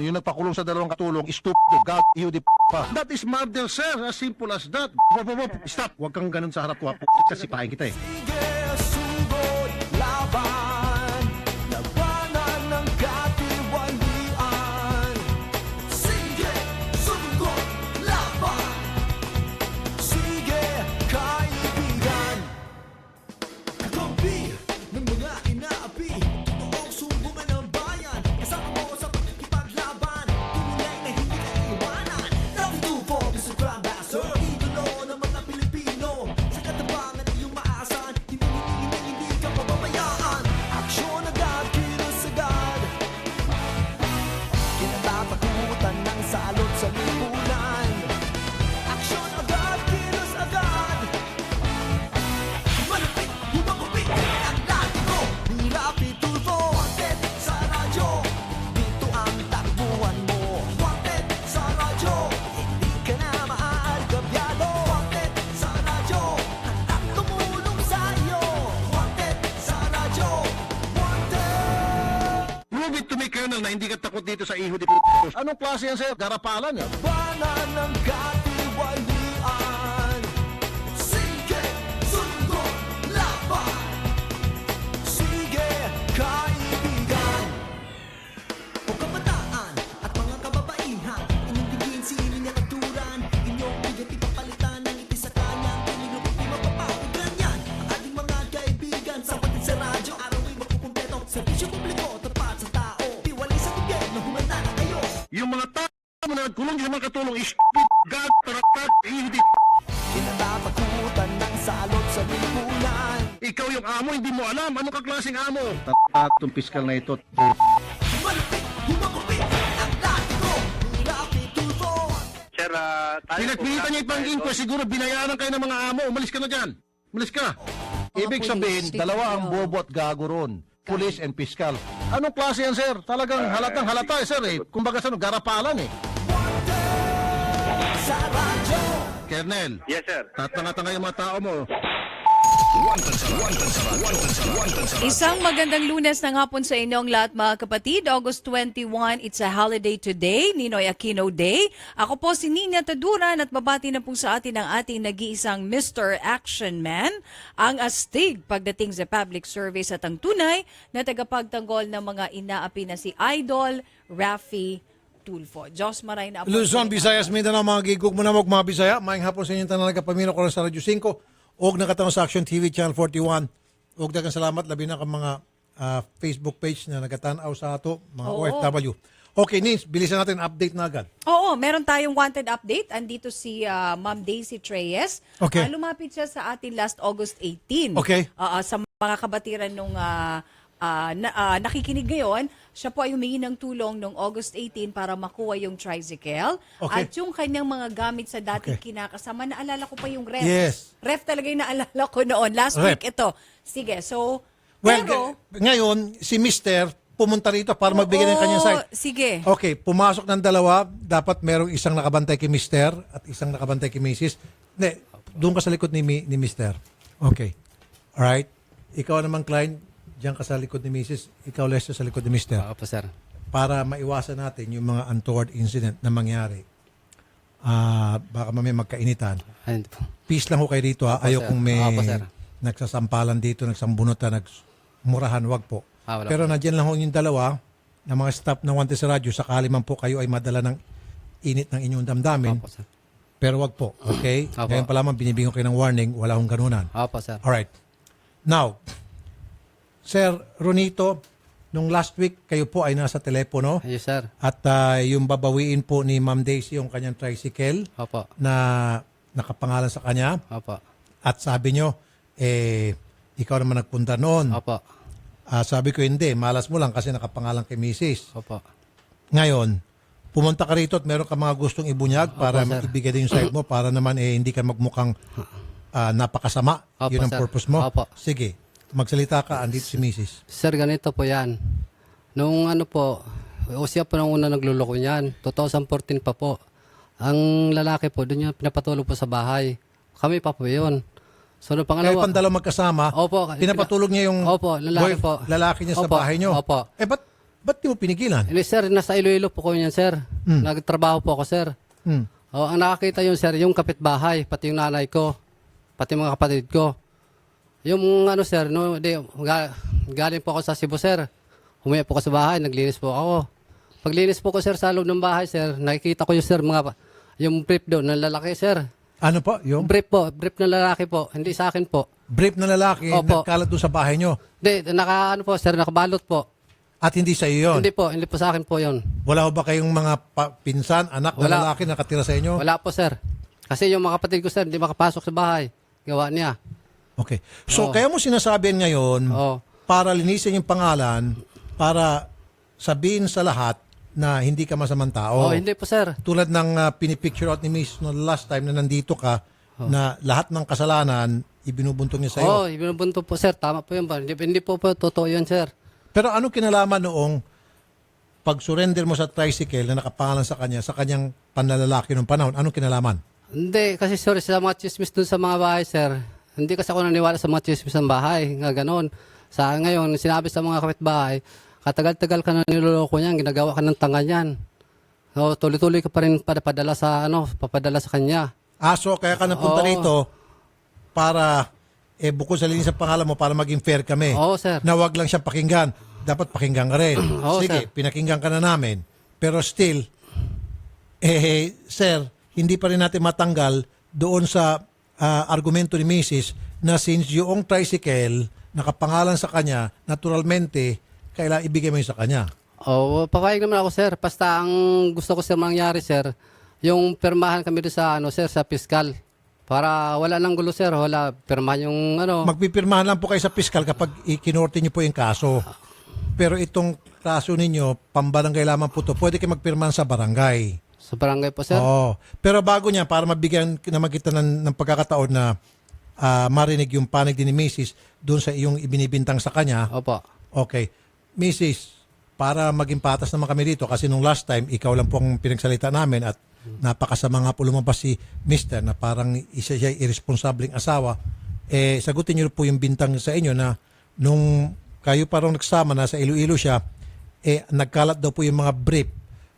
yung nagpakulong sa dalawang katulong, stupid, God, you the pa. That is murder, sir. As simple as that. Stop. Huwag kang ganun sa harap ko. Kasi pahay kita eh. Sige, sugod, laban, labanan ng katiwalian. Sige, sugod, laban, sige, kaibigan. Kakampi ng mga inaapi, totoong sumbungan ng bayan. Kasama mo sa pagkikipaglaban, tunay na hindi ka iiwanan. 92 Mr. Grandmaster, idolo ng mga Pilipino. Sa katabangan iyong maasahan, hindi ka pababayaan. Aksyon agad, kilos agad, kinatatakutan ng salot sa lipunan. Aksyon agad, kilos agad, malapit, humagupit ang latiko. Nilapit tulfo, wanted sa radyo, dito ang takbuhan mo. Wanted sa radyo, hindi ka na maaalgabyado. Wanted sa radyo, handang tumulong sa'yo. Wanted sa radyo, wanted. Prove it to me, Colonel, na hindi ka takot dito sa iho di p***. Anong klase yan, sir? Garapalan yan. Labanan ng katiwalian. Sige, sugod, laban, sige, kaibigan. O kabataan at mga kababaihan, inyong bigyan sinin niya katuran. Inyong bigyan ipapalitan ng iti sa kanyang pinilupit di mapapahugan yan. Ang ating mga kaibigan, sapatin sa radyo, araw-ay magkukumpleto. Serbisyo publiko, tapat sa tao. Tiwalay sa gobyerno, humanda na kayo. Yung mga tao na nagkulong sa mga katulong, stupid, God, tarakat, iho di p***. Kinatatakutan ng salot sa lipunan. Ikaw yung amo, hindi mo alam. Ano ka klaseng amo? Tatatong piskal na ito. Malapit, humagupit ang latiko. Nilapit tulfo. Sir, tayo Pinagpilitan niya ipang ko, siguro binayaran kayo ng mga amo. Umalis ka na dyan. Umalis ka. Ibig sabihin, dalawa ang bobo at gago ron. Police and piskal. Anong klase yan, sir? Talagang halatang halata, sir, eh. Kumbaga sa garapalan, eh. Sa radyo. Colonel, Yes, sir. tatanga-tanga yung mga tao mo. Isang magandang Lunes na hapon sa inyong lahat mga kapatid. August 21, it's a holiday today, Ninoy Aquino Day. Ako po si Nina Taduran at babati na po sa atin ang ating nag-iisang Mr. Action Man, ang astig pagdating sa public service at ang tunay na tagapagtanggol ng mga inaapi na si Idol Raffy Tulfo. Diyos maray na po. Luzon, Visayas, Mindanao, mga gigog mo na mga Bisaya. Maayong hapon sa inyong tanang nagkapamino ko sa Radyo 5. Og nakatanaw sa Action TV Channel 41. Og dagang salamat labi na ka mga Facebook page na nagatanaw sa ato, mga Oo. OFW. Okay, Nins, bilisan natin update na agad. Oo, meron tayong wanted update. Andito si Ma'am Daisy Treyes. Okay. Lumapit siya sa atin last August 18. Okay. Sa mga kabatiran nung nakikinig ngayon, siya po ay humingi ng tulong noong August 18 para makuha yung tricycle. Okay. At yung kanyang mga gamit sa dating Okay. kinakasama, naalala ko pa yung ref. Yes. Ref talaga yung naalala ko noon. Last Ref. week ito. Sige, so, Well, pero, ngayon, si Mister pumunta rito para magbigay ng kanyang side. Sige. Okay, pumasok ng dalawa. Dapat merong isang nakabantay kay Mister at isang nakabantay kay Mrs. Hindi, doon ka sa likod ni Mister. Okay. Alright. Ikaw naman, Klein, diyan ka sa likod ni Mrs. Ikaw, Lester, sa likod ni Mister. Opo, sir. Para maiwasan natin yung mga untoward incident na mangyari. Baka mamaya magkainitan. Ayun po. Peace lang ho kayo dito. Opo, Ayaw sir. kung may Opo, sir. nagsasampalan dito, nagsambunutan, nagsmurahan, wag po. Wala Pero po. nandiyan lang ho yung dalawa na mga staff ng Wanted sa radyo, sakali man po kayo ay madala ng init ng inyong damdamin. Opo, sir. Pero wag po, okay? Opo. Ngayon pa lamang binibigyan ko kayo ng warning, wala hong ganunan. Opo, sir. Alright. Now, Sir Ronito, nung last week, kayo po ay nasa telepono Yes, sir. at yung babawiin po ni Ma'am Daisy yung kanyang tricycle Opo. na nakapangalan sa kanya. Opo. At sabi nyo, ikaw naman nagpunta noon. Opo. Sabi ko, hindi, malas mo lang kasi nakapangalan kay Mrs. Opo. Ngayon, pumunta ka rito at meron ka mga gustong ibunyag para sir. ibigay din yung side mo para naman hindi ka magmukhang napakasama. Opo, Yun ang sir. purpose mo. Opo. Sige, magsalita ka, andito si Mrs. Sir, ganito po yan. Nung ano po, o siya po nang una nagluloko niyan. 2014 pa po. Ang lalaki po, doon niya pinapatulog po sa bahay. Kami pa po yun. So, nung Kayo pangalawa, pang dalawa magkasama, Opo. pinapatulog niya yung Opo, lalaki po. lalaki niya sa Opo, bahay niyo. opo. Ba't Ba't di mo pinigilan? Hindi, sir, nasa Iloilo po ko yan, sir. Nagtrabaho po ako, sir. Hmm. Oh, ang nakakita yun, sir, yung kapitbahay, pati yung nanay ko, pati mga kapatid ko. Yung ano, sir, no, galing po ako sa Cebu, sir. Umuwi po ako sa bahay, naglinis po ako. Paglinis po ko, sir, sa loob ng bahay, sir, nakikita ko yung, sir, yung brief doon ng lalaki, sir. Ano po? Yung Brief ng lalaki po, hindi sa akin po. brief na lalaki Opo. nagkalat doon sa bahay nyo. Hindi, ano po, sir, nakabalot po. At hindi sa iyo yun. Hindi po sa akin po yun. Wala ho ba kayong mga pinsan, anak na Wala. lalaki na nakatira sa inyo? Wala po, sir. Kasi yung mga kapatid ko, sir, hindi makapasok sa bahay. Gawa niya. Okay. So, Oo. kaya mo sinasabi ngayon Oo. para linisin yung pangalan, para sabihin sa lahat na hindi ka masamang tao. Oh, hindi po, sir. Tulad ng pinipicture out ni Miss no last time na nandito ka, na lahat ng kasalanan ibinubuntong niya sa iyo. Oo, ibinubunto po, sir. Tama po yun. Hindi po totoo yun, sir. Pero ano kinalaman noong pag-surrender mo sa tricycle na nakapangalan sa kanyang panlalaki ng panahon? Anong kinalaman? Hindi, kasi sorry, sa mga chismis dun sa mga bahay, sir. Hindi kasi ako naniwala sa mga chismis ng bahay. Nga ganon. Sa ngayon, sinabi sa mga kapitbahay, katagal-tagal ka na niloloko niyan, ginagawa ka ng tanga niyan. So, tuloy-tuloy ka pa rin papadala sa kanya. So kaya ka napunta Oo. rito para bukod sa linis sa pangalan mo para maging fair kami. Oo, sir. Na wag lang siya pakinggan. Dapat pakinggan ka rin. Oo, Sige, sir. pinakinggan ka na namin. Pero still, sir, hindi pa rin natin matanggal doon sa argumento ni Mrs. na since yung tricycle nakapangalan sa kanya, naturalmente, kailangan ibigay mo yun sa kanya. Oo, papayag naman ako, sir. Basta ang gusto ko, sir, mangyari, sir, yung pirmahan kami doon sa, sir, sa piskal. Para wala nang gulo, sir. Wala, pirmahan yung, Magpipirmahan lang po kayo sa piskal kapag ikinorte niyo po yung kaso. Pero itong kaso ninyo, pambarangay lamang po to. Pwede kayo magpirmahan sa barangay. sa barangay po, sir. Oo. Pero bago niya, para mabigyan naman kita ng pagkakataon na marinig yung panig din ni Mrs. doon sa iyong ibinibintang sa kanya. Opo. Okay. Mrs., para maging patas naman kami dito, kasi nung last time, ikaw lang po ang pinagsalita namin at napakasama nga po lumabas si Mr. na parang isa siya irresponsableng asawa, sagutin niyo po yung bintang sa inyo na nung kayo parang nagsama na sa Iloilo siya, nagkalat daw po yung mga brief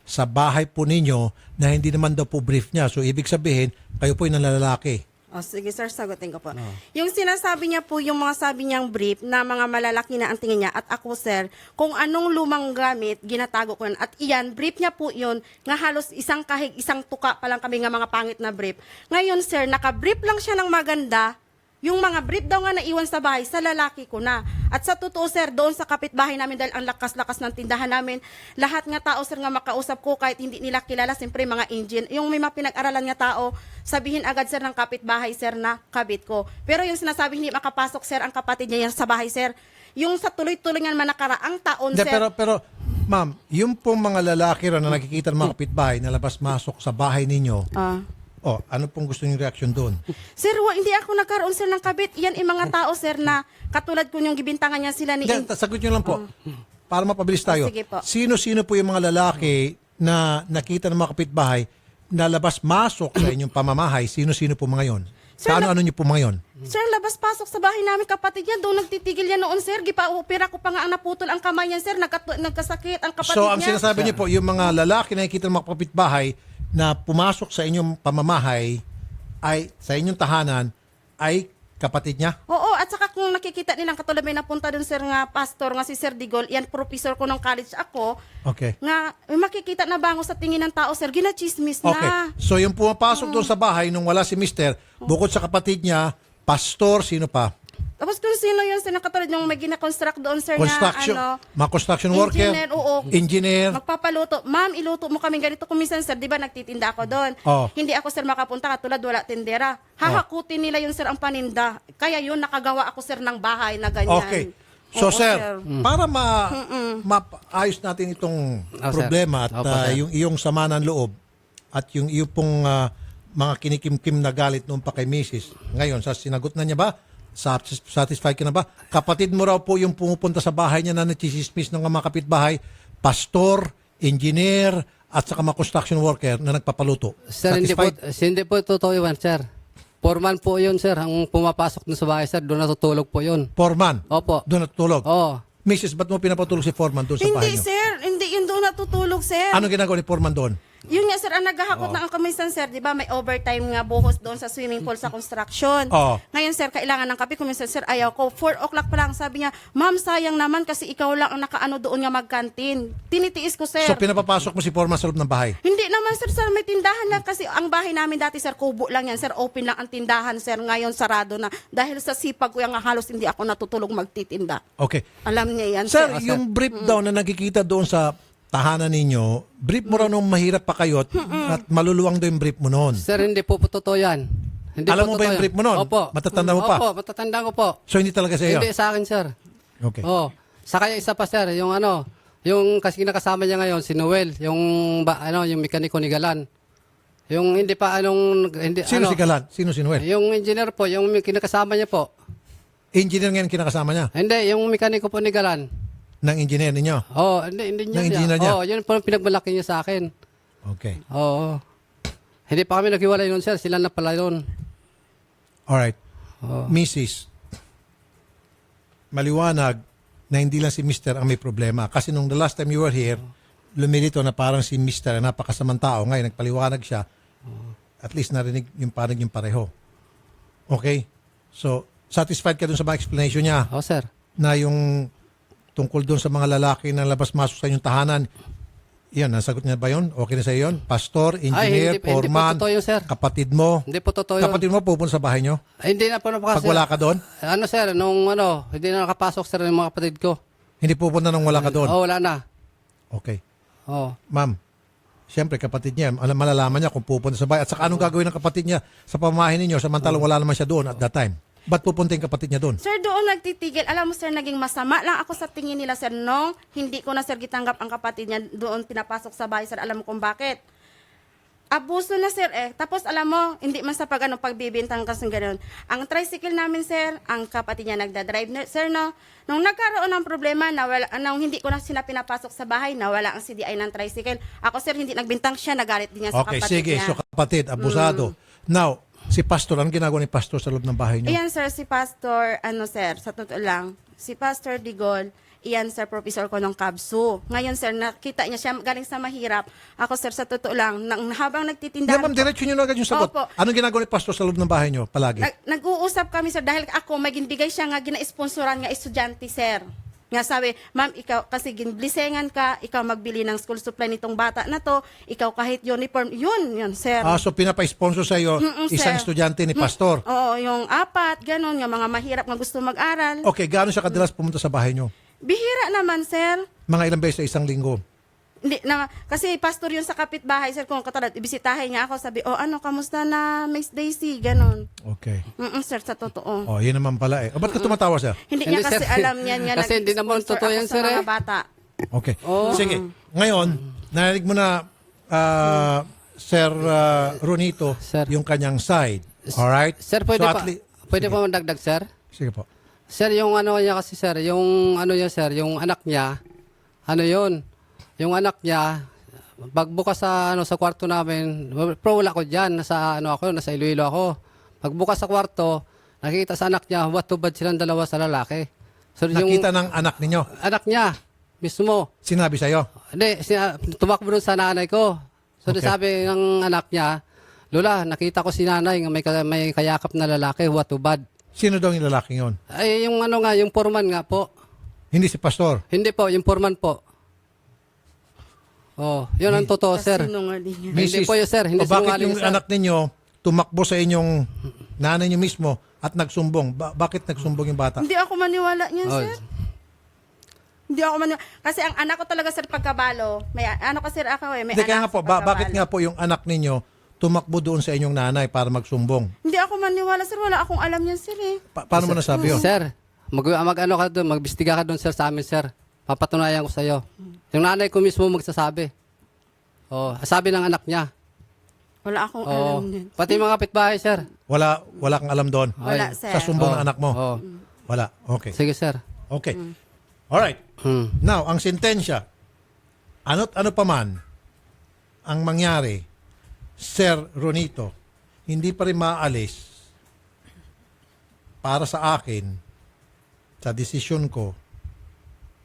sa bahay po ninyo na hindi naman daw po brief niya. So, ibig sabihin, kayo po yung nalalaki. O, sige sir, sagutin ko po. Yung sinasabi niya po, yung mga sabi niyang brief na mga malalaki na ang tingin niya at ako sir, kung anong lumang gamit, ginatago ko yan. At iyan, brief niya po yun, nga halos isang kahig, isang tuka pa lang kami nga mga pangit na brief. Ngayon sir, naka-brief lang siya ng maganda, yung mga brief daw nga naiwan sa bahay, sa lalaki ko na. At sa totoo sir, doon sa kapitbahay namin dahil ang lakas-lakas ng tindahan namin, lahat nga tao sir nga makausap ko kahit hindi nila kilala, siyempre mga engine. Yung may mga pinag-aralan nga tao, sabihin agad sir ng kapitbahay sir na kabit ko. Pero yung sinasabi hindi makapasok sir ang kapatid niya yan sa bahay sir, yung sa tuloy-tuloy nga manakaraang taon Hindi, sir. pero ma'am, yung pong mga lalaki ron na nakikita ng mga kapitbahay na labas-masok sa bahay ninyo, ano pong gusto niyong reaksyon doon? Sir, hindi ako nagkaroon sir ng kabit. Yan yung mga tao sir na katulad ko yung gibintangan niya sila ni... Hindi, sagot niyo lang po. Para mapabilis tayo. Sige po. Sino-sino po yung mga lalaki na nakita ng mga kapitbahay na labas-masok sa inyong pamamahay? Sino-sino po mga yon? Sir, Ano nyo po mga yon? Sir, labas-pasok sa bahay namin kapatid niya. Doon nagtitigil yan noon, sir. Gipa-opera ko pa nga ang naputol ang kamay niya, sir. Nagkasakit ang kapatid So, ang niya. sinasabi niyo po, yung mga lalaki na nakikita ng mga kapitbahay na pumasok sa inyong pamamahay ay sa inyong tahanan ay kapatid niya? Oo, at saka kung nakikita nilang katulad may napunta dun, sir, nga pastor, nga si Sir Digol, yan, professor ko ng college ako, Okay. nga makikita na bango sa tingin ng tao, sir, ginachismis Okay. na. So, yung pumapasok doon sa bahay nung wala si Mister, bukod sa kapatid niya, pastor, sino pa? Tapos kung sino yun, sir, na katulad yung may gina-construct doon, sir, Construction, na ano, mga construction worker, engineer, oo. engineer. Magpapaluto. Ma'am, iluto mo kami ganito. Kung minsan, sir, di ba nagtitinda ako doon? Oh. Hindi ako, sir, makapunta katulad wala tindera. Hahakutin nila yun, sir, ang paninda. Kaya yun, nakagawa ako, sir, ng bahay na ganyan. Okay. So, Oo, sir, para maayos natin itong Sir. problema at Opo, sir. yung iyong sama ng loob at yung iyong pong mga kinikimkim na galit noon pa kay Mrs. Ngayon, sinagot na niya ba? Satisfied ka na ba? Kapatid mo raw po yung pumupunta sa bahay niya na nagsisismis ng mga kapitbahay, pastor, engineer, at saka mga construction worker na nagpapaluto. Sir, hindi po totoo yun, sir. Foreman po yun, sir. Ang pumapasok dun sa bahay, sir, doon natutulog po yun. Foreman, Opo. doon natutulog. Oo. Mrs., ba't mo pinapatulog si Foreman doon sa bahay Hindi, nyo? sir. Hindi yun doon natutulog, sir. Ano ginagawa ni Foreman doon? Yun nga, sir, ang naghahakot na ang kamisan, sir. Di ba may overtime nga buhos doon sa swimming pool sa construction. Oo. Ngayon, sir, kailangan ng kape. Kuminsan, sir, ayaw ko. 4 o'clock pa lang, sabi niya, ma'am, sayang naman kasi ikaw lang ang nakaano doon nga magkantin. Tinitiis ko, sir. So pinapapasok mo si Foreman sa loob ng bahay? Hindi naman, sir, may tindahan lang kasi ang bahay namin dati, sir, kubo lang yan, sir. Open lang ang tindahan, sir. Ngayon, sarado na. Dahil sa sipag ko yung halos hindi ako natutulog magtitinda. Okay. Alam niya yan, Sir, sir. yung brief daw na nakikita doon sa tahanan ninyo, brief mo raw nung mahirap pa kayo at maluluwang daw yung brief mo noon. Sir, hindi po totoo yan. Hindi Alam mo po ba totoo yung yan. brief mo nun? Opo. Matatanda mo pa? Opo, matatanda ko po. So hindi talaga sa iyo? Hindi sa akin, sir. Okay. Oh, saka yung isa pa, sir, yung ano, yung kasi nakasama niya ngayon, si Noel, yung yung mekaniko ni Galan. Yung hindi pa hindi Sino si Galan? Sino si Noel? Yung engineer po, yung kinakasama niya po. Engineer ngayon kinakasama niya? Hindi, yung mekaniko po ni Galan. Ng engineer ninyo? Oh, hindi Ng engineer niya? Oh, yun po ang pinagmalaki niya sa akin. Okay. Oo. Hindi pa kami naghiwalay noon, sir. Sila na pala yun. Alright. Oh. Mrs., maliwanag na hindi lang si Mr. ang may problema. Kasi nung the last time you were here, lumilito na parang si Mr. ay napakasamang tao. Ngayon, nagpaliwanag siya. At least narinig yung parang yung pareho. Okay? So, satisfied ka dun sa mga explanation niya Oh, sir. na yung tungkol doon sa mga lalaki na labas-masok sa inyong tahanan. Yan, nasagot niya ba yun? Okay na sa yun? Pastor, engineer, hindi po foreman, totoo yun, sir. kapatid mo. Hindi po totoo yun. Kapatid mo pupunta sa bahay nyo? Ay, hindi na po Pag wala ka doon? Ano, sir, hindi na nakapasok, sir, yung mga kapatid ko. Hindi pupunta nung wala ka doon? Oh, wala na. Okay. Oh. Ma'am, siyempre kapatid niya, malalaman niya kung pupunta sa bahay. At saka anong gagawin ng kapatid niya sa pamahay ninyo samantalang wala naman siya doon at that time? Ba't pupunta yung kapatid niya doon? Sir, doon nagtitigil. Alam mo, sir, naging masama lang ako sa tingin nila, sir, no? Hindi ko na, sir, gitanggap ang kapatid niya doon pinapasok sa bahay, sir. Alam mo kung bakit? Abuso na, sir, eh. Tapos, alam mo, hindi man sa pagbibintang kasi gano'n. Ang tricycle namin, sir, ang kapatid niya nagdadrive, sir, no? Nung nagkaroon ng problema, nung hindi ko na sila pinapasok sa bahay, nawala ang CDI ng tricycle. Ako, sir, hindi nagbintang siya, nagalit din niya sa Okay, kapatid sige. niya. So kapatid, abusado. Now, si Pastor, anong ginagawa ni Pastor sa loob ng bahay niyo? Iyan, sir, si Pastor, sir, sa totoo lang, si Pastor Digol, iyan, sir, professor ko ng KABSU. Ngayon, sir, nakita niya siya galing sa mahirap. Ako, sir, sa totoo lang, habang nagtitinda. Hindi, ma'am, diretso nyo na agad yung sagot. Opo. Anong ginagawa ni Pastor sa loob ng bahay niyo palagi? Nag-uusap kami, sir, dahil ako, may ginbigay siya nga, gina-sponsoran nga estudyante, sir. Nga sabi, ma'am, ikaw, kasi ginblisengan ka, ikaw magbili ng school supply nitong bata na to, ikaw kahit uniform, yun, sir. So pinapa-sponsor sa iyo isang sir. estudyante ni Pastor. Oo, yung 4, ganun, yung mga mahirap nga gusto mag-aral. Okay, gaano siya kadalas pumunta sa bahay niyo? Bihira naman, sir. Mga ilang beses sa isang linggo? Hindi na, kasi pastor yun sa kapitbahay, sir, kung katulad, ibisitahin niya ako, sabi, kamusta na Miss Daisy, ganon. Okay. Sir, sa totoo. Oh, yun naman pala eh. Ba't ka tumatawa siya? Hindi niya Hindi, kasi sir. alam niya Kasi hindi naman nag-sponsor totoo ako yan, sa sir, mga eh. bata. Okay. Oh. Sige. Ngayon, narinig mo na, Sir Ronito, Sir. yung kanyang side. Alright? Sir, pwede So, pa, at least- pwede Sige. pa mandagdag, sir? Sige po. Sir, yung niya kasi, sir, yung sir, yung anak niya, yung anak niya, pagbukas sa kwarto namin, pro wala ko diyan, nasa Iloilo ako. Pagbukas sa kwarto, nakita sa anak niya, what to bad silang dalawa sa lalaki. So, Nakita ng anak ninyo. anak niya mismo, Sinabi sa'yo. tumakbo doon sa nanay ko. So, Okay. sabi ng anak niya, Lola, nakita ko si nanay, may kayakap na lalaki, what to bad. Sino daw yung lalaking yon? Ay, yung yung foreman nga po. Hindi si Pastor. Hindi po, yung foreman po. Oh, yun ang totoo, sir. Sinungaling yan. Hindi po yun, sir. Hindi o bakit sinungaling, yung sir. anak ninyo tumakbo sa inyong nanay niyo mismo at nagsumbong? Bakit nagsumbong yung bata? Hindi ako maniwala niyan, Oh, sir. Hindi ako maniwala. Kasi ang anak ko talaga, sir, pagkabalo, may sir, ako may Hindi, kaya nga anak po, sa pagkabalo. bakit nga po yung anak ninyo tumakbo doon sa inyong nanay para magsumbong? Hindi ako maniwala, sir. Wala akong alam yan, sir, eh. Paano mo nasabi yun? Sir, ka doon, magbistiga ka doon, sir, sa amin, sir. Papatunayan ko sa iyo. Yung nanay ko mismo magsasabi. Oh, sabi ng anak niya. Wala akong Oh, alam din. pati mga kapitbahay, sir. Wala kang alam doon? Wala, sir. Sa sumbong ng anak mo? Oh. Wala. Okay. Sige, sir. Okay. Alright. Now, ang sentensya, ano't ano pa man ang mangyari, Sir Ronito, hindi pa rin maaalis para sa akin, sa desisyon ko,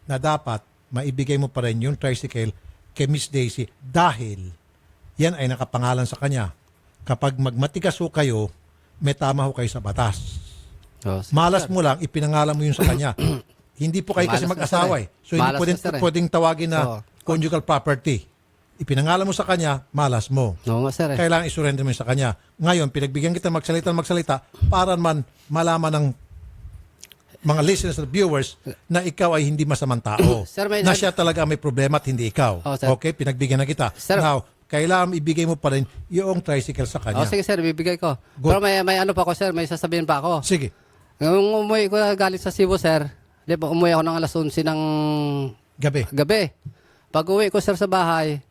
na dapat maibigay mo pa rin yung tricycle kay Miss Daisy dahil yan ay nakapangalan sa kanya. Kapag magmatigas ho kayo, may tama ho kayo sa batas. Oh, sige, Malas sir. mo lang, ipinangalan mo yun sa kanya. Hindi po kayo kasi Malas na, mag-asawa sir, eh. eh. So hindi Malas pwedeng, na, sir, eh. pwedeng tawagin na Oo. conjugal property. Ipinangalan mo sa kanya, malas mo. Oo nga, sir. Kailangan isurrender mo yun sa kanya. Ngayon, pinagbigyan kita magsalita para man malaman ng mga listeners at viewers na ikaw ay hindi masamang tao. Sir, may- na siya talaga may problema at hindi ikaw. Oh, sir. Okay, pinagbigyan na kita. Sir. Now, kailangan ibigay mo pa rin yung tricycle sa kanya. Oh, sige, sir, bibigay ko. Good. Pero may ano pa ako, sir, may sasabihin pa ako. Sige. Nung umuwi ko galing sa Cebu, sir, di ba, umuwi ako ng alas 11 ng Gabi. gabi. Pag uwi ko, sir, sa bahay,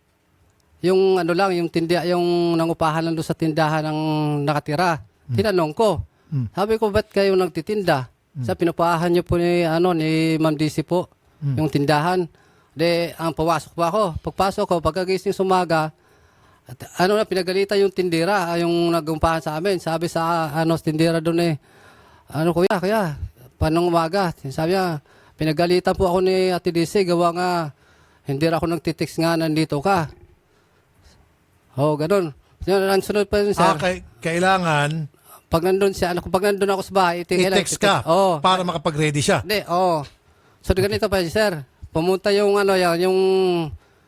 yung ano lang, yung yung nangupahan lang doon sa tindahan ng nakatira. Tinanong ko. Sabi ko, ba't kayo nagtitinda? Sa pinupahan niyo po ni Ma'am Disi po, yung tindahan. Ang pawasok pa ako. Pagpasok ko, pagkagising sumaga, at pinagalitan yung tindera, yung nagumpahan sa amin. Sabi sa tindera doon kuya, panong umaga? Sabi niya, pinagalitan po ako ni Ate Disi, gawa nga, hindi ako nagtitext nga, nandito ka. Ganun. Ang sunod pa yun, sir. Kailangan Pag nandun ako sa bahay, i-text ka para makapag-ready siya. Hindi, So, ganito pa, sir. Pumunta yung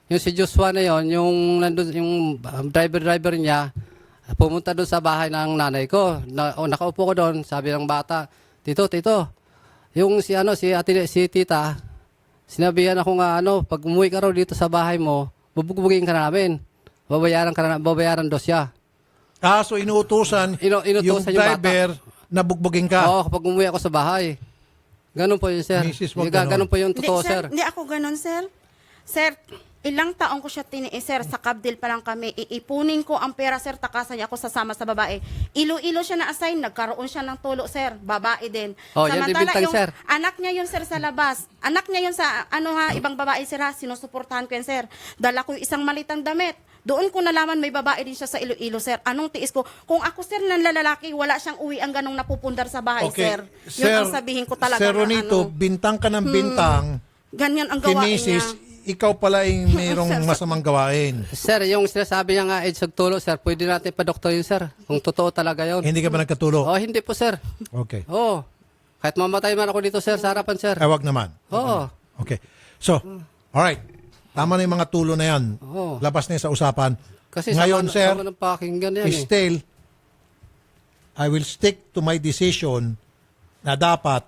si Joshua na yon, yung nandun, yung driver niya, pumunta doon sa bahay ng nanay ko. Nakaupo ko doon, sabi ng bata, Tito, yung si tita, sinabihan ako nga, pag umuwi ka raw dito sa bahay mo, bubugbugin ka namin. Babayaran daw siya. So inuutusan yung Inutusan yung driver na bugbugin ka. Oo, kapag umuwi ako sa bahay. Ganun po yun, sir. Mrs. wag ganon. Ganun po yung totoo, Hindi, sir. Hindi ako ganun, sir. Sir, ilang taong ko siya tiniis, sir. Sa Kabdil pa lang kami. Iipunin ko ang pera, sir. Takasan niya ako sasama sa babae. Ilo-ilo siya na-assign. Nagkaroon siya ng tulo, sir. Babae din. Yan din bintang, yung sir. anak niya yun, sir, sa labas. Anak niya yun sa, ibang babae, sir, ha. Sinusuportahan ko yan, sir. Dala ko yung isang malitang damit. Doon ko nalaman may babae din siya sa Iloilo, sir. Anong tiis ko? Kung ako, sir, ng lalaki, wala siyang uwi ang ganong napupundar sa bahay, sir. Yun ang sabihin ko talaga. Sir na Ronito, bintang ka ng bintang, ganyan ang kay gawain Mrs., niya. ikaw pala yung mayroong masamang gawain. Sir, yung sinasabi niya nga, AIDS tulo, sir, pwede natin pa-doktor yun, sir. Kung totoo talaga yun. Hindi ka ba nagkatulog? Hindi po, sir. Okay. Kahit mamatay man ako dito, sir, sa harapan, sir. Wag naman. Okay. So, alright. Tama na yung mga tulo na yan. Oo. Labas na yan sa usapan. Kasi Ngayon, sir, sama ng pakinggan yan, still, I will stick to my decision na dapat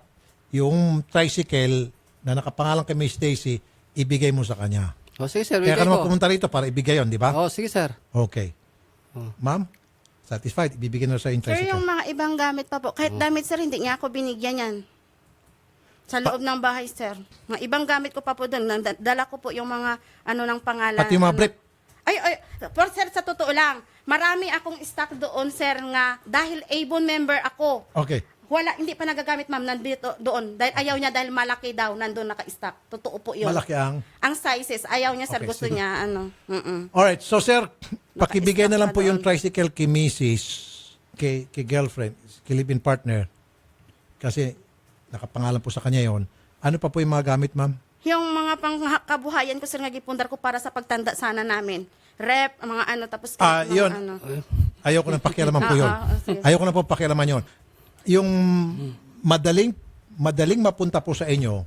yung tricycle na nakapangalan kay Miss Daisy, ibigay mo sa kanya. Sige, sir, Kaya bigay ka naman ko. pumunta rito para ibigay yon, di ba? Sige, sir. Okay. Ma'am, satisfied? Ibibigay na sa yung Sir, yung tricycle. mga ibang gamit pa po. Kahit damit, sir, hindi niya ako binigyan yan. Sa loob ng bahay, sir. Mga ibang gamit ko pa po doon. Dala ko po yung mga, ng pangalan. Pati yung mga brief. Pero sir, sa totoo lang, marami akong stock doon, sir, nga dahil Avon member ako. Okay. Hindi pa nagagamit, ma'am, nandito doon. Dahil ayaw niya, dahil malaki daw, nandun naka-stock. Totoo po yun. Malaki ang... Ang sizes, ayaw niya, sir, Okay, gusto sige. niya, Alright, so sir, pakibigay na lang Naka-stock po na yung doon. tricycle kay Mrs., kay girlfriend, kay live-in partner. Kasi nakapangalan po sa kanya yon. Ano pa po yung mga gamit, ma'am? Yung mga pangkabuhayan ko, sir, nga gipundar ko para sa pagtanda sana namin. Rep, mga tapos... mga Yun. Ayaw ko nang pakialaman po yun. sige. Ayaw ko na po pakialaman yun. Yung madaling mapunta po sa inyo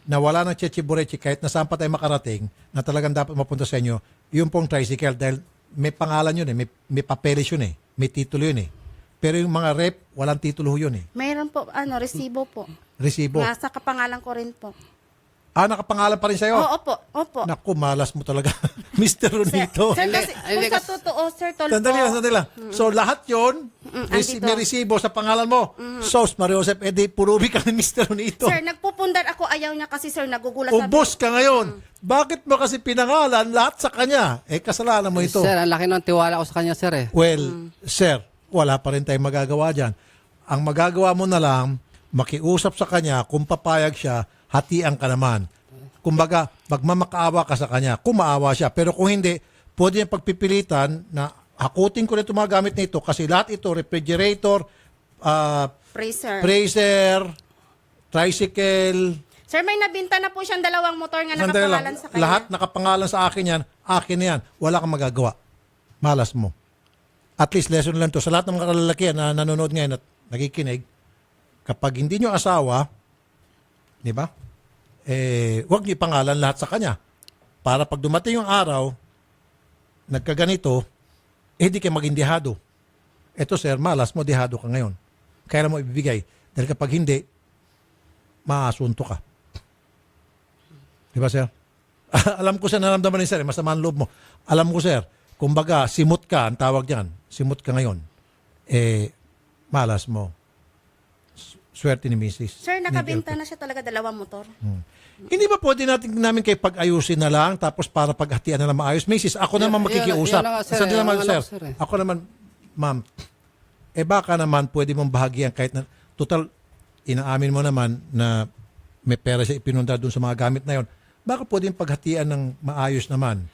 na wala ng chechi-burechi kahit na saan pa tayo makarating na talagang dapat mapunta sa inyo, yung pong tricycle dahil may pangalan yun may papeles yun may titulo yun Pero yung mga rep, walang titulo yun Mayroon po, resibo po. Resibo. Nasa kapangalan ko rin po. Nakapangalan pa rin sa'yo? Opo. Naku, malas mo talaga. Mr. Ronito. Sir, kasi, Hindi, kung sa totoo, sir, tol Sandali lang. So, lahat yun, andito. may resibo sa pangalan mo. Sos, Mario Joseph, purubi ka ni Mr. Ronito. Sir, nagpupundar ako, ayaw niya kasi, sir, nagugulat sabi. Ubos ka ngayon. Bakit mo kasi pinangalan lahat sa kanya? Kasalanan mo ito. Sir, ang laki ng tiwala ko sa kanya, sir, Well, sir, wala pa rin tayong magagawa dyan. Ang magagawa mo na lang, makiusap sa kanya, kung papayag siya, hatian ka naman. Kumbaga, magmamakaawa ka sa kanya, kung maawa siya. Pero kung hindi, pwede niyang pagpipilitan na hakutin ko na itong mga gamit nito kasi lahat ito, refrigerator, Freezer. freezer, tricycle, Sir, may nabinta na po siyang 2 motor nga Sandali lang. nakapangalan sa kanya. Lahat nakapangalan sa akin yan. Akin na yan. Wala kang magagawa. Malas mo. At least lesson lang to. Sa lahat ng mga kalalakihan na nanonood ngayon at nakikinig, kapag hindi nyo asawa, di ba? Huwag nyo ipangalan lahat sa kanya. Para pag dumating yung araw, nagkaganito, hindi kayo maging dihado. Ito sir, malas mo, dihado ka ngayon. Kaya mo ibibigay. Dahil kapag hindi, maasunto ka. Di ba, sir? Alam ko, sir, naramdaman ni sir, masama ang loob mo. Alam ko, sir, kumbaga, simot ka, ang tawag diyan. Simot ka ngayon. Malas mo. Swerte ni Mrs. Sir, nakabinta na siya talaga 2 motor. Hindi ba pwede namin kayo pag-ayusin na lang, tapos para paghatian na lang maayos? Mrs., ako naman makikiusap. Yan na nga, sir. Sandali naman, Yan sir. na, sir, eh. Ako naman, ma'am, baka naman pwede mong bahagian kahit na, total, inaamin mo naman na may pera siya ipinundar doon sa mga gamit na yon. Baka pwedeng paghatian ng maayos naman.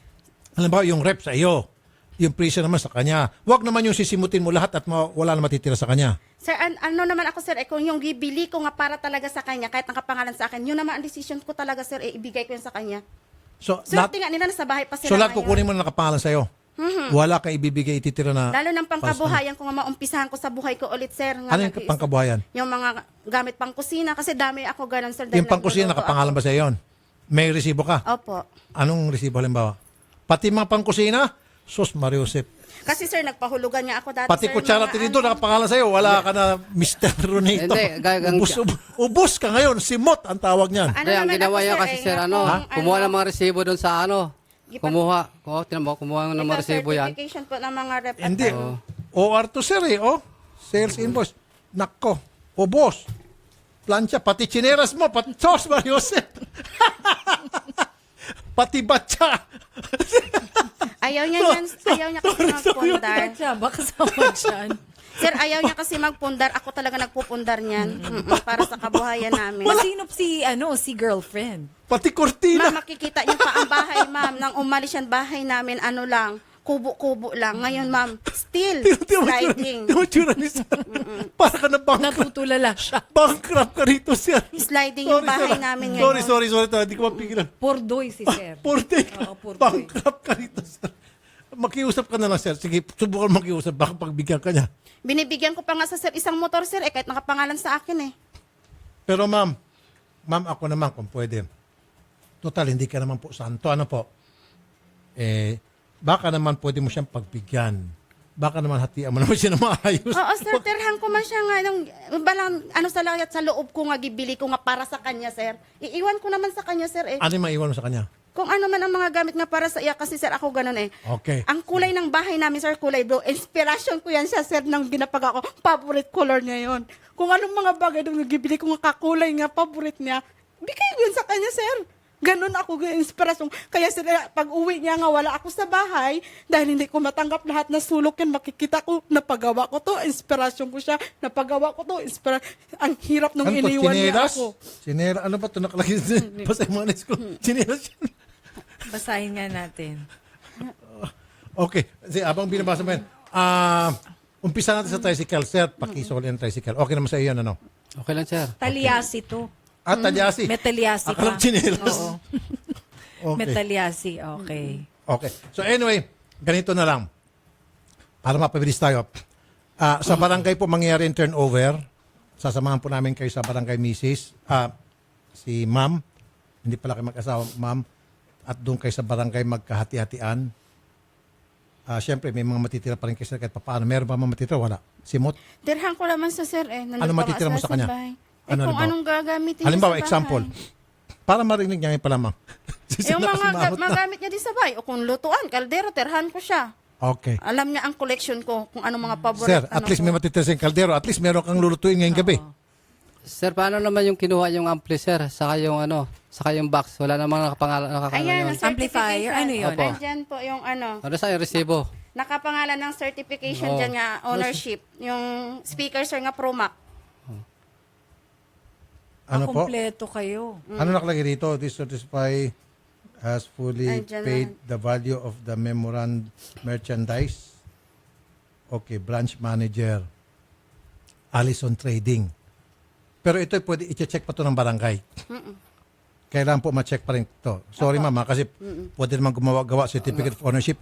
Alam ba, yung rep sa iyo, yung prisa naman sa kanya. Huwag naman yung sisimutin mo lahat at wala na matitira sa kanya. Sir, ano naman ako, sir, kung yung bibili ko nga para talaga sa kanya, kahit nakapangalan sa akin, yun naman ang decision ko talaga, sir, ibigay ko yun sa kanya. So, Sir, lahat, tingnan nila, nasa bahay pa sila so lahat ngayon. kukunin mo na nakapangalan sa iyo. Wala kang ibibigay ititira na. Lalo ng pangkabuhayan ko nga maumpisahan ko sa buhay ko ulit, sir. Nga Ano yung pangkabuhayan? Yung mga gamit pang kusina, kasi dami ako ganun, sir. dahil Yung pangkusina, nagluluto nakapangalan ba sa iyo? May resibo ka? Opo. Anong resibo halimbawa? Pati mga pangkusina? Sus, Mariusep. Kasi, sir, nagpahulugan nga ako dati, Pati sir. kutsara mga tinidor, ano. nakapangalan sa iyo. Wala ka na Mr. Ronito. Hindi, Ubus ka ngayon. Simot ang tawag niyan. Ano Hindi, ang naman ginawa ako, niya sir, kasi eh, sir, nga ano, pong, kumuha ng mga resibo doon sa ano. Kumuha. Tinan mo, kumuha ng mga resibo yan. Certification po ng mga rep. Hindi. OR to sir eh. Oh. Sales invoice. Nako. Ubos. Plancha. Pati chineras mo. Pati sauce, Mariusep. Pati batya. Ayaw niya kasi magpundar. Siya, baka sama dyan. Sir, ayaw niya kasi magpundar. Ako talaga nagpupundar niyan. Para sa kabuhayan namin. Masinop si girlfriend. Pati kortina. Ma'am, makikita niyo pa ang bahay, ma'am. Nang umalis yan, bahay namin, ano lang, kubo-kubo lang. Ngayon, ma'am, still sliding. Di mo tsura ni sir. Para ka na bankrupt. Natutulala siya. Bankrupt ka rito, sir. Sliding yung bahay namin Sorry, ngayon. sorry. Hindi ko mapigilan. Pordoy si sir. Porte. Oo, porte. Bankrupt ka rito, sir. Makiusap ka na lang, sir. Sige, subukan makiusap. Baka pagbigyan ka niya. Binibigyan ko pa nga sa sir isang motor, sir, kahit nakapangalan sa akin eh. Pero ma'am, ako naman kung pwede. Total, hindi ka naman po santo. Ano po? Baka naman pwede mo siyang pagbigyan. Baka naman hatian mo naman siya na maayos. Oo, sir, terhan ko man siya nga. Balang, sa layat sa loob ko nga, gibili ko nga para sa kanya, sir. Iiwan ko naman sa kanya, sir eh. Ano yung maiwan mo sa kanya? Kung ano man ang mga gamit nga para sa iya, kasi sir, ako ganun eh. Okay. Ang kulay ng bahay namin, sir, kulay blue. Inspiration ko yan siya, sir, nang ginapag ako. Favorite color niya yon. Kung anong mga bagay nung nagibili ko nga kakulay nga, favorite niya, bigay ko yun sa kanya, sir. Ganun ako inspirasyon. Kaya sir, pag uwi niya nga, wala ako sa bahay, dahil hindi ko matanggap lahat na sulok yan, makikita ko, napagawa ko to, inspirasyon ko siya, napagawa ko to, ang hirap nung Ano to? iniwan niya Chinelas? ako. Chinelas? Ano ba ito nakalagay? Basta yung mga ko. Chinelas yan. Basahin nga natin. Okay. Kasi abang binabasa mo yan. Umpisa natin sa tricycle. Sir, pakisol yung tricycle. Okay naman sa iyo yan, ano? Okay lang, sir. Talyasi to. At talyasi. May talyasi Akala pa. chinelas. Oo. May Okay. talyasi, okay. Okay. So anyway, ganito na lang. Para mapabilis tayo. Sa barangay po mangyayari yung turnover. Sasamahan po namin kayo sa barangay Mrs. Si ma'am. Hindi pala kayo mag-asawa, ma'am. At doon kayo sa barangay magkahati-hatian. Siyempre, may mga matitira pa rin kayo kahit paano. Meron ba mga matitira? Wala. Simot? Terhan ko naman sa sir eh. Ano matitira mo sa kanya? Bahay. Ano Kung halimbawa? anong gagamitin Halimbawa, niya sa example. bahay. Para marinig niya ngayon pala, ma'am. Yung mga Simamot na. magamit niya di sa bahay. O kung lutuan, kaldero, terhan ko siya. Okay. Alam niya ang collection ko, kung ano mga paborito. Sir, at least may matitira sa kaldero. At least meron kang lulutuin ngayong gabi. Sir, paano naman yung kinuha yung ampli, sir? Saka yung saka yung box. Wala namang nakapangalan Ayan, yun. ang Amplifier, ano yun? Opo. Andyan po yung ano, Ano sa yung resibo? nakapangalan ng certification Oo. dyan nga, ownership. Yung speaker, sir, nga Promac. Ano po? Kompleto kayo. Ano nakalagay dito? This certify has fully Andyan paid the value of the merchandise. Okay, branch manager. Allison Trading. Pero ito pwede i-check pa to ng barangay. kailangan po ma-check pa rin ito. Sorry ma'am, kasi pwede naman gumawa certificate of ownership.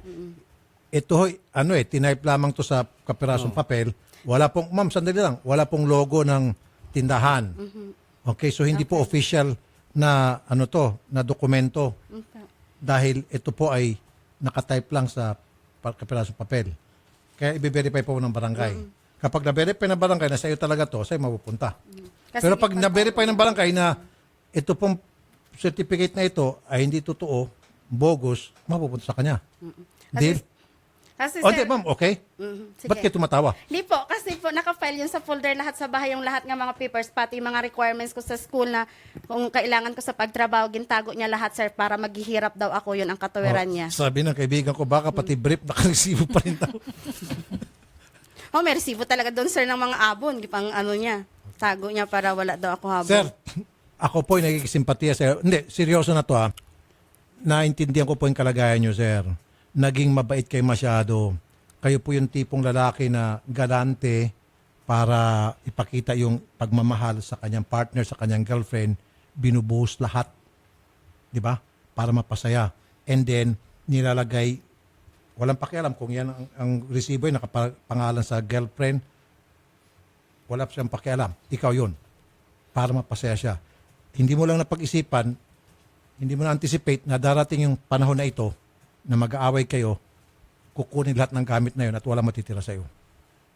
Ito hoy, tinype lamang to sa kapirasong papel. Wala pong, ma'am, sandali lang, wala pong logo ng tindahan. Okay, so hindi po official na na dokumento. Dahil ito po ay nakatype lang sa kapirasong papel. Kaya i-verify po ng barangay. Kapag na-verify ng barangay na sa iyo talaga to, sa'yo mapupunta. Kasi Pero pag di pa- na-verify ng barangay na ito pong certificate na ito ay hindi totoo, bogus, mapupunta sa kanya. Deal? Kasi O, sir, di, ma'am, okay? Sige. Ba't kayo tumatawa? Hindi po, kasi po nakafile yun sa folder lahat sa bahay, yung lahat ng mga papers, pati yung mga requirements ko sa school na kung kailangan ko sa pagtrabaho, gintago niya lahat, sir, para maghihirap daw ako, yun ang katuwiran niya. Sabi ng kaibigan ko, baka pati brief nakaresibo pa rin daw. Oh, may resibo talaga doon, sir, ng mga abon, pang niya, tago niya para wala daw ako habon. Sir, ako po ay nagkikisimpatiya sir. Hindi, seryoso na to ha. Naintindihan ko po yung kalagayan nyo, sir. Naging mabait kayo masyado. Kayo po yung tipong lalaki na galante para ipakita yung pagmamahal sa kanyang partner, sa kanyang girlfriend. Binubuhos lahat. Di ba? Para mapasaya. And then, nilalagay, walang pakialam kung yan ang resibo ay nakapangalan sa girlfriend. Wala pa siyang pakialam. Ikaw yun. Para mapasaya siya. Hindi mo lang napag-isipan, hindi mo na-anticipate na darating yung panahon na ito na mag-aaway kayo, kukunin lahat ng gamit na yun at wala matitira sa'yo.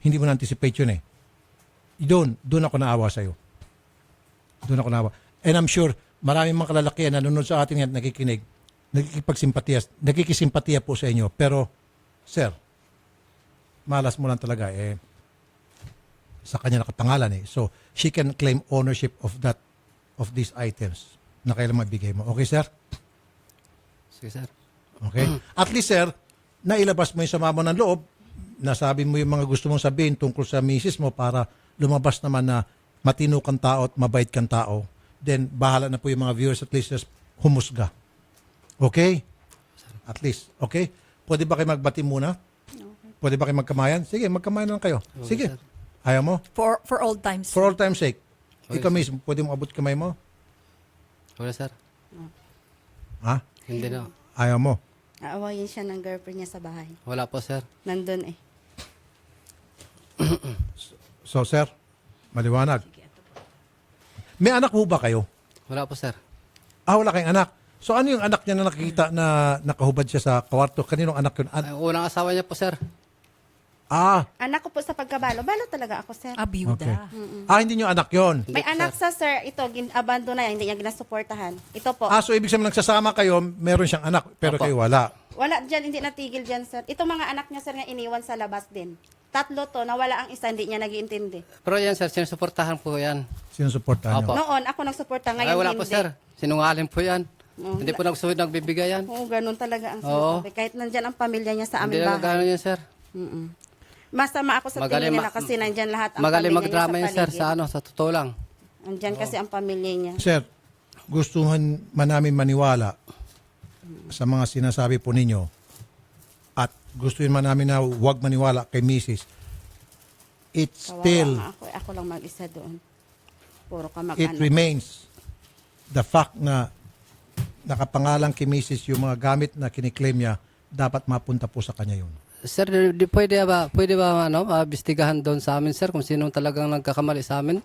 Hindi mo na-anticipate yun eh. Doon ako naawa sa'yo. Doon ako naawa. And I'm sure, maraming mga kalalakihan na nanonood sa atin yan, nakikinig, nakikisimpatiya po sa inyo. Pero, sir, malas mo lang talaga eh, sa kanya nakapangalan eh. So, she can claim ownership of these items na kailangan mabigay mo. Okay, sir? Sige, sir. Okay? At least, sir, nailabas mo yung sama mo ng loob, nasabi mo yung mga gusto mong sabihin tungkol sa misis mo para lumabas naman na matino kang tao at mabait kang tao. Then, bahala na po yung mga viewers at listeners humusga. Okay? At least. Okay? Pwede ba kayo magbati muna? Pwede ba kayo magkamayan? Sige, magkamayan lang kayo. Sige. sir. Ayaw mo? For old times. For all time's sake. Okay, Ikaw mismo, pwede mo abot kamay mo? Wala, sir. Ha? Hindi na. Ayaw mo? Aawayin siya ng girlfriend niya sa bahay. Wala po, sir. Nandun eh. So, sir, maliwanag. May anak ho ba kayo? Wala po, sir. Wala kayong anak. So, ano yung anak niya na nakikita na nakahubad siya sa kwarto? Kaninong anak yun? Ay, unang asawa niya po, sir. Anak ko po sa pagkabalo. Balo talaga ako, sir. Abiyuda. Okay. Hindi niyo anak yon. May anak sa sir. Ito, abandon na yan. Hindi niya ginasuportahan. Ito po. So ibig sabihin nagsasama kayo, meron siyang anak, pero Opo. kayo wala. Wala dyan. Hindi natigil dyan, sir. Ito mga anak niya, sir, nga iniwan sa labas din. 3 to. Nawala ang isa. Hindi niya nag-iintindi. Pero yan, sir, sinusuportahan po yan. Sinusuportahan niyo. Opo. Noon, ako nagsuporta. Ngayon, Ay, wala hindi. po, sir. Sinungaling po yan. Oh, Hindi po nagsuhod, nagbibigay yan. Oo, ganun talaga ang Oo. sinasabi. Kahit nandyan ang pamilya niya sa Hindi aming na bahay. gano'n yan, sir. Masama ako sa Magaling tingin nila ma- kasi nandyan lahat ang Magaling pamilya niya sa magdrama yan, sir, paligid. sa totoo lang. Nandyan kasi ang pamilya niya. Sir, gustuhan man namin maniwala sa mga sinasabi po ninyo at gustuhin man namin na huwag maniwala kay Mrs. It's Kawawa still, nga ako. Ako lang mag-isa doon. Puro ka it mag-anak. remains the fact na nakapangalan kay Mrs. yung mga gamit na kiniklaim niya, dapat mapunta po sa kanya yun. Sir, pwede ba bistigahan doon sa amin, sir, kung sino talagang nagkakamali sa amin?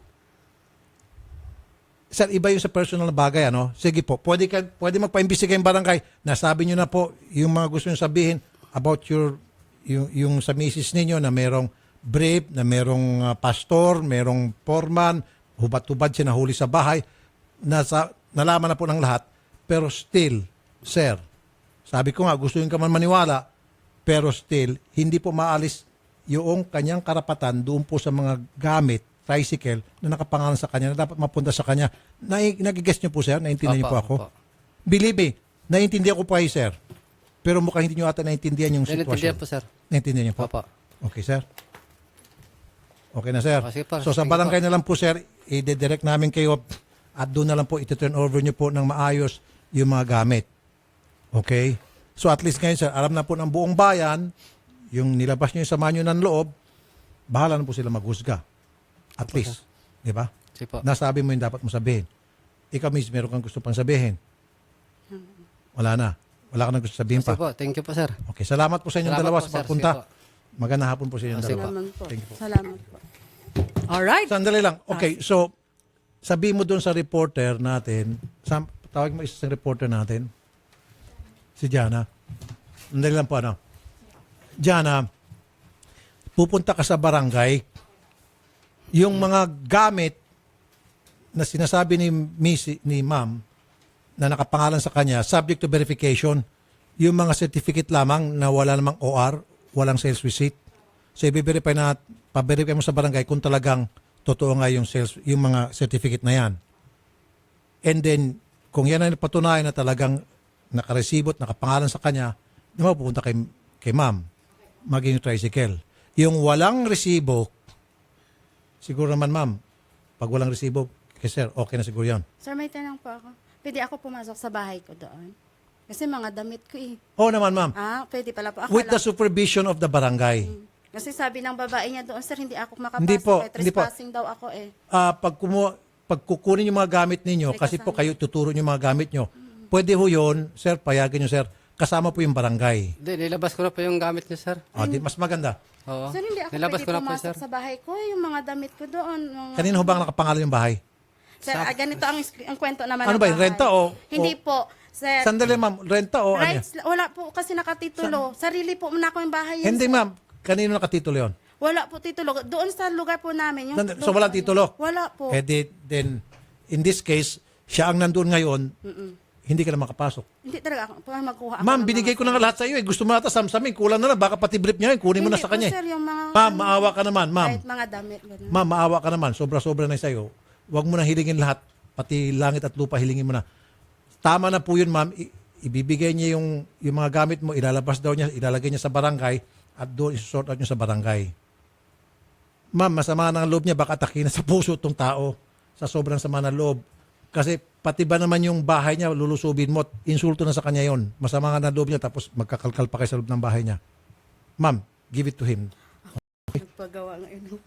Sir, iba yung sa personal na bagay, ano? Sige po, pwede magpa-imbestiga yung barangay. Nasabi nyo na po yung mga gusto nyo sabihin about yung sa misis ninyo na merong brief, na merong pastor, merong foreman, hubad-hubad siya nahuli sa bahay. Nalaman na po ng lahat. Pero still, sir, sabi ko nga, gusto nyo ka man maniwala, pero still, hindi po maalis yung kanyang karapatan doon po sa mga gamit, tricycle, na nakapangalan sa kanya, na dapat mapunta sa kanya. Nag-guess niyo po, sir? Naintindihan niyo po ako? Opo. Believe me, naintindihan ko po kayo, sir. Pero mukhang hindi niyo ata naintindihan yung Naintindihan sitwasyon. po, sir. Naintindihan niyo po? Opo. Okay, sir. Okay na, sir. Sige po, So, sa sige barangay po. na lang po, sir, i-direct namin kayo at doon na lang po iti-turn over niyo po ng maayos yung mga gamit. Okay? So, at least ngayon, sir, alam na po ng buong bayan, yung nilabas niyo yung sama niyo ng loob, bahala na po sila maghusga. At least. Di ba? Sige po. Nasabi mo yung dapat mo sabihin. ikaw, Miss, meron kang gusto pang sabihin? Wala na. Wala ka nang gusto sabihin Sige pa. po, thank you po, sir. Okay, salamat po sa inyong Salamat dalawa po, sa sir. pagpunta. Sige po. Magandang hapon po sa inyong Sige dalawa. Salamat po. Thank you po. Salamat po. Alright. Sandali lang. Okay, so, sabi mo doon sa reporter natin, tawag mo isang reporter natin, si Jana. Sandali lang po, ano. Jana, pupunta ka sa barangay, yung mga gamit na sinasabi ni ma'am na nakapangalan sa kanya, subject to verification, yung mga certificate lamang na wala namang OR, walang sales receipt. So, i-verify na, pa-verify mo sa barangay kung talagang totoo nga yung sales, yung mga certificate na yan. And then, kung yan ay napatunayan na talagang nakaresibot, nakapangalan sa kanya, di mo pupunta kay ma'am, maging tricycle. Yung walang resibo, siguro naman ma'am, pag walang resibo, kay sir, okay na siguro yan. Sir, may tanong po ako. Pwede ako pumasok sa bahay ko doon? Kasi mga damit ko eh. Oo naman ma'am, Pwede pala po. with the supervision of the barangay. Kasi sabi ng babae niya doon, sir, hindi ako makapasok. Hindi po, hindi po. Trespassing daw ako eh. Pag kukunin yung mga gamit ninyo, May kasi po kasama. kayo tuturo yung mga gamit nyo, pwede ho yun, sir, payagan nyo sir, kasama po yung barangay. Hindi, nilabas ko na po yung gamit niya, sir. Mas maganda. Oo. Sir, hindi ako Nilabas pwede ko na po, pumasok sir. sa bahay ko. Yung mga damit ko doon. Kanino ho bang nakapangalan yung bahay? Sir, ganito ang kwento naman Ano ng ba yun, bahay. renta o- Hindi po. Sir, Sandali ma'am, renta o ano? rights, wala po kasi nakatitulo. Sarili po na ako yung bahay. yun, Hindi sir. ma'am, kanino nakatitulo yun? Wala po titulo. Doon sa lugar po namin. Yung So walang titulo? Wala po. Then, in this case, siya ang nandun ngayon, hindi ka na makapasok. Hindi talaga ako. Magkuha ako Ma'am, ng binigay mga ko na nga lahat sa iyo. Gusto mo nata samsamin. Kulang na lang. Baka pati brief niya yun. Kunin mo na Hindi sa po, kanya. sir, yung mga, Ma'am, maawa ka naman. Ma'am, kahit mga damit. Ganun. ma'am, maawa ka naman. Sobra-sobra na sa'yo. Huwag mo na hilingin lahat. Pati langit at lupa, hilingin mo na. Tama na po yun, ma'am. Ibibigay niya yung mga gamit mo. Ilalabas daw niya. Ilalagay niya sa barangay. At doon isusort out niya sa barangay. Ma'am, masama ng loob niya. Baka atakin na sa puso itong tao. Sa sobrang sama ng loob. Kasi pati ba naman yung bahay niya, lulusubin mo, insulto na sa kanya yon. Masama nga ng loob niya, tapos magkakalkal pa kayo sa loob ng bahay niya. Ma'am, give it to him. Nagpagawa ngayon.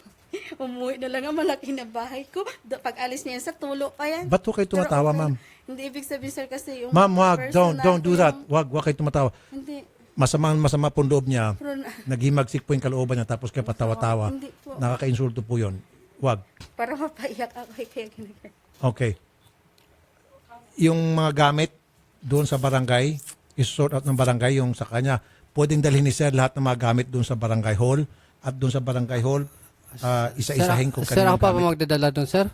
Umuwi na lang ang malaki na bahay ko. Pag alis niya yan sa tulo pa yan. Ba't ho kayo tumatawa, Pero, ma'am? Hindi ibig sabihin, sir, kasi yung Ma'am, wag, personal don't do ko that. yung- Wag kayo tumatawa. Hindi. Masama po ang loob niya. Pero, Naghimagsik po yung kalooban niya, tapos kayo patawa-tawa. Hindi po. Nakaka-insulto po yun. Wag. para mapaiyak ako. Kaya ginagawa. Okay. Yung mga gamit doon sa barangay, isort out ng barangay yung sa kanya. Pwedeng dalhin ni sir lahat ng mga gamit doon sa barangay hall. At doon sa barangay hall, isa-isahin kung Sir, kanino ako pa ba gamit. magdadala doon, sir?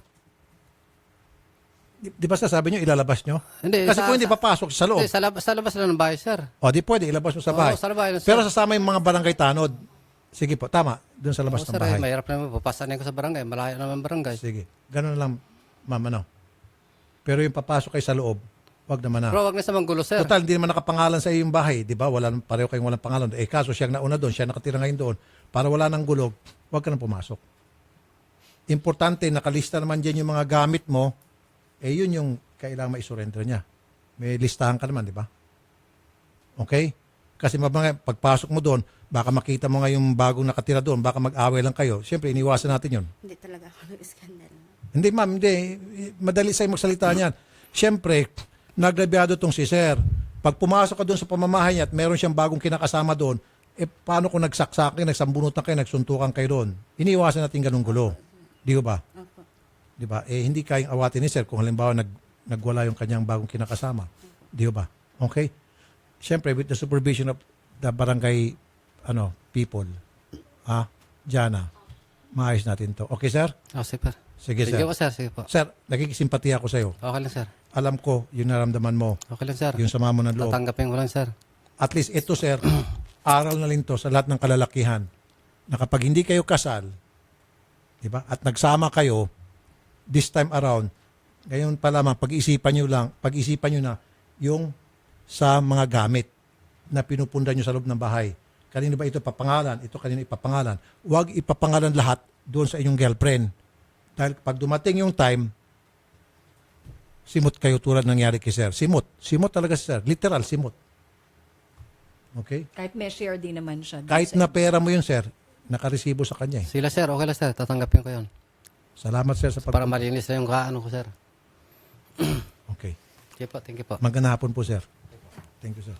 Di ba sabi nyo, ilalabas nyo? Hindi, Kasi sa- kung hindi papasok sa loob, Hindi, sa labas lang ng bahay, sir. o di pwede, ilabas mo sa Oo, bahay. sa bahay, sir. Pero sasama yung mga barangay tanod. Sige po, tama. Doon sa labas Oo, ng sir, bahay. mahirap naman. Papasanin ko sa barangay. Malayo naman barangay. Sige. Ganun lang, ma'am, ano. Pero yung papasok kayo sa loob, wag naman na. Bro, wag na sa manggulo, sir. Total, hindi naman nakapangalan sa iyo yung bahay, di ba? Pareho kayong walang pangalan. Kaso siya ang nauna doon, siya nakatira ngayon doon. Para wala nang gulog, wag ka nang pumasok. Importante, nakalista naman dyan yung mga gamit mo, yun yung kailangan ma-surrender niya. May listahan ka naman, di ba? Okay? Kasi pagpasok mo doon, baka makita mo nga yung bagong nakatira doon, baka mag-away lang kayo. Siyempre, iniwasan natin yun. Hindi talaga ako nag-skandal. Hindi ma'am, hindi. Madali sa'yo magsalita niyan. Siyempre, nagrabyado tong si sir. Pag pumasok ka doon sa pamamahay niya at meron siyang bagong kinakasama doon, paano kung nagsaksakin, nagsambunutan kayo, nagsuntukan kayo doon? Iniiwasan natin ganung gulo. Di ba? Opo. Di ba? Hindi kayang awatin ni sir kung halimbawa nagwala yung kanyang bagong kinakasama. Di ba? Okay? Siyempre, with the supervision of the barangay people, Jana, maayos natin to. Okay, sir? Oh, sige, sir. Sige, sir. Sige po, sir. Sige po. Sir, nagkikisimpatiya ako sa'yo. Okay lang, sir. Alam ko, yung naramdaman mo, Okay lang, sir. yung sama mo ng loob. Tatanggapin ko lang, sir. At least ito, sir, aral na rin to sa lahat ng kalalakihan na kapag hindi kayo kasal, di ba? At nagsama kayo, this time around, ngayon pa lamang, pag-isipan nyo na yung sa mga gamit na pinupundan nyo sa loob ng bahay. Kanino ba ito papangalan? Ito kanino ipapangalan? Huwag ipapangalan lahat doon sa inyong girlfriend. Dahil pag dumating yung time, simot kayo tulad nangyari kay sir. Simot. Simot talaga si sir. Literal, simot. Okay? Kahit may share din naman siya. Kahit na pera mo yun, sir, nakaresibo sa kanya. Eh. Sila, sir. Okay lang, sir. Tatanggapin ko yun. Salamat, sir, sa Para malinis na yung kaano ko, sir. Okay. Okay po, thank you po. Magandang hapon po, sir. Thank you, sir.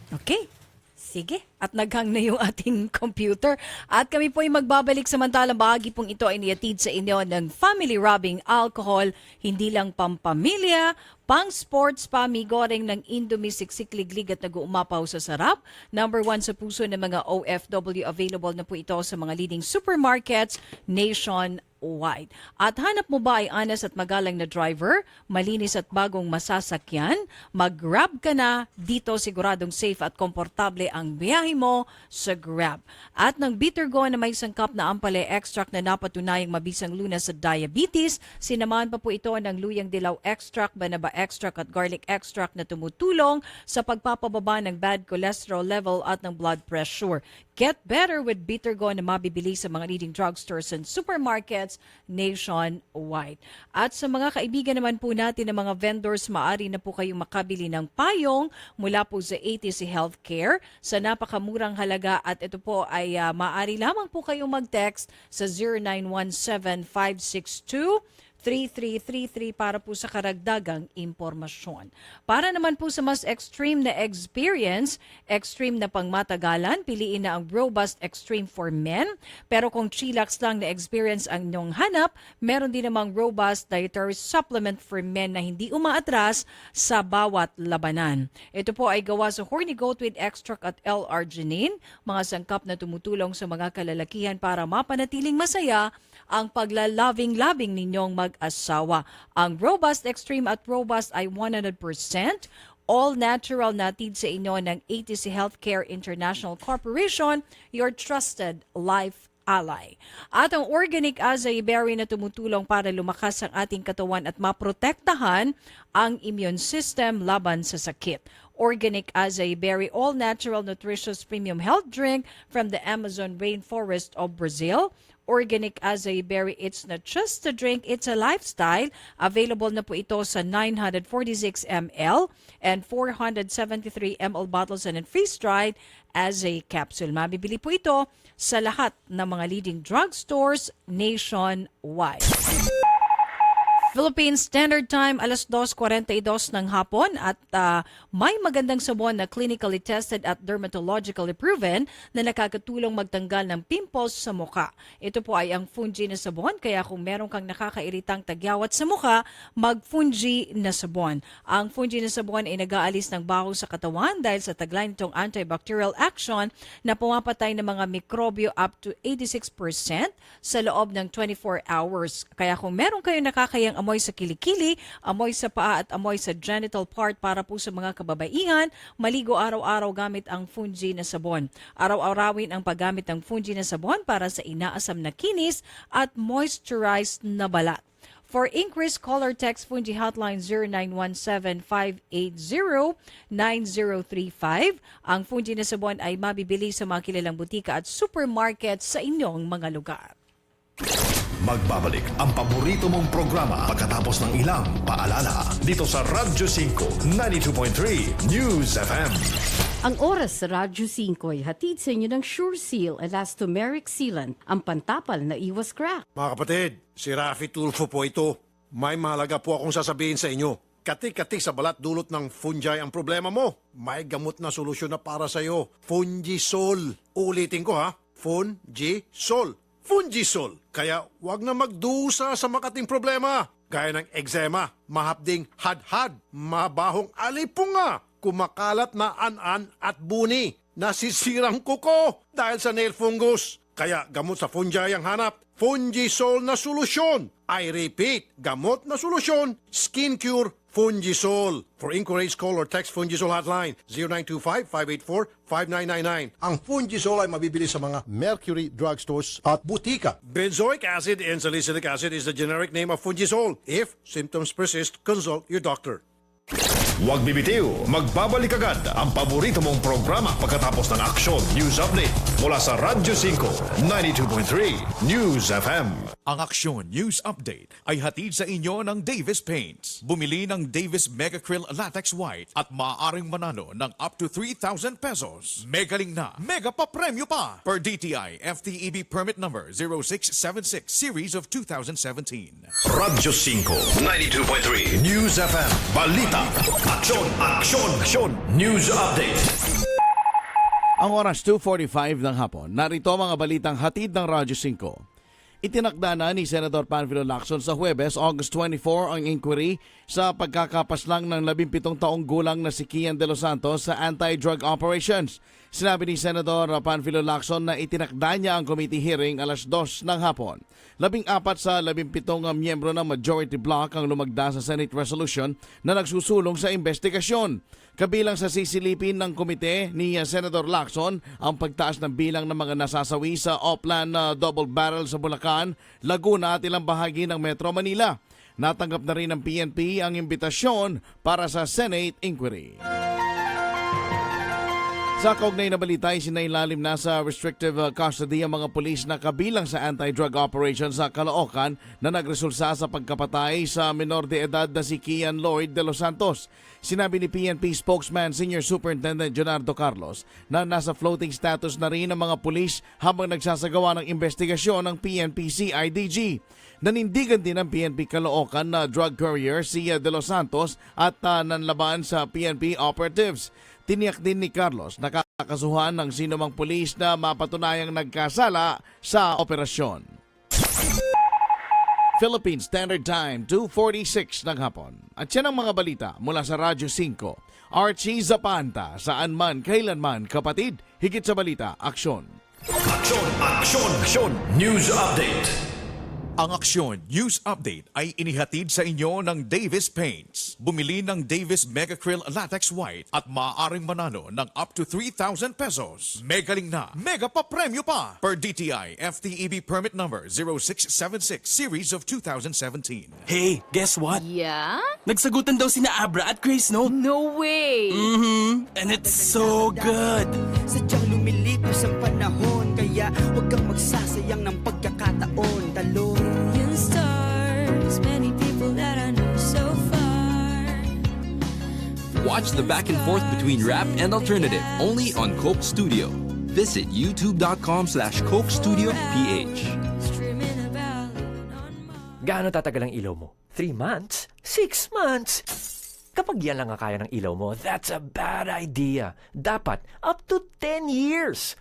Okay. Sige. At naghang na yung ating computer. At kami po ay magbabalik samantalang bahagi pong ito ay niyatid sa inyo ng Family Rubbing Alcohol. Hindi lang pampamilya, pang sports, pamigoreng ng Indomie siksik-liglig at nag-uumapaw sa sarap. Number 1 sa puso ng mga OFW. Available na po ito sa mga leading supermarkets nationwide. At hanap mo ba ay honest at magalang na driver, malinis at bagong masasakyan? Mag-Grab ka na. Dito siguradong safe at komportable ang biyahe mo sa Grab. At ng Bitter Go na may sangkap na ampale extract na napatunayang mabisang lunas sa diabetes, sinamahan pa po ito ng luyang dilaw extract, banaba extract at garlic extract na tumutulong sa pagpapababa ng bad cholesterol level at ng blood pressure. Get better with Bitter Go na mabibili sa mga leading drugstores and supermarkets nationwide. At sa mga kaibigan naman po natin ng mga vendors, maaari na po kayong makabili ng payong mula po sa ATC Healthcare sa napakamurang halaga at ito po ay maaari lamang po kayong mag-text sa 0917-562-3333 para po sa karagdagang impormasyon. Para naman po sa mas extreme na experience, extreme na pangmatagalan, piliin na ang Robust Extreme for Men. Pero kung chillax lang na experience ang inyong hanap, meron din namang Robust Dietary Supplement for Men na hindi umaatras sa bawat labanan. Ito po ay gawa sa horny goatweed extract at L-arginine, mga sangkap na tumutulong sa mga kalalakihan para mapanatiling masaya ang paglalaving-labing ninyong mag-asawa. Ang Robust Extreme at Robust ay 100% all-natural natid sa inyo ng ATC Healthcare International Corporation, your trusted life ally. At ang Organic Acai Berry na tumutulong para lumakas ang ating katawan at maprotektahan ang immune system laban sa sakit. Organic Acai Berry, all-natural nutritious premium health drink from the Amazon rainforest of Brazil. Organic Acai Berry, it's not just a drink, it's a lifestyle. Available na po ito sa 946 ml and 473 ml bottles and in freeze-dried Acai capsule. Mabibili po ito sa lahat ng mga leading drugstores nationwide. Philippine Standard Time, alas 2:42 ng hapon at may magandang sabon na clinically tested at dermatologically proven na nakakatulong magtanggal ng pimples sa mukha. Ito po ay ang Fungi na sabon, kaya kung meron kang nakakairitang tagyawat sa mukha, mag-Fungi na sabon. Ang Fungi na sabon ay nag-aalis ng baho sa katawan dahil sa taglay nitong antibacterial action na pumapatay ng mga mikrobyo up to 86% sa loob ng 24 hours. Kaya kung meron kayong nakakayang amoy sa kilikili, amoy sa paa at amoy sa genital part para po sa mga kababaihan, maligo araw-araw gamit ang Fungi na sabon. Araw-arawin ang paggamit ng Fungi na sabon para sa inaasam na kinis at moisturized na balat. For increased caller text Fungi hotline 0917-580-9035. Ang Fungi na sabon ay mabibili sa mga kilalang butika at supermarket sa inyong mga lugar. Magbabalik ang paborito mong programa pagkatapos ng ilang paalala dito sa Radyo 5 92.3 News FM. Ang oras sa Radyo 5 ay hatid sa inyo ng Sure Seal Elastomeric Sealant, ang pantapal na iwas crack. Mga kapatid, si Rafi Tulfo po ito. May mahalaga po akong sasabihin sa inyo. Katik-katik sa balat dulot ng fungi ang problema mo. May gamot na solusyon na para sa iyo. Fungisol. Ulitin ko ha. Fungisol. Fungisol. Kaya wag na magdusa sa makating problema. Gaya ng eczema, mahapding hadhad, mabahong alipunga, kumakalat na an-an at buni, nasisirang kuko dahil sa nail fungus. Kaya gamot sa fungi ang hanap. Fungisol na solusyon. I repeat, gamot na solusyon. Skin Cure Fungisol. For inquiries, call or text Fungisol hotline 0925-584-5999. Ang Fungisol ay mabibili sa mga Mercury drugstores at butika. Benzoic acid and salicylic acid is the generic name of Fungisol. If symptoms persist, consult your doctor. Huwag bibitiw, magbabalik agad ang paborito mong programa pagkatapos ng Action News Update. Mula sa Radyo 5, 92.3 News FM. Ang Aksyon News Update ay hatid sa inyo ng Davis Paints. Bumili ng Davis Mega Krill Latex White at maaaring manalo ng up to 3,000 pesos. Megaling na, mega pa premyo pa! Per DTI FTEB Permit Number 0676 Series of 2017. Radyo 5, 92.3 News FM. Balita. Aksyon, aksyon, aksyon. News Update. Ang oras 2:45 ng hapon. Narito ang mga balitang hatid ng Radyo 5. Itinakda na ni Senador Panfilo Lacson sa Huwebes, August 24 ang inquiry sa pagkakapaslang ng 17 taong gulang na si Kian De Los Santos sa anti-drug operations. Sinabi ni Senador Panfilo Lacson na itinakda niya ang committee hearing alas 2 ng hapon. 14 sa 17 miyembro ng majority bloc ang lumagda sa Senate resolution na nagsusulong sa investigasyon. Kabilang sa sisilipin ng komite ni Senator Lacson ang pagtaas ng bilang ng mga nasasawi sa Oplan double barrel sa Bulacan, Laguna at ilang bahagi ng Metro Manila. Natanggap na rin ng PNP ang imbitasyon para sa Senate inquiry. Sa kaugnay na balita ay sinailalim na sa restrictive custody ang mga pulis na kabilang sa anti-drug operation sa Caloocan na nagresulta sa pagkapatay sa menor de edad na si Kian Lloyd De Los Santos. Sinabi ni PNP spokesman Senior Superintendent Jonardo Carlos na nasa floating status na rin ang mga pulis habang nagsasagawa ng investigasyon ng PNP CIDG. Nanindigan din ng PNP Caloocan na drug courier si De Los Santos at nanlaban sa PNP operatives. Tiniyak din ni Carlos na kakasuhan ng sinumang pulis na mapatunayang nagkasala sa operasyon. Philippine Standard Time, 2:46 ng hapon. At yan ang mga balita mula sa Radyo 5. Archie Zapanta, saan man, kailanman, kapatid, higit sa balita, aksyon. Aksyon, aksyon, aksyon. News Update. Ang Aksyon News Update ay inihatid sa inyo ng Davis Paints. Bumili ng Davis Mega Krill Latex White at maaaring manalo ng up to 3,000 pesos. Megaling na, mega pa premyo pa! Per DTI FTEB Permit Number 0676 Series of 2017. Hey, guess what? Yeah? Nagsagutan daw sina Abra at Grace, no? No way! And it's so good! Sadyang lumilipas ang panahon, kaya huwag kang magsasayang ng pagkakataon. Talon stars, many people that I know so far. Watch the back and forth between rap and alternative only on Coke Studio. Visit youtube.com/Coke Studio PH. Gaano tatagal ang ilaw mo? 3 months? 6 months? Kapag yan lang ang kaya ng ilaw mo, that's a bad idea. Dapat up to 10 years.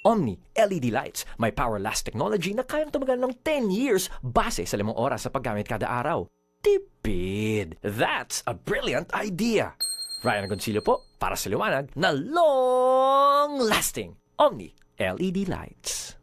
Omni LED lights, may power-last technology na kayang tumagal ng 10 years base sa 5 oras sa paggamit kada araw. Tipid! That's a brilliant idea! Ryan Agoncillo po, para sa liwanag na long-lasting Omni LED lights.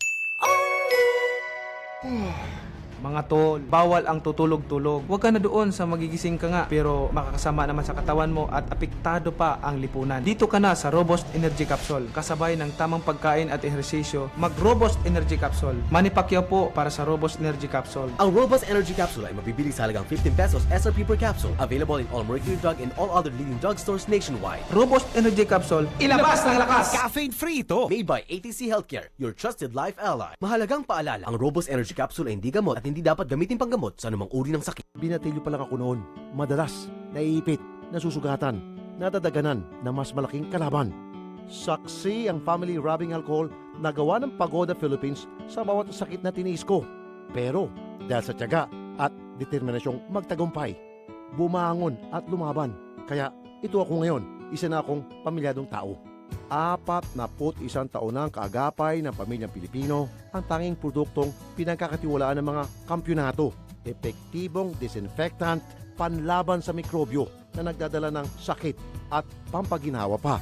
Mga tol, bawal ang tutulog-tulog. Huwag ka na doon sa magigising ka nga pero makakasama naman sa katawan mo at apektado pa ang lipunan. Dito ka na sa Robust Energy Capsule. Kasabay ng tamang pagkain at ehersisyo, mag-Robust Energy Capsule. Manny Pacquiao po para sa Robust Energy Capsule. Ang Robust Energy Capsule ay mabibili sa halagang 15 pesos SRP per capsule. Available in all Mercury Drug and all other leading drugstores nationwide. Robust Energy Capsule, ilabas ng lakas! Caffeine-free ito! Made by ATC Healthcare, your trusted life ally. Mahalagang paalala, ang Robust Energy Capsule ay hindi gamot at hindi dapat gamitin panggamot sa anumang uri ng sakit. Binatilyo pa lang ako noon. Madalas, naiipit, nasusugatan, nadadaganan na mas malaking kalaban. Saksi ang family rubbing alcohol na gawa ng Pagoda Philippines sa bawat sakit na tiniis ko. Pero dahil sa tiyaga at determinasyong magtagumpay, bumangon at lumaban. Kaya ito ako ngayon, isa na akong pamilyadong tao. 41 taon na ang kaagapay ng pamilyang Pilipino ang tanging produktong pinagkakatiwalaan ng mga kampyonato. Epektibong disinfectant panlaban sa mikrobyo na nagdadala ng sakit at pampaginawa pa.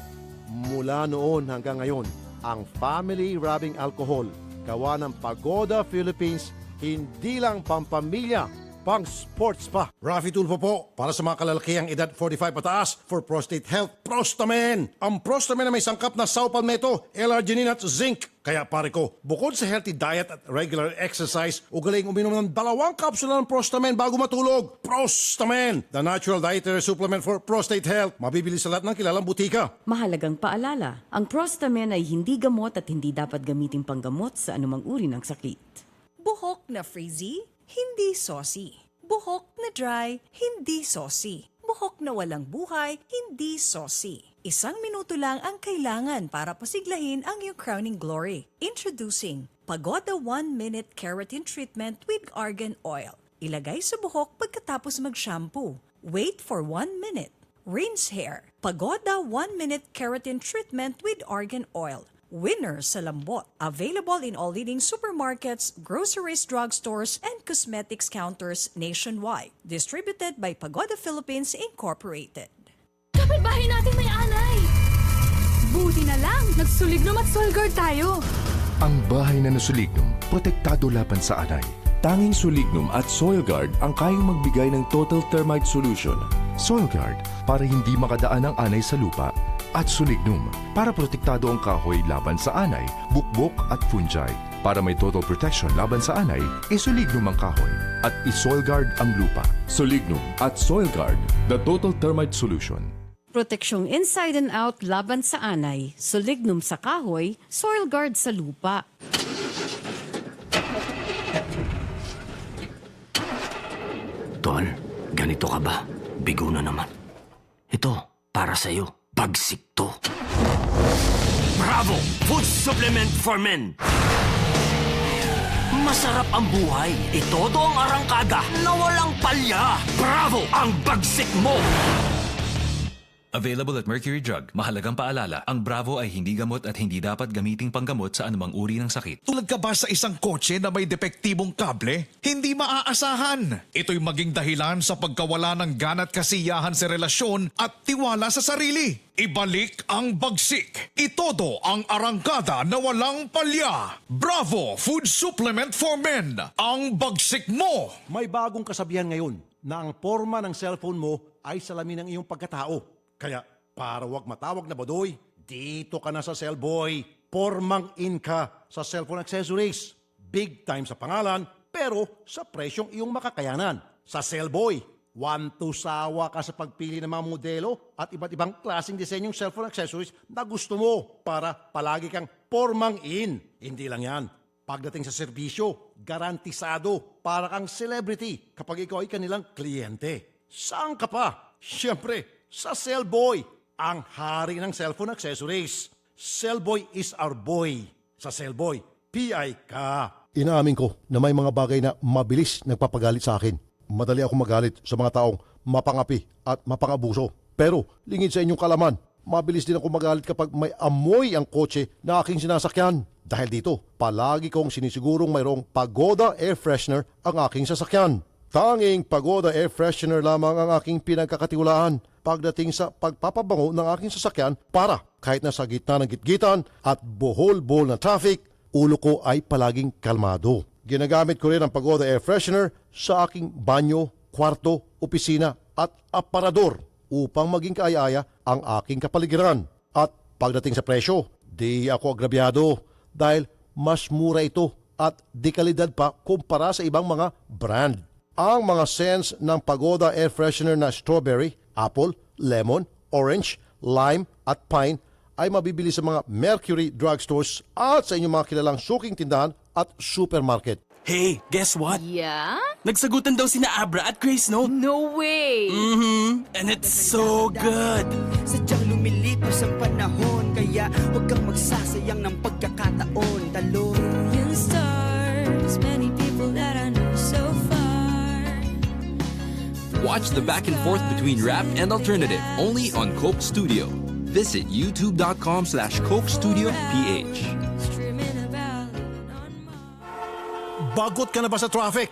Mula noon hanggang ngayon, ang family rubbing alcohol gawa ng Pagoda Philippines hindi lang pampamilya pang sports pa. Rafi Tulfo po, para sa mga kalalakihang edad 45 pataas for prostate health, Prostamen. Ang Prostamen na may sangkap na saw palmetto, L-arginine at zinc. Kaya pare ko, bukod sa healthy diet at regular exercise, ugaling uminom ng 2 kapsula ng Prostamen bago matulog. Prostamen, the natural dietary supplement for prostate health. Mabibili sa lahat ng kilalang butika. Mahalagang paalala, ang Prostamen ay hindi gamot at hindi dapat gamitin panggamot sa anumang uri ng sakit. Buhok na frizzy, hindi saucy. Buhok na dry, hindi saucy. Buhok na walang buhay, hindi saucy. 1 minuto lang ang kailangan para pasiglahin ang iyong crowning glory. Introducing Pagoda 1-Minute Keratin Treatment with Argan Oil. Ilagay sa buhok pagkatapos mag-shampoo. Wait for 1 minute. Rinse hair. Pagoda 1-Minute Keratin Treatment with Argan Oil. Winner sa lambot. Available in all leading supermarkets, groceries, drugstores, and cosmetics counters nationwide. Distributed by Pagoda Philippines Incorporated. Kapitbahay natin may anay! Buti na lang, nagsulignum at Solguard tayo. Ang bahay na nasulignum, protektado laban sa anay. Tanging Sulignum at Soilguard ang kayang magbigay ng total termite solution. Soilguard, para hindi makadaan ang anay sa lupa. At Sulignum, para protektado ang kahoy laban sa anay, bukbok at fungi. Para may total protection laban sa anay, Sulignum ang kahoy at Soilguard ang lupa. Sulignum at Soilguard, the total termite solution. Proteksyong inside and out laban sa anay, Solignum sa kahoy, Soilguard sa lupa. Tol, ganito ka ba? Bigo na naman. Ito, para sa'yo. Bagsik to. Bravo! Food supplement for men! Masarap ang buhay. Itodo ang arangkada na walang palya. Bravo! Ang bagsik mo! Available at Mercury Drug. Mahalagang paalala, ang Bravo ay hindi gamot at hindi dapat gamiting panggamot sa anumang uri ng sakit. Tulad ka ba sa isang kotse na may depektibong kable? Hindi maaasahan. Ito'y maging dahilan sa pagkawala ng gana at kasiyahan sa relasyon at tiwala sa sarili. Ibalik ang bagsik. Itodo ang arangkada na walang palya. Bravo Food Supplement for Men. Ang bagsik mo. May bagong kasabihan ngayon na ang forma ng cellphone mo ay salamin ng iyong pagkatao. Kaya para wag matawag na badoy, dito ka na sa Cellboy. Pormang in ka sa cellphone accessories. Big time sa pangalan, pero sa presyong iyong makakayanan. Sa Cellboy, 1-2 sawa ka sa pagpili ng mga modelo at iba't ibang klaseng disenyong cellphone accessories na gusto mo para palagi kang pormang in. Hindi lang yan. Pagdating sa serbisyo, garantisado para kang celebrity kapag ikaw ay kanilang kliyente. Saan ka pa? Siyempre, sa Cellboy, ang hari ng cellphone accessories. Cellboy is our boy. Sa Cellboy, PI ka. Inaamin ko na may mga bagay na mabilis nagpapagalit sa akin. Madali ako magalit sa mga taong mapangapi at mapangabuso. Pero lingid sa inyong kalaman, mabilis din ako magalit kapag may amoy ang kotse na aking sinasakyan. Dahil dito, palagi kong sinisigurong mayroong Pagoda Air Freshener ang aking sasakyan. Tanging Pagoda Air Freshener lamang ang aking pinagkakatiwalaan pagdating sa pagpapabango ng aking sasakyan para kahit nasa gitna ng gitgitan at bohol-bohol na traffic, ulo ko ay palaging kalmado. Ginagamit ko rin ang Pagoda Air Freshener sa aking banyo, kwarto, opisina at aparador upang maging kaaya-aya ang aking kapaligiran. At pagdating sa presyo, di ako agrabyado dahil mas mura ito at di kalidad pa kumpara sa ibang mga brand. Ang mga scents ng Pagoda Air Freshener na strawberry, apple, lemon, orange, lime at pine ay mabibili sa mga Mercury drugstores at sa inyong mga kilalang suking tindahan at supermarket. Hey, guess what? Yeah? Nagsagutan daw sina Abra at Grace Note. No way! And it's so good! Sadyang lumilipas ang panahon, kaya huwag kang magsasayang ng pagkakataon. Talon. Million stars, many people that I know so far. Watch the back and forth between rap and alternative only on Coke Studio. Visit youtube.com/Coke Studio PH. Bagot ka na ba sa traffic?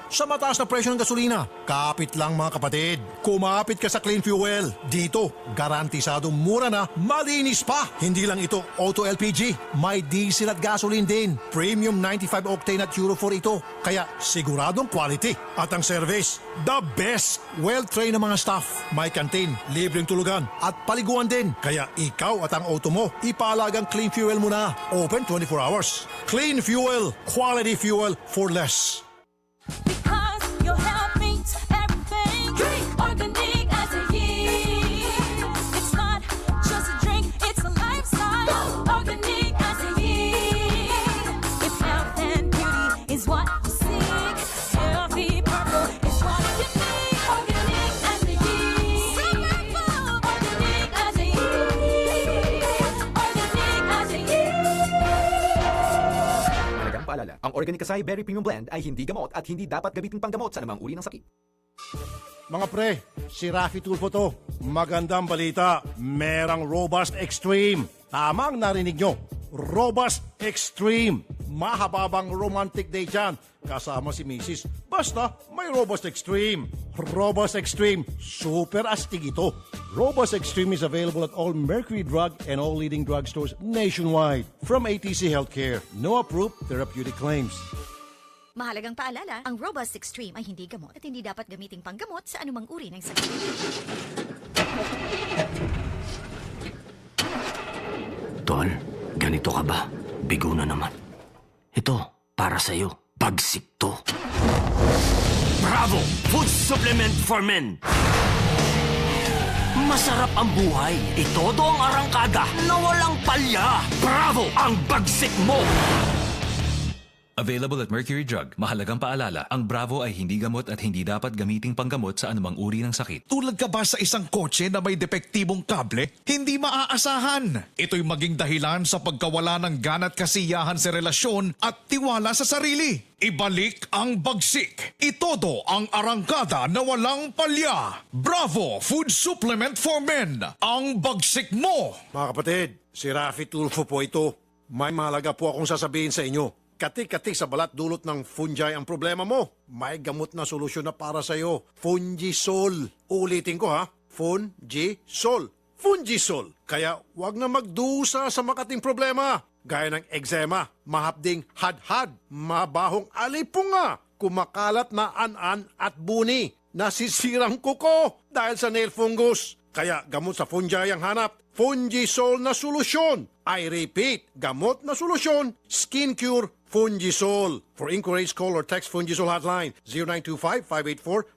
Sa mataas na presyo ng gasolina, kapit lang mga kapatid. Kumapit ka sa Clean Fuel. Dito, garantisadong mura na, malinis pa. Hindi lang ito auto LPG, may diesel at gasoline din. Premium 95 octane at Euro 4 ito. Kaya siguradong quality. At ang service, the best. Well-trained na mga staff. May canteen, libreng tulugan at paliguan din. Kaya ikaw at ang auto mo, ipalagang Clean Fuel mo na. Open 24 hours. Clean Fuel, quality fuel for less. Because your health means everything. Drink organic as a year. It's not just a drink, it's a lifestyle. Organic as a year. If health and beauty is what you seek, healthy purple is what you need. Organic as a year. Organic as a year. Organic as a year. Mahalagang paalala, ang Organic Acai Berry Premium Blend ay hindi gamot at hindi dapat gamitin panggamot sa anumang uri ng sakit. Mga pre, si Rafi Tulfo to. Magandang balita, merang Robust Extreme. Tama ang narinig nyo, Robust Extreme. Mahababang romantic day dyan, kasama si Mrs. Basta may Robust Extreme. Robust Extreme, super astig ito. Robust Extreme is available at all Mercury Drug and all leading drugstores nationwide. From ATC Healthcare, no approved therapeutic claims. Mahalagang paalala, ang Robust Extreme ay hindi gamot at hindi dapat gamiting panggamot sa anumang uri ng sakit. Tol, ganito ka ba? Bigo na naman. Ito, para sa'yo. Pagsikto. Bravo! Food supplement for men! Masarap ang buhay. Itodo ang arangkada na walang palya. Bravo! Ang bagsik mo! Available at Mercury Drug. Mahalagang paalala, ang Bravo ay hindi gamot at hindi dapat gamiting panggamot sa anumang uri ng sakit. Tulad ka ba sa isang kotse na may depektibong kable? Hindi maaasahan. Ito'y maging dahilan sa pagkawala ng gana at kasiyahan sa relasyon at tiwala sa sarili. Ibalik ang bagsik. Itodo ang arangkada na walang palya. Bravo Food Supplement for Men. Ang bagsik mo. Mga kapatid, si Rafi Tulfo po ito. May mahalaga po akong sasabihin sa inyo. Kati-kati sa balat dulot ng fungi ang problema mo. May gamot na solusyon na para sa iyo. Fungisol. Ulitin ko ha. Fungisol. Fungisol. Kaya wag na magdusa sa makating problema. Gaya ng eczema, mahapding hadhad, mabahong alipunga, kumakalat na an-an at buni, nasisirang kuko dahil sa nail fungus. Kaya gamot sa fungi ang hanap. Fungisol na solusyon. I repeat, gamot na solusyon. Skin Cure Fungisol. For inquiries, call or text Fungisol hotline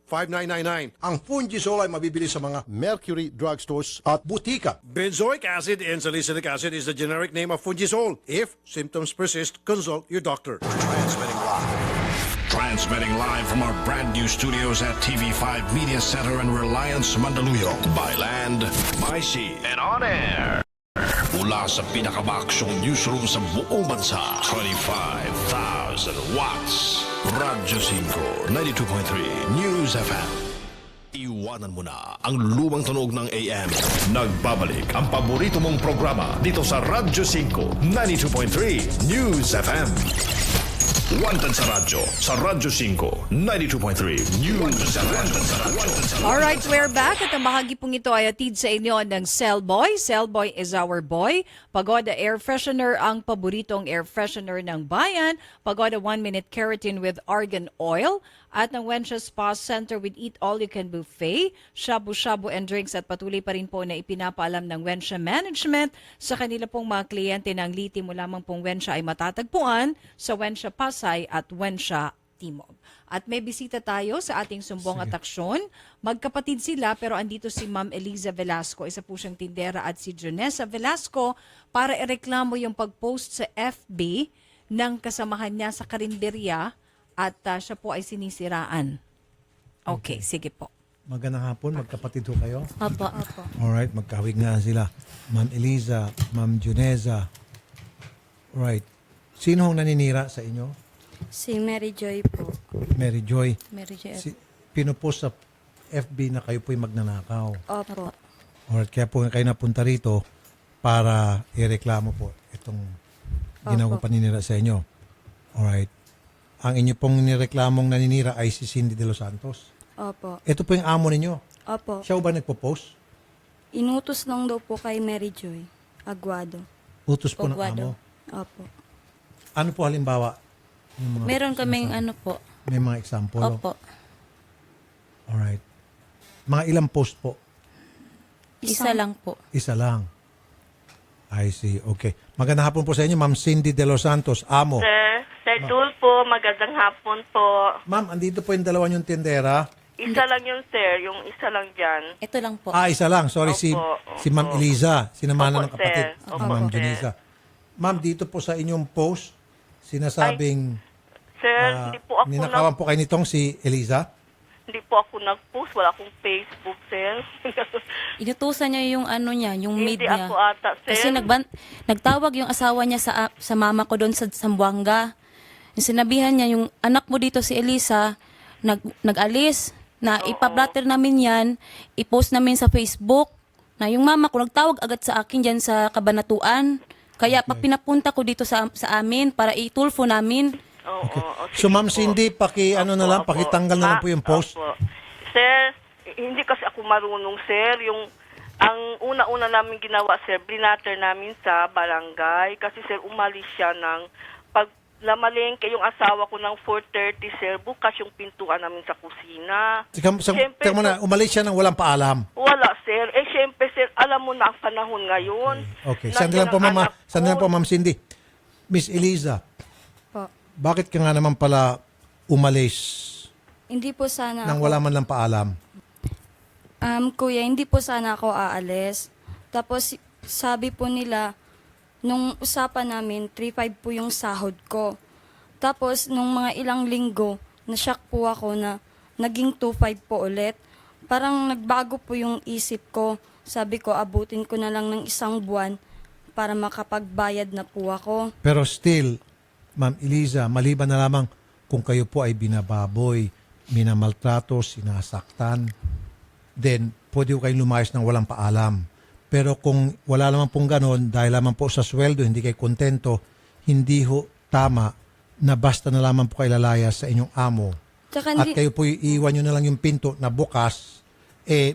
0925-584-5999. Ang Fungisol ay mabibili sa mga Mercury drugstores at butika. Benzoic acid and salicylic acid is the generic name of Fungisol. If symptoms persist, consult your doctor. Transmitting live from our brand new studios at TV5 Media Center and Reliance Mandaluyong. By land, by sea, and on air. Mula sa pinakamaksyong newsroom sa buong bansa, 25,000 watts. Radyo 5, 92.3 News FM. Iwanan mo na ang lumang tunog ng AM. Nagbabalik ang paborito mong programa dito sa Radyo 5, 92.3 News FM. Wanted sa radyo, sa Radyo 5, 92.3 News FM. Alright, we're back at ang bahagi pong ito ay atid sa inyo ng Cellboy. Cellboy is our boy. Pagoda Air Freshener ang paboritong air freshener ng bayan. Pagoda 1-minute keratin with argan oil. At ng Wensha Spa Center with Eat All You Can Buffet, shabu-shabu and drinks at patuloy pa rin po na ipinapaalam ng Wensha Management sa kanila pong mga kliyente ng liti mo lamang pong Wensha ay matatagpuan sa Wensha Pasay at Wensha Timog. At may bisita tayo sa ating sumbong at aksyon. Magkapatid sila pero andito si Ma'am Eliza Velasco, isa po siyang tindera, at si Jonessa Velasco para ireklamo yung pag-post sa FB ng kasamahan niya sa karinderya at siya po ay sinisiraan. Okay, sige po. Magandang hapon, magkapatid ho kayo? Opo. Alright, magkawig nga sila. Ma'am Eliza, Ma'am Jonessa. Right. Sino hong naninira sa inyo? Si Mary Joy po. Mary Joy. Mary Joy. Pinupost sa FB na kayo po'y magnanakaw. Opo. Alright, kaya po kayo napunta rito para ireklamo po itong ginawang paninira sa inyo. Alright. ang inyo pong nireklamong naninira ay si Cindy De Los Santos. Opo. Ito po yung amo ninyo. Opo. Siya ba nagpo-post? Inutos lang daw po kay Mary Joy Aguado. Utos po ng Aguado. amo. Opo. Ano po halimbawa? Yung mga Meron kaming sinasabi? ano po. May mga example? Opo. Alright. Mga ilang post po? Isa lang po. Isa lang. I see. Okay. Magandang hapon po sa inyo, Ma'am Cindy De Los Santos, amo. Sir Tulfo, magandang hapon po. Ma'am, andito po yung dalawa yung tindera. Isa lang yun, sir. Yung isa lang dyan. Ito lang po. Isa lang. Sorry, si Ma'am Eliza. Sinamahan ng Opo, kapatid. sir. Si Opo, Ma'am sir. Junisa. Ma'am, dito po sa inyong post, sinasabing Sir, hindi po ako ninakawan po kayo nitong si Eliza. hindi po ako nag-post. Wala akong Facebook, sir. Inutusan niya yung ano niya, yung maid Hindi niya. ako ata, sir. Kasi nagtawag yung asawa niya sa mama ko doon sa Zamboanga. Yung sinabihan niya, yung anak mo dito si Elisa, nag-alis, na ipablatter namin yan, i-post namin sa Facebook, na yung mama ko nagtawag agad sa akin dyan sa Kabanatuan. Kaya pag pinapunta ko dito sa amin para itulfo namin. So Ma'am Cindy, pakitanggal na lang po yung post. Opo. Sir, hindi kasi ako marunong, sir. Ang una-una namin ginawa, sir, blinatter namin sa barangay. Kasi, sir, umalis siya ng pag namalengke yung asawa ko ng 4:30, sir, bukas yung pintuan namin sa kusina. Teka muna, umalis siya nang walang paalam. Wala, sir. Siyempre, sir, alam mo na ang panahon ngayon. Okay. Sandali lang po, Ma'am Cindy. Miss Eliza, Po. bakit ka nga naman pala umalis Hindi po sana nang ako- wala man lang paalam? Kuya, hindi po sana ako aalis. Tapos, sabi po nila, nung usapan namin, 3.5 po yung sahod ko. Tapos, nung mga ilang linggo, na-shock po ako na naging 2.5 po ulit. Parang nagbago po yung isip ko. Sabi ko, abutin ko na lang ng 1 buwan para makapagbayad na po ako. Pero still, Ma'am Eliza, maliban na lamang kung kayo po ay binababoy, minamaltrato, sinasaktan, then pwede ko kayong lumayas ng walang paalam. Pero kung wala naman pong ganon, dahil lamang po sa sweldo, hindi kayo kontento, hindi ho tama na basta na lamang po kayo lalayas sa inyong amo. Tsaka At kayo po iiwan nyo na lang yung pinto na bukas,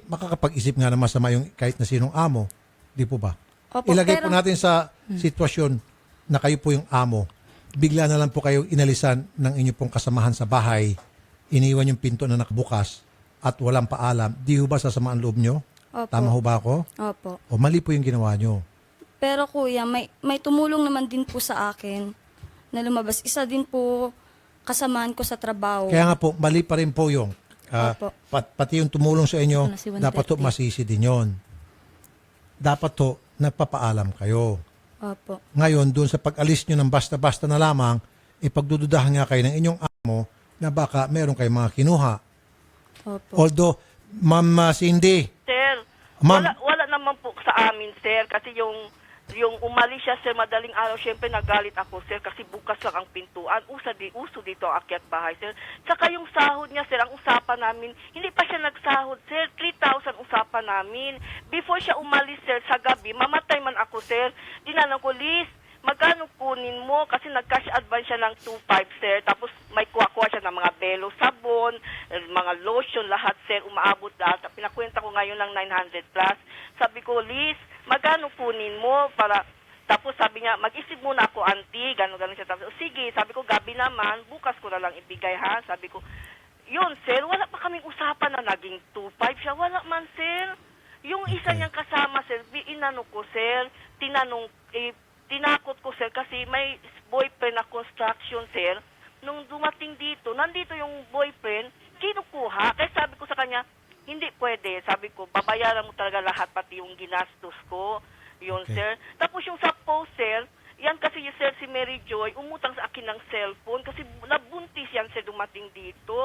makakapag-isip nga na masama yung kahit na sinong amo. Di po ba? Opo, Ilagay pero- po natin sa sitwasyon na kayo po yung amo. Bigla na lang po kayo inalisan ng inyo pong kasamahan sa bahay, iniwan yung pinto na nakabukas at walang paalam. Di ho ba sasama ang loob nyo? Opo. Tama ho ba ako? Opo. O mali po yung ginawa nyo? Pero kuya, may tumulong naman din po sa akin na lumabas. Isa din po kasamaan ko sa trabaho. Kaya nga po, mali pa rin po yung Opo. pati yung tumulong sa inyo, Ito na si 130. dapat to masisi din yon. Dapat to nagpapaalam kayo. Opo. Ngayon, doon sa pag-alis nyo ng basta-basta na lamang, ipagdududahan nga kayo ng inyong amo na baka meron kayong mga kinuha. Opo. Although, Ma'am Cindy, Sir, Ma'am. wala naman po sa amin, sir. Kasi yung umalis siya, sir, madaling araw, syempre nagalit ako, sir, kasi bukas lang ang pintuan. Uso dito ang akyat bahay, sir. Saka yung sahod niya, sir, ang usapan namin, hindi pa siya nagsahod, sir. 3,000 usapan namin. Before siya umalis, sir, sa gabi, mamatay man ako, sir. Dinanong ko, Liz, magkano kunin mo? Kasi nag-cash advance siya ng 2,500, sir. Tapos may kuha-kuha siya ng mga belo, sabon, mga lotion, lahat, sir. Umaabot lahat. Pinakwenta ko ngayon ng 900 plus. Sabi ko, Liz, magkano kunin mo para... Tapos sabi niya, mag-isip muna ako, auntie, gano'n siya. Tapos, sige, sabi ko, gabi naman, bukas ko na lang ibigay, ha? Sabi ko, yun, sir, wala pa kaming usapan na naging 2,500 siya. Wala man, sir. Yung isa niyang kasama, sir, inano ko, sir, tinakot ko, sir, kasi may boyfriend na construction, sir. Nung dumating dito, nandito yung boyfriend, kinukuha. Kaya sabi ko sa kanya, hindi pwede. Sabi ko, babayaran mo talaga lahat, pati yung ginastos ko. Yun, sir. Tapos yung sa post, sir, yan kasi yung sir, si Mary Joy, umutang sa akin ng cellphone kasi nabuntis yan, sir, dumating dito.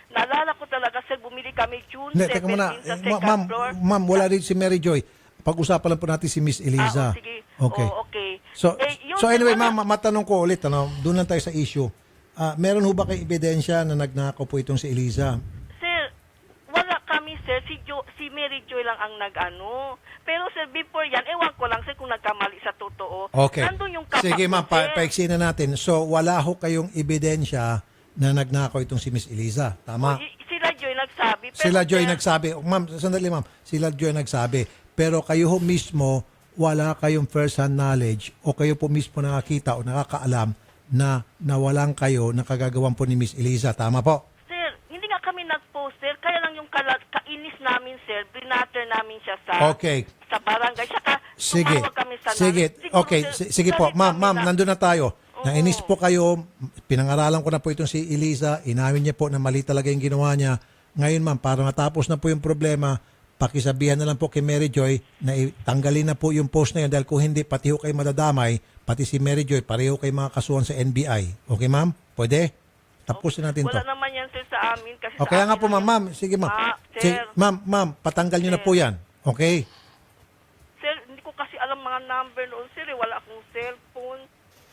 Naalala ko talaga, sir, bumili kami June 17 teka muna. sa second floor. Ma'am, wala rin si Mary Joy. Pag-usapan lang po natin si Miss Eliza. Sige. Okay. Okay. Yun, So anyway, sir, ma'am, matanong ko ulit, doon lang tayo sa issue. Meron ho ba kayo ebidensya na nagnakaw po itong si Eliza? Sir, wala kami, sir. Si Mary Joy lang ang nag-ano. Pero, sir, before yan, ewan ko lang, sir, kung nagkamali sa totoo. Okay. Nandun yung kapatid, Sige, ma'am, sir. paiksin na natin. So, wala ho kayong ebidensya na nagnakaw itong si Miss Eliza. Tama? Sila Joy nagsabi. Pero Sila Joy sir, nagsabi. Ma'am, sandali ma'am. Sila Joy nagsabi. Pero kayo ho mismo, wala kayong first-hand knowledge o kayo po mismo nakakita o nakakaalam na nawalan kayo na kagagawan po ni Miss Eliza. Tama po? Sir, hindi nga kami nag-post, sir. Kaya lang yung kainis namin, sir. Binatter namin siya sa barangay. Saka Sige. tumawag kami sa Sige. Siguro, Okay. sir, Sige po. galit Ma'am, kami ma'am, na- nandun na tayo. Nainis po kayo. Pinangaralan ko na po itong si Eliza. Inamin niya po na mali talaga yung ginawa niya. Ngayon ma'am, para matapos na po yung problema, pakisabihan na lang po kay Mary Joy na tanggalin na po yung post na yun dahil kung hindi, pati ho kayo madadamay, pati si Mary Joy, pareho kayo mga kasuhan sa NBI. Okay ma'am? Pwede? Tapusin natin to. Wala naman yan, sir, sa amin. Kasi O kaya nga po ma'am, ma'am. Sige ma'am. Sir. Sige, ma'am, patanggal nyo na po yan. Okay? Sir, hindi ko kasi alam mga number noon, sir. Wala akong cellphone.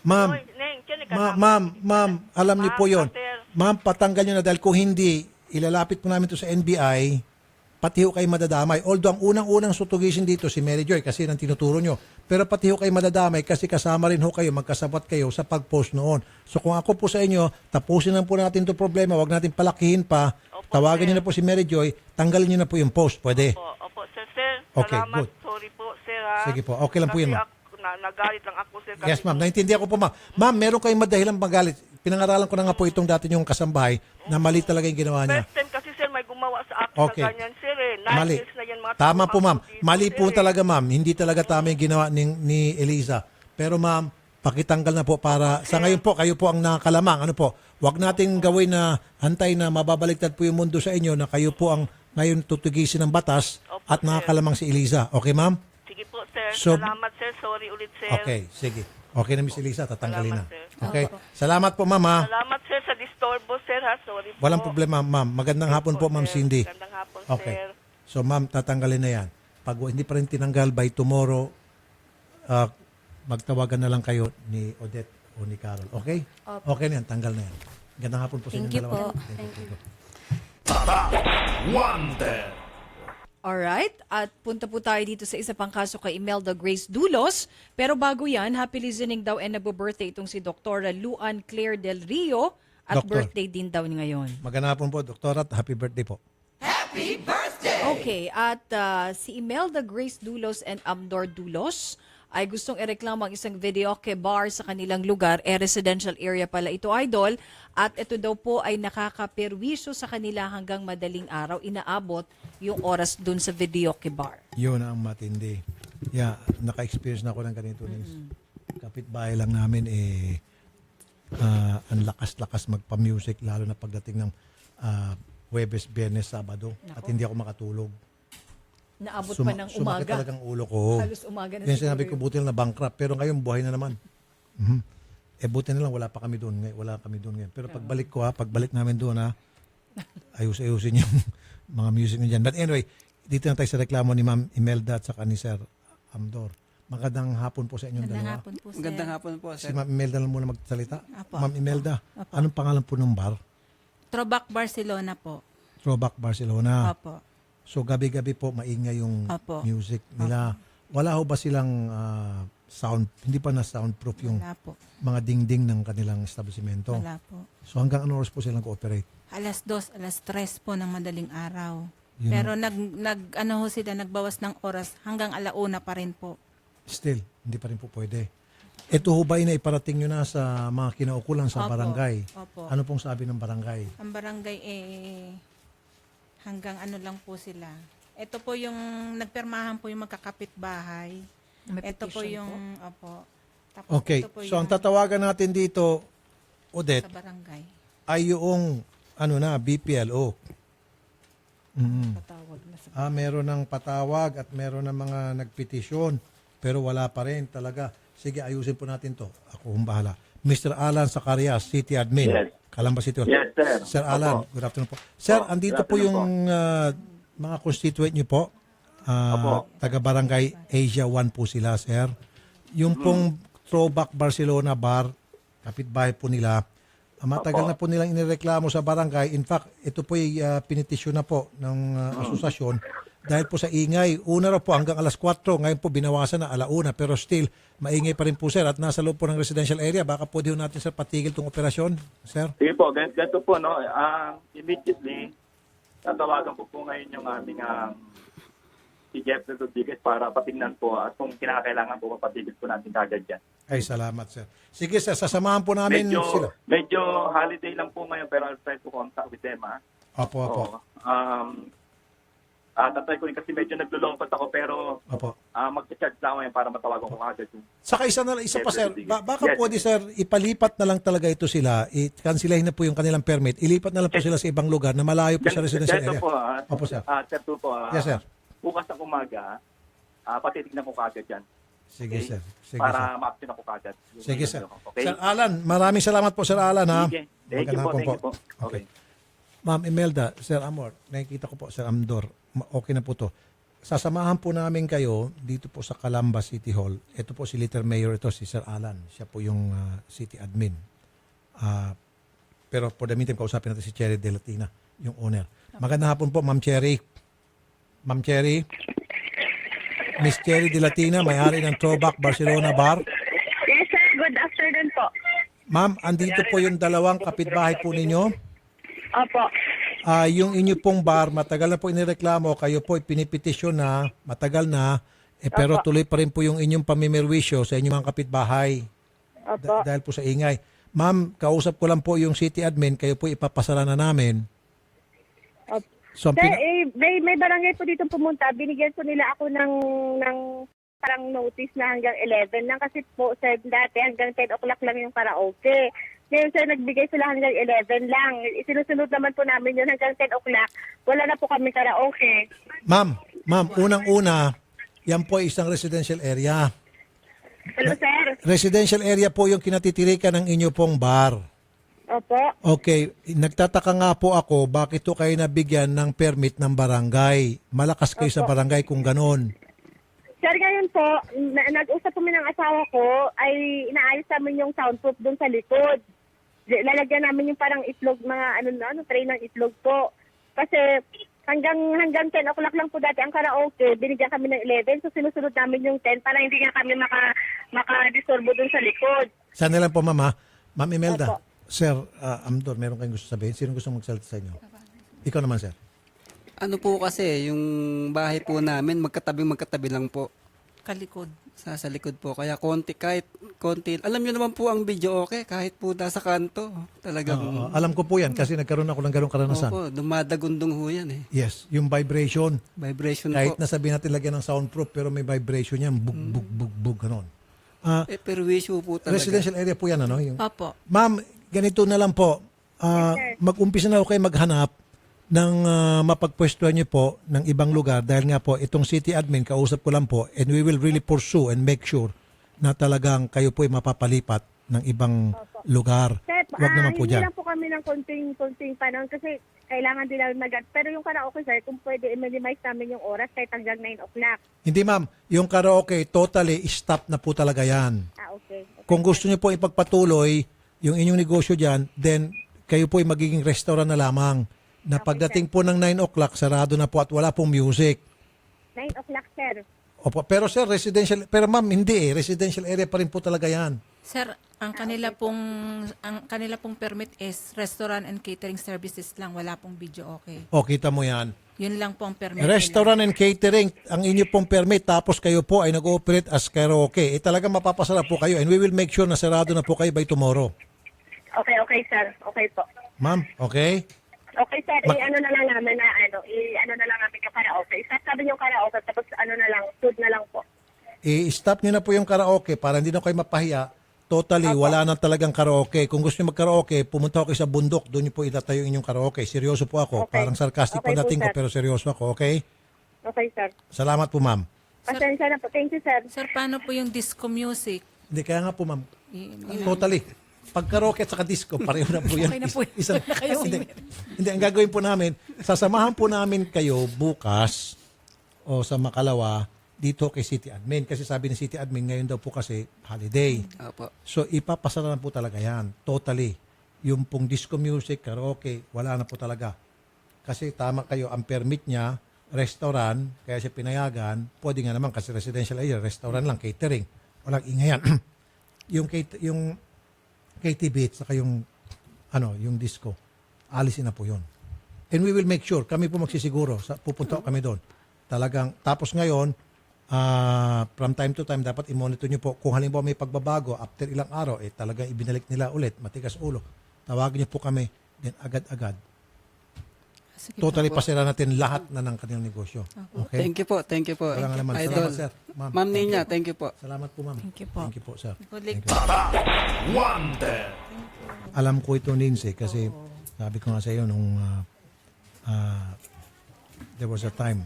Ma'am, Oy, Neng, tiyan ka ma'am, alam niyo po yon. sir. Ma'am, patanggal nyo na dahil kung hindi, ilalapit po namin to sa NBI, pati ho kayo madadamay. Although ang unang-unang sutugisin dito si Mary Joy kasi nang tinuturo nyo. Pero pati ho kayo madadamay kasi kasama rin ho kayo, magkasabat kayo sa pag-post noon. So kung ako po sa inyo, tapusin lang po natin itong problema, wag natin palakihin pa. Tawagan nyo na po si Mary Joy, tanggalin nyo na po yung post. Pwede? Opo, sir, sir. Okay, Salamat. good. Sorry po, sir, ha. Sige po, okay lang po Kasi yun, ma'am. Nagalit lang ako, sir. Kasi Yes, ma'am. Naintindihan ko po, ma'am. Ma'am, meron kayong madahilang magalit. Pinangaralan ko na nga po itong dati yung kasambahay na mali talaga yung ginawa niya. First time kasi, sir, may gumawa sa akin Okay. na ganyan, sir, eh. 9 Mali. years na yan, mga Tama po, turuan ma'am. ko dito, Mali sir, po eh. talaga, ma'am. Hindi talaga tama yung ginawa ni Eliza. Pero, ma'am, pakitanggal na po para sa ngayon po, kayo po ang nakalamang. Ano po? Huwag natin gawin na antay na mababaliktad po yung mundo sa inyo na kayo po ang ngayon tutugisin ng batas at nakakalamang si Eliza. Okay, ma'am? Sige po, sir. So- Salamat, sir. Sorry ulit, sir. Okay, sige. Okay na, Miss Eliza. Tatanggalin na. Salamat, sir. Okay. Salamat po, ma'am, ha? Salamat, sir, sa disturbo, sir, ha. Sorry po. Walang problema, ma'am. Magandang hapon po, ma'am Cindy. Magandang hapon, Okay. sir. So, ma'am, tatanggalin na yan. Pag hindi pa rin tinanggal by tomorrow, magtawagan na lang kayo ni Odette o ni Carol. Okay? Opo. Okay na yan. Tanggal na yan. Magandang hapon po sa Thank inyong you dalawa. po. Thank you. Wanted. Alright, at punta po tayo dito sa isa pang kaso kay Imelda Grace Dulos. Pero bago yan, happy listening daw and nagbo-birthday itong si Dr. Luan Claire Del Rio at Doktor. birthday din daw niya ngayon. Magandang hapon po, Doktora, at happy birthday po. Okay, at si Imelda Grace Dulos and Amdor Dulos ay gustong ireklamo ang isang videoke bar sa kanilang lugar, residential area pala ito, idol, at ito daw po ay nakakaperwisyo sa kanila hanggang madaling araw, inaabot yung oras dun sa videoke bar. Yun ang matindi. Yeah, naka-experience na ako ng ganito. Kapitbahay lang namin, ang lakas-lakas magpa-music, lalo na pagdating ng Huwebes, Biyernes, Sabado, at hindi ako makatulog. Naabot pa ng Sumakit umaga. talagang ulo ko. Halos umaga na Yan siguro sinabi ko, buti lang na bankrupt. Pero ngayon, buhay na naman. Buti na lang, wala pa kami doon. Wala kami doon ngayon. Pero pagbalik ko, pagbalik namin doon, ayusin yung mga music nyo dyan. But anyway, dito na tayo sa reklamo ni Ma'am Imelda at saka ni Sir Amdor. Magandang hapon po sa inyong dalawa. Magandang hapon po, Si sir. Ma'am Imelda lang muna magsalita. Apo. Ma'am Imelda, Apo. anong pangalan po ng bar? Throwback Barcelona po. Throwback Barcelona. Opo. So gabi-gabi po maingay yung Opo. music nila. Wala ho ba silang sound, hindi pa na soundproof yung Wala po. mga dingding ng kanilang establishmento? Wala po. So hanggang anong oras po silang cooperate? Alas 2, alas 3 po ng madaling araw. Yun Pero nagbawas ng oras hanggang alauna pa rin po. Still, hindi pa rin po pwede. Ito ho ba na iparating nyo na sa mga kinaukulan sa Opo. barangay? Opo. Ano pong sabi ng barangay? Ang barangay hanggang ano lang po sila. Ito po yung nagpermahan po yung magkakapit bahay. May Ito po petition yung po? opo. Tapos Okay, ito po so ang yung tatawagan natin dito, Odette, sa barangay. ay yung BPLO. Meron ng patawag at meron ng mga nagpetisyon pero wala pa rin talaga. Sige, ayusin po natin to. Ako ang bahala. Mr. Alan Zacarias, City Admin. Yes. Calamba City Hall. Yes, sir. Sir Alan, Opo. good afternoon po. Sir, Opo, andito good po afternoon yung mga constituent nyo po. Taga-barangay Asia 1 po sila, sir. Yung pong Throwback Barcelona Bar, kapitbahay po nila, matagal na po nilang inireklamo sa barangay. In fact, ito po ay pinitisyon na po ng asosasyon dahil po sa ingay. Una raw po hanggang alas 4, ngayon po binawasan na 1:00, pero still, maingay pa rin po sir at nasa loob po ng residential area. Baka po din natin sir patigil itong operasyon, sir? Sige po, ganito po, no? Immediately, tatawagan po ngayon yung aming si Jeff Rodriguez para patingnan po at kung kinakailangan po, papatigil po natin kagad yan. Ay, salamat sir. Sige sir, sasamahan po namin sila. Medyo holiday lang po ngayon pero I'll try to contact with them, ha? Opo. Tatry ko rin kasi medyo naglulungkot ako pero mag-charge lang ako ngayon para matawagan ko kagad. Saka isa pa sir, baka Yes. pwede sir, ipalipat na lang talaga ito sila, i-cancellahin na po yung kanilang permit, ilipat na lang po sila sa ibang lugar na malayo po sa residential area. Po, Opo sir. Sir, po, Yes sir. bukas ng umaga, patitignan ko kagad yan. Sige Okay? sir. Sige Para sir. ma-action ako kagad. Sige sir. Okay? Sir Alan, maraming salamat po Sir Alan ha. Sige. Thank you po, Magandang thank you hapon po. Okay. Ma'am Imelda, Sir Amor, nakikita ko po Sir Amdor, okay na po to. Sasamahan po namin kayo dito po sa Calamba City Hall. Ito po si Little Mayor, ito si Sir Alan. Siya po yung city admin. Pero for the meantime, kausapin natin si Cherry De Latina, yung owner. Magandang hapon po, Ma'am Cherry. Ma'am Cherry. Miss Cherry De Latina, may-ari ng Throwback Barcelona Bar. Yes, sir. Good afternoon po. Ma'am, andito po yung dalawang kapitbahay po ninyo. Opo. Yung inyo pong bar, matagal na po inireklamo, kayo po pinipetisyon na, matagal na, pero tuloy pa rin po yung inyong pamimirwisyo sa inyong mga kapitbahay. Opo. Dahil po sa ingay. Ma'am, kausap ko lang po yung city admin, kayo po ipapasara na namin. Opo. So, ang Sir, may barangay po dito pumunta. Binigyan po nila ako ng parang notice na hanggang 11 lang kasi po, sir, dati hanggang 10 o'clock lang yung karaoke. Ngayon, sir, nagbigay sila hanggang 11 lang. Isinusunod naman po namin yun hanggang 10 o'clock. Wala na po kami karaoke. Ma'am, unang-una, yan po ay isang residential area. Hello, sir? Residential area po yung kinatitirikan ng inyo pong bar. Opo. Okay, nagtataka nga po ako, bakit to kayo nabigyan ng permit ng barangay? Malakas kayo sa barangay kung ganon. Sir, ngayon po, nag-usap kami ng asawa ko, ay inaayos namin yung soundproof doon sa likod. Lalagyan namin yung parang itlog, mga tray ng itlog po. Kasi hanggang 10 o'clock lang po dati ang karaoke, binigyan kami ng 11, so sinusunod namin yung 10 para hindi nga kami maka-disturbo doon sa likod. Sana lang po, Mama. Ma'am Imelda. Opo. Sir, Amdor, meron kayong gusto sabihin? Sino gusto magsalita sa inyo? Ikaw naman, sir. Ano po kasi, yung bahay po namin, magkatabi lang po. Kalikod. Sa likod po. Kaya kahit konti. Alam niyo naman po ang video okay, kahit po nasa kanto. Talagang. Alam ko po yan kasi nagkaroon ako ng ganong karanasan. Opo, dumadagundong ho yan eh. Yes, yung vibration. Vibration kahit po. na sabihin natin lagyan ng soundproof pero may vibration yan. Bug, bug, bug, bug, ganon. Pero issue po talaga. Residential area po yan, ano? Opo. Ma'am, ganito na lang po. Mag-umpisa na ako kayo maghanap ng mapagpwestuhan niyo po ng ibang lugar dahil nga po itong city admin, kausap ko lang po, and we will really pursue and make sure na talagang kayo po ay mapapalipat ng ibang lugar. Sir, Huwag naman po hindi dyan. lang po kami ng konting panahon kasi kailangan din namin pero yung karaoke, sir, kung pwede i-minimize namin yung oras kahit hanggang 9 o'clock. Hindi ma'am, yung karaoke, totally stop na po talaga yan. Okay. Kung gusto niyo po ipagpatuloy yung inyong negosyo dyan, then kayo po ay magiging restaurant na lamang. Na pagdating po ng 9 o'clock, sarado na po at wala pong music. 9 o'clock, sir. Opo, pero sir, residential, pero ma'am, hindi residential area pa rin po talaga yan. Sir, ang kanila pong permit is restaurant and catering services lang, wala pong video okay. O, kita mo yan. Yun lang po ang permit. Restaurant and catering, ang inyo pong permit, tapos kayo po ay nag-ooperate as karaoke. Talagang mapapasarap po kayo and we will make sure na sarado na po kayo by tomorrow. Okay, sir. Okay po. Ma'am, okay? Okay, sir. Ano na lang namin na yung karaoke. Sabi niyo karaoke, tapos food na lang po. I-stop nyo na po yung karaoke para hindi na kayo mapahiya. Totally, wala na talagang karaoke. Kung gusto nyo mag-karaoke, pumunta ako sa bundok. Doon nyo po itatayo inyong karaoke. Seryoso po ako. Okay. Parang sarcastic po dating ko, pero seryoso ako. Okay? Okay, sir. Salamat po, ma'am. Pasensya na po. Thank you, sir. Sir, paano po yung disco music? Hindi, kaya nga po, ma'am. Totally. Pag karaoke at saka disco, pareho na po yan. Okay na po. Hindi, ang gagawin po namin, sasamahan po namin kayo bukas o sa Makalawa dito kay City Admin. Kasi sabi ni City Admin, ngayon daw po kasi holiday. Opo. So, ipapasara na po talaga yan. Totally. Yung pong disco music, karaoke, wala na po talaga. Kasi tama kayo, ang permit niya, restaurant, kaya siya pinayagan, pwede nga naman kasi residential area, restaurant lang, catering. Walang ingayan. yung KTV at saka yung disco, alisin na po yun. And we will make sure, kami po magsisiguro, pupunta kami doon. Talagang, tapos ngayon, from time to time, dapat i-monitor nyo po. Kung halimbawa may pagbabago, after ilang araw, talagang ibinalik nila ulit, matigas ulo. Tawagin nyo po kami, then agad-agad. Sige Totally po. pasira natin lahat na ng kanilang negosyo. Okay? Thank you po. Thank you po. Walang alaman. Idol. Salamat, sir. Ma'am Ninya, thank you po. Salamat po, ma'am. Thank you po. Thank you po, sir. Good Thank you. Wanted. Alam ko ito, Lindsay, kasi sabi ko nga sa iyo nung there was a time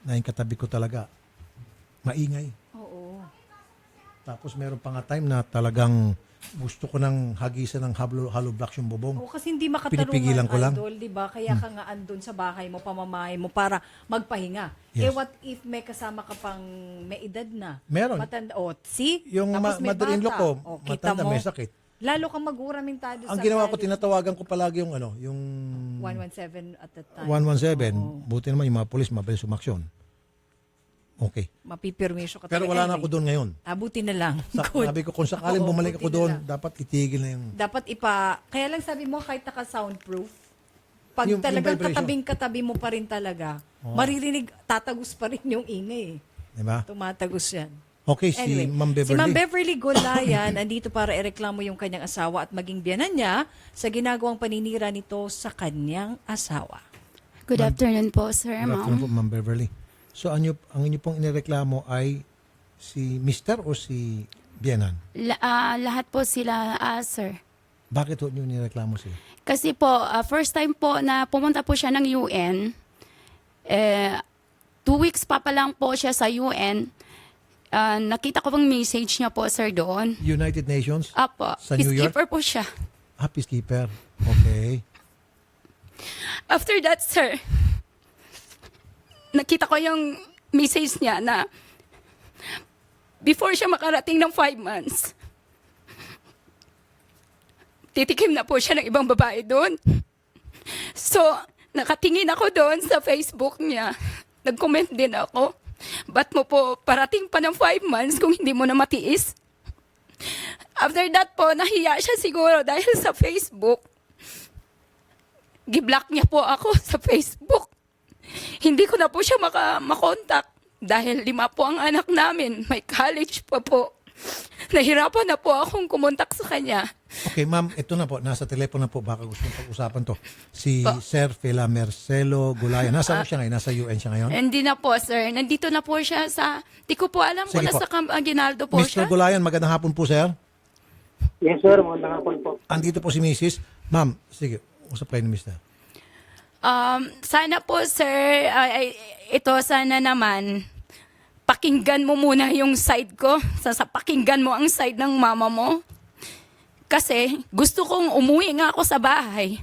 na yung katabi ko talaga maingay. Oo. Tapos meron pa nga time na talagang gusto ko nang hagisan ng hollow blocks yung bubong. Oo, kasi hindi Pinipigilan makatarungan, ko lang. idol, di ba? Kaya ka nga andun sa bahay mo, pamamahay mo para magpahinga. Yes. What if may kasama ka pang may edad na? Meron. Matanda. O, see? Yung Tapos may mother-in-law bata. ko, O, kita matanda, mo. may sakit. Lalo kang mag-uramintado sa Ang ginawa ko, galit. tinatawagan ko palagi yung 117 at that time. 117. Buti naman yung mga polis, mabilis umaksyon. Okay. Mapipirmisyo ka Pero talaga. wala na Anyway, ako doon ngayon. Abuti na lang. Good. Sabi ko, kung sakaling Oo, bumalik buti ako na doon, lang. dapat itigil na yung... Dapat kaya lang sabi mo kahit naka-soundproof, pag Yung talagang vibration. katabi mo pa rin talaga, Oo. maririnig, tatagos pa rin yung ingay. Diba? Tumatagos yan. Okay, Anyway, si Ma'am Beverly. Si Ma'am Beverly Golayan, andito para ireklamo yung kanyang asawa at maging biyanan niya sa ginagawang paninira nito sa kanyang asawa. Good afternoon po, sir, Good afternoon po, ma'am. Ma'am Beverly. So, ang inyo pong inireklamo ay si Mr. o si Bianan? Lahat po sila, sir. Bakit ho nyo inireklamo sila? Kasi po, first time po na pumunta po siya ng UN. 2 weeks pa lang po siya sa UN. Nakita ko pong message niya po, sir, doon. United Nations? Apo. Sa New York? Peacekeeper po siya. Peacekeeper. Okay. After that, sir, nakita ko yung message niya na before siya makarating ng 5 months, titikim na po siya ng ibang babae doon. So, nakatingin ako doon sa Facebook niya. Nag-comment din ako. Ba't mo po parating pa ng 5 months kung hindi mo na matiis? After that po, nahiya siya siguro dahil sa Facebook. Giblock niya po ako sa Facebook. Hindi ko na po siya makontak dahil 5 po ang anak namin. May college pa po. Nahirapan na po akong kumontak sa kanya. Okay, ma'am, ito na po. Nasa telepono na po. Baka gusto mong pag-usapan to. Si Sir Fela Marcelo Gulayan. Nasa siya ngayon? Nasa UN siya ngayon? Hindi na po, sir. Nandito na po siya sa... Di ko po alam kung Sige po. nasa Camp Aguinaldo po Mr. siya. Gulayan, magandang hapon po, sir. Yes, sir. Magandang hapon po. Andito po si Mrs. Ma'am, sige. Usap kayo ni Mr. Sana po, sir, ito sana naman, pakinggan mo muna yung side ko. Pakinggan mo ang side ng mama mo. Kasi gusto kong umuwi nga ako sa bahay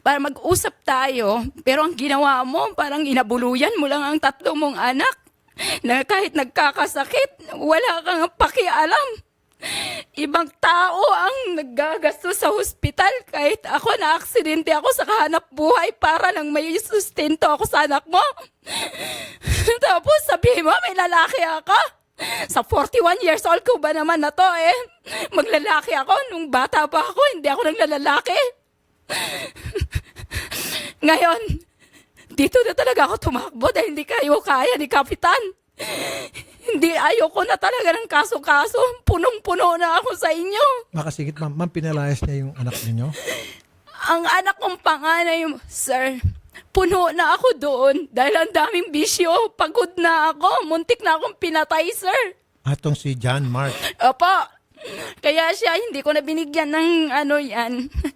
para mag-usap tayo. Pero ang ginawa mo, parang inabuluyan mo lang ang 3 mong anak na kahit nagkakasakit, wala kang pakialam. Ibang tao ang naggagasto sa hospital kahit ako na-aksidente ako sa kahanap buhay para lang may sustento ako sa anak mo. Tapos sabihin mo, may lalaki ako. Sa 41 years old ko ba naman na to maglalaki ako. Nung bata pa ako, hindi ako naglalaki. Ngayon, dito na talaga ako tumakbo dahil hindi kayo kaya ni Kapitan. Hindi, ayoko na talaga ng kaso-kaso. Punong-puno na ako sa inyo. Makasigit, ma'am. Ma'am, pinalayas niya yung anak ninyo? Ang anak kong panganay, sir, puno na ako doon dahil ang daming bisyo. Pagod na ako. Muntik na akong pinatay, sir. Atong si John Mark. Opo. Kaya siya, hindi ko na binigyan ng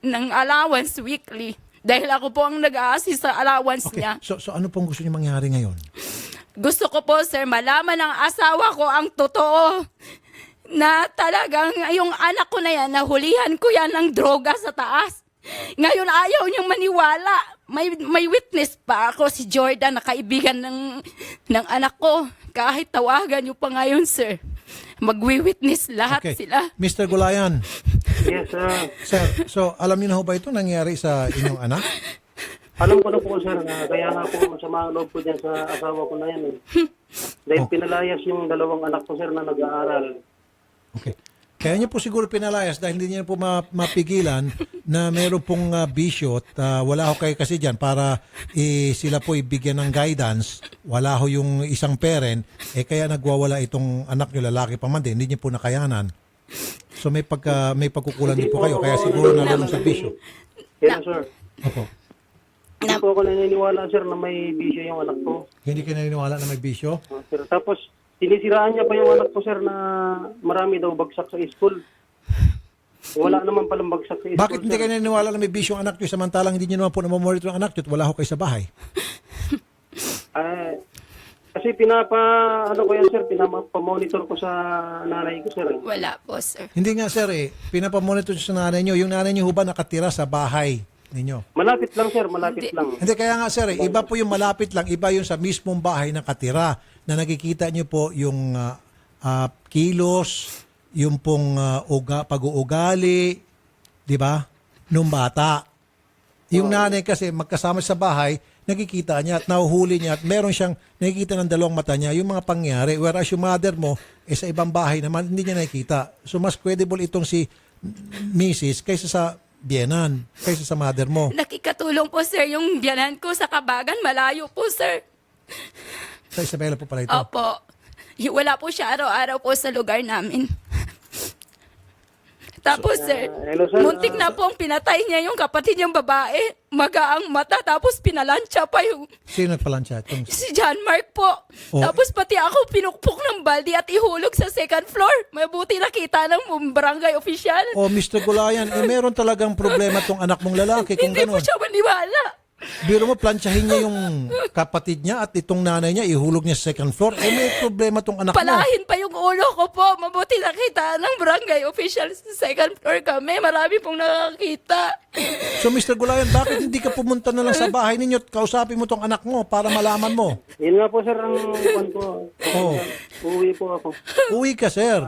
ng allowance weekly. Dahil ako po ang nag-a-assist sa allowance niya. So ano pong gusto niyo mangyari ngayon? Gusto ko po, sir, malaman ng asawa ko ang totoo na talagang yung anak ko na yan, nahulihan ko yan ng droga sa taas. Ngayon, ayaw niyang maniwala. May witness pa ako, si Jordan, na kaibigan ng anak ko. Kahit tawagan niyo pa ngayon, sir. Magwi-witness lahat sila. Mr. Gulayan. Yes, sir. Sir, so alam niyo na ho ba ito nangyari sa inyong anak? Alam ko na po, sir, na kaya nga po sa mga loob ko dyan sa asawa ko na yan. Dahil pinalayas yung 2 anak ko, sir, na nag-aaral. Okay. Kaya niyo po siguro pinalayas dahil hindi niyo po mapigilan na meron pong bisyo at wala ho kayo kasi dyan para sila po ibigyan ng guidance. Wala ho yung isang parent, kaya nagwawala itong anak niyo, lalaki pa man din, hindi niyo po nakayanan. So may pagkukulan din po kayo, kaya siguro nalulong sa bisyo. Kaya, sir. Opo. Hindi po ako naniniwala, sir, na may bisyo yung anak ko. Hindi kayo naniniwala na may bisyo? Sir, tapos, sinisiraan niya pa yung anak ko, sir, na marami daw bagsak sa school. Wala naman palang bagsak sa school. Bakit hindi kayo naniniwala na may bisyo ang anak niyo samantalang hindi niyo naman po namamonitor ang anak niyo at wala ho kayo sa bahay? Kasi pinapamonitor ko sa nanay ko, sir. Wala po, sir. Hindi nga sir pinapamonitor sa nanay niyo. Yung nanay niyo ho ba nakatira sa bahay ninyo? Malapit lang, sir, malapit lang. Hindi, kaya nga sir, iba po yung malapit lang, iba yung sa mismong bahay nakatira na nakikita niyo po yung kilos, yung pong pag-uugali, di ba? Nung bata. Yung nanay kasi magkasama sa bahay, nakikita niya at nahuhuli niya at meron siyang nakikita ng 2 mata niya yung mga pangyari. Whereas yung mother mo, sa ibang bahay naman, hindi niya nakikita. So mas credible itong si Mrs. kaysa sa biyenan, kaysa sa mother mo. Nakikatulong po, sir, yung biyanan ko sa Kabagan. Malayo po, sir. Sa Isabela po pala ito? Opo. Wala po siya araw-araw po sa lugar namin. Tapos, sir, hello, sir. muntik na pong pinatay niya yung kapatid niyang babae. Magaang mata, tapos pinalansya pa yung Sino nagpalansya? si John Mark po. Oh. Tapos pati ako pinukpok ng balde at ihulog sa 2nd floor. Mabuti nakita ng barangay official. Oh, Mr. Gulayan, meron talagang problema tong anak mong lalaki kung Hindi po gano'n. siya maniwala. Biro mo, plansyahin niya yung kapatid niya at itong nanay niya, ihulog niya sa 2nd floor. May problema tong anak mo. Palahin pa yung ulo ko po. Mabuti nakita ng barangay official sa 2nd floor kami. Marami pong nakakita. So, Mr. Gulayan, bakit hindi ka pumunta na lang sa bahay ninyo at kausapin mo tong anak mo para malaman mo? Yun nga po, sir, ang kwan ko. Oh. Uwi po ako. Uwi ka, sir.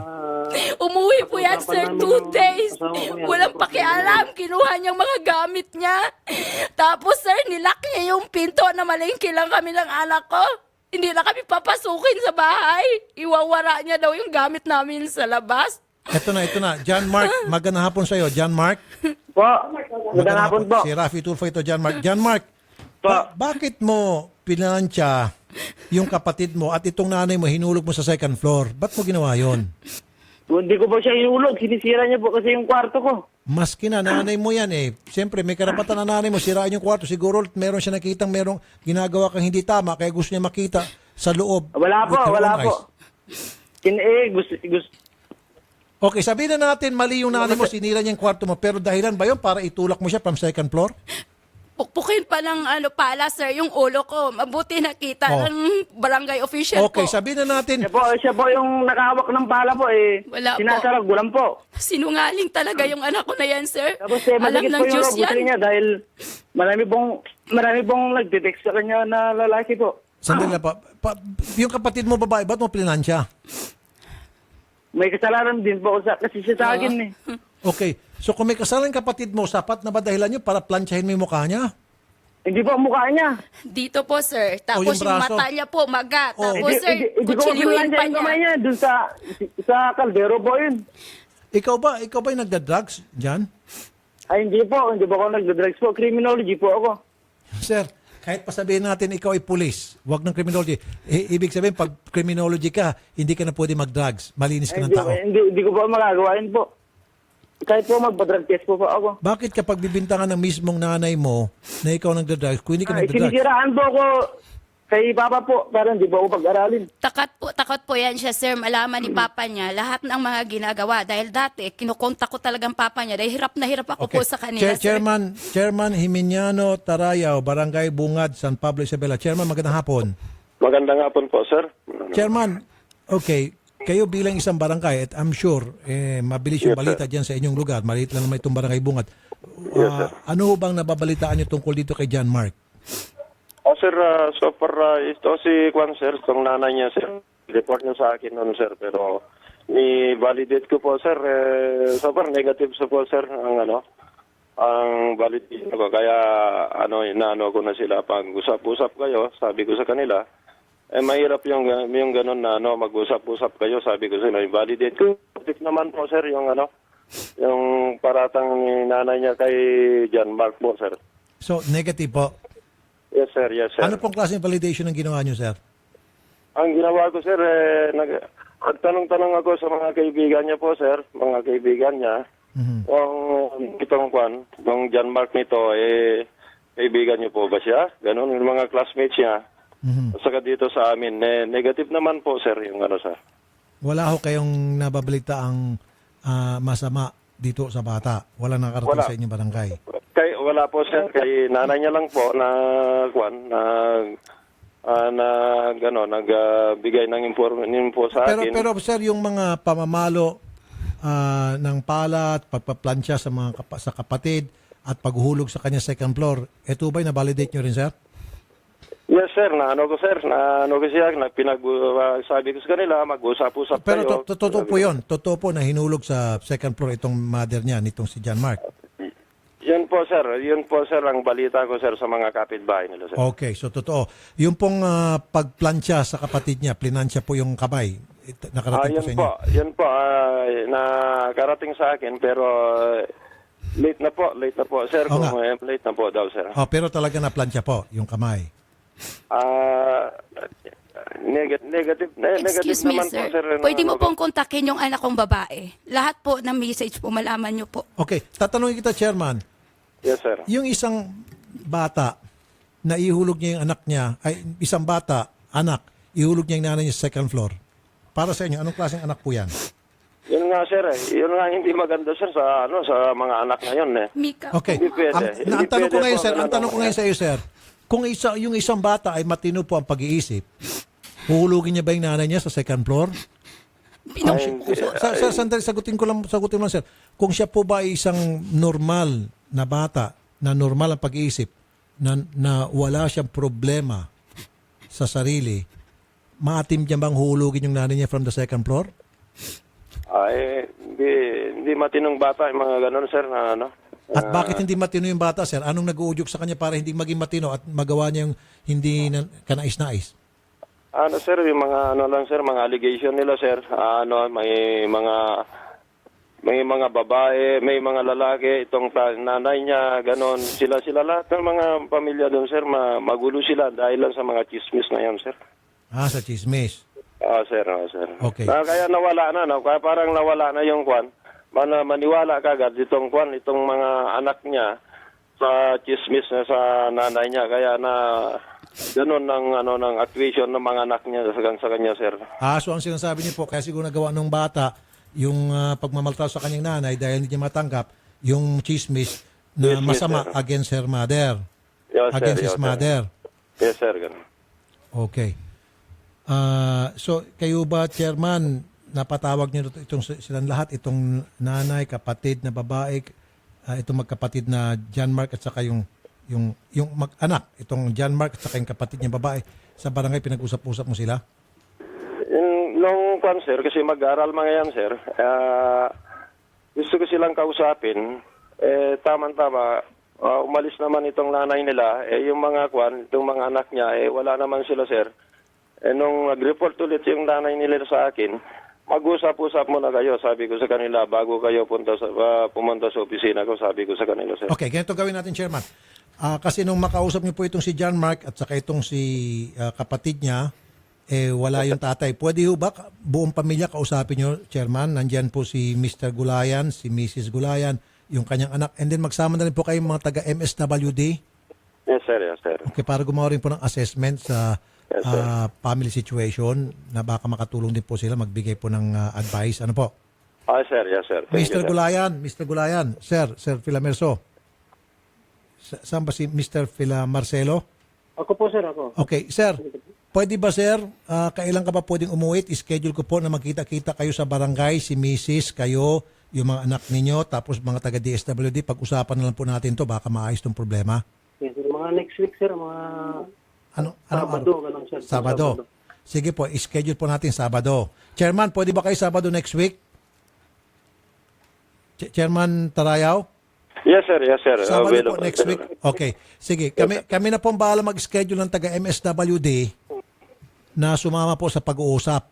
Umuwi po yan, sir, 2 days. Walang pakialam. Kinuha niyang mga gamit niya. Tapos, sir, nilak niya yung pinto na malingki lang kami ng anak ko. Hindi na kami papasukin sa bahay. Iwawara niya daw yung gamit namin sa labas. Ito na. John Mark, magandang hapon sa'yo. John Mark? Po, magandang hapon po. Si Rafi Tulfo ito, John Mark. John Mark, bakit mo pinalansya yung kapatid mo at itong nanay mo hinulog mo sa 2nd floor? Ba't mo ginawa yon? Hindi ko po siya hinulog. Sinisira niya po kasi yung kwarto ko. Maski na, nanay mo yan Siyempre, may karapatan na nanay mo, siraan yung kwarto. Siguro meron siya nakitang merong ginagawa kang hindi tama, kaya gusto niya makita sa loob. Wala po. Gusto. Okay, sabihin na natin, mali yung nanay mo, sinira niya yung kwarto mo, pero dahilan ba yun para itulak mo siya from 2nd floor? Pukpukin pa ng pala, sir, yung ulo ko. Mabuti nakita ng barangay official Okay, po. sabihin na natin. Siya po yung nakahawak ng pala po Wala Sinasarag, gulang po. Sinungaling talaga yung anak ko na yan, sir. Tapos Alam madikit ng po yung Diyos loob gusto yan. niya dahil marami pong nagdetext sa kanya na lalaki po. Sandali pa. Yung kapatid mo babae, ba't mo pinansya? May kasalanan din po kasi siya sa akin Okay. So kung may kasalanan kapatid mo, sapat na ba dahilan nyo para plansyahin mo yung mukha niya? Hindi po ang mukha niya. Dito po, sir. Tapos yung yung braso. mata niya po, maga. Tapos, sir, Hindi ko kutsilyuhin pa yung kamay niya. niya. Doon sa kaldero po yun. Ikaw ba yung nagda-drugs, John? Ay, hindi po ako nagda-drugs po. Criminology po ako. Sir, kahit pa sabihin natin ikaw ay police, wag ng criminology. Ibig sabihin, pag criminology ka, hindi ka na pwede mag-drugs. Malinis ka ng tao. Hindi ko po magagawa yun po. Kahit po magpa-drug test po ako. Bakit kapag bibintangan ng mismong nanay mo na ikaw nagda-drugs, kung hindi ka nagda-drugs? Sinisiraan po ako kay Papa po, para hindi po ako pag-aralin. Takot po yan siya, sir. Malaman ni Papa niya lahat ng mga ginagawa. Dahil dati, kinukontak ko talagang Papa niya. Dahil hirap na hirap ako po sa kanila, sir. Chairman Himiniano Tarayaw, Barangay Bungad, San Pablo, Isabela. Chairman, magandang hapon. Magandang hapon po, sir. Chairman, okay, kayo bilang isang barangay, at I'm sure, mabilis yung balita dyan sa inyong lugar. Maliit lang naman itong Barangay Bungad. Ano bang nababalitaan nyo tungkol dito kay John Mark? Sir, so far, ito si Kwan, sir, itong nanay niya, sir. Report niya sa akin noon, sir, pero ni-validate ko po, sir. So far, negative sa po, sir, ang ang validation ko. Kaya inaano ko na sila, pag usap-usap kayo, sabi ko sa kanila, mahirap yung ganun na mag-usap-usap kayo, sabi ko sa kanila, validate ko. Tik naman po sir yung yung paratang ni nanay niya kay John Mark po sir. So, negative po. Yes sir, yes sir. Ano pong klaseng validation ang ginawa nyo, sir? Ang ginawa ko sir, nagtanong-tanong ako sa mga kaibigan niya po sir, mga kaibigan niya. Kung itong kung John Mark nito, kaibigan niyo po ba siya? Ganon, yung mga classmates niya. Saka dito sa amin, negative naman po sir, yung sir. Wala ho kayong nababalita ang masama dito sa bata? Wala nakarating sa inyong barangay? Wala po sir, kay nanay niya lang po na nagbigay ng info sa akin. Pero sir, yung mga pamamalo ng pala at pagpaplansya sa kapatid at paghulog sa kanya second floor, ito ba'y na-validate nyo rin, sir? Yes, sir. Naano ko siya. Sabi ko sa kanila, mag-usap-usap Pero tayo. totoo po yun. Totoo po na hinulog sa second floor itong mother niya, nitong si John Mark. Yun po, sir. Yun po, sir, ang balita ko, sir, sa mga kapitbahay nila, sir. Okay, so totoo. Yung pong pagplansya sa kapatid niya, plinansya po yung kamay. Nakarating po sa inyo. Yun po, nakarating sa akin, pero late na po, sir. Late na po daw, sir. Pero talaga naplansya po yung kamay. Negative Excuse me, naman sir. po, sir. Pwede mo pong kontakin yung anak kong babae. Lahat po ng message po, malaman nyo po. Okay, tatanungin kita, Chairman. Yes, sir. Yung isang bata na ihulog niya yung anak niya, isang bata, anak, ihulog niya yung nanay niya sa second floor. Para sa inyo, anong klaseng anak po yan? Yun nga, sir. Yun nga hindi maganda, sir, sa mga anak ngayon, Mika. Okay. Hindi pwede. Ang tanong ko ngayon, po, sir, sa iyo, sir, kung yung isang bata ay matino po ang pag-iisip, huhulugin niya ba yung nanay niya sa second floor? Sandali, sagutin mo lang, sir. Kung siya po ba ay isang normal na bata, na normal ang pag-iisip, na wala siyang problema sa sarili, maatim niya bang huhulugin yung nanay niya from the second floor? Hindi matinong bata yung mga ganun, sir, na At bakit hindi matino yung bata, sir? Anong nag-uudyok sa kanya para hindi maging matino at magawa niya yung hindi kanais-nais? Sir, yung mga sir, mga allegation nila, sir. May mga babae, may mga lalaki, itong nanay niya, ganon. Sila lahat ng mga pamilya doon, sir, magulo sila dahil lang sa mga chismis na yan, sir. Sa chismis. Sir. Okay. Kaya nawala na, kaya parang nawala na yung maniwala kagad itong mga anak niya sa chismis na sa nanay niya. Kaya ganun ng actuation ng mga anak niya sa kanya, sir. So ang sinasabi niyo po, kaya siguro nagawa ng bata yung pagmamaltrato sa kanyang nanay dahil hindi niya matanggap yung chismis na masama, sir, against her mother. Yes, against sir, his mother. Yes, sir. Ganun. Okay. So kayo ba, Chairman, napatawag niyo itong silang lahat, itong nanay, kapatid na babae, itong magkapatid na John Mark at saka yung mag-anak, itong John Mark at saka yung kapatid niya babae, sa barangay pinag-usap-usap mo sila? Nung sir, kasi mag-aral mga yan, sir, gusto ko silang kausapin, tama-tama, umalis naman itong nanay nila, yung mga itong mga anak niya, wala naman sila, sir. Nung nag-report ulit yung nanay nila sa akin, mag-usap-usap muna kayo, sabi ko sa kanila, bago kayo pumunta sa opisina ko, sabi ko sa kanila, sir. Okay, ganito gawin natin, Chairman. Kasi nung makausap niyo po itong si John Mark at saka itong si kapatid niya, wala yung tatay. Pwede ho ba buong pamilya kausapin niyo, Chairman? Nandyan po si Mr. Gulayan, si Mrs. Gulayan, yung kanyang anak. And then magsama na rin po kayo mga taga-MSWD? Yes, sir. Yes, sir. Okay, para gumawa rin po ng assessment sa family situation na baka makatulong din po sila, magbigay po ng advice. Ano po? Sir. Yes, sir. Thank Mr. you, Mr. Gulayan, Sir Filamerso. Saan ba si Mr. Filamarcelo? Ako po, sir, ako. Okay, sir. Pwede ba, sir, kailan ka ba pwedeng umuwi? I-schedule ko po na magkita-kita kayo sa barangay, si Mrs., kayo, yung mga anak ninyo, tapos mga taga-DSWD, pag-usapan na lang po natin to, baka maayos tong problema. Yes, sir. Mga next week, sir, mga Sabado. Ganun, sir. Sabado. Sige po, i-schedule po natin Sabado. Chairman, pwede ba kayo Sabado next week? Chairman Tarayaw? Yes, sir. Yes, sir. Sabado po Available, next sir. week? Okay. Sige, kami na po ang bahala mag-schedule ng taga MSWD na sumama po sa pag-uusap.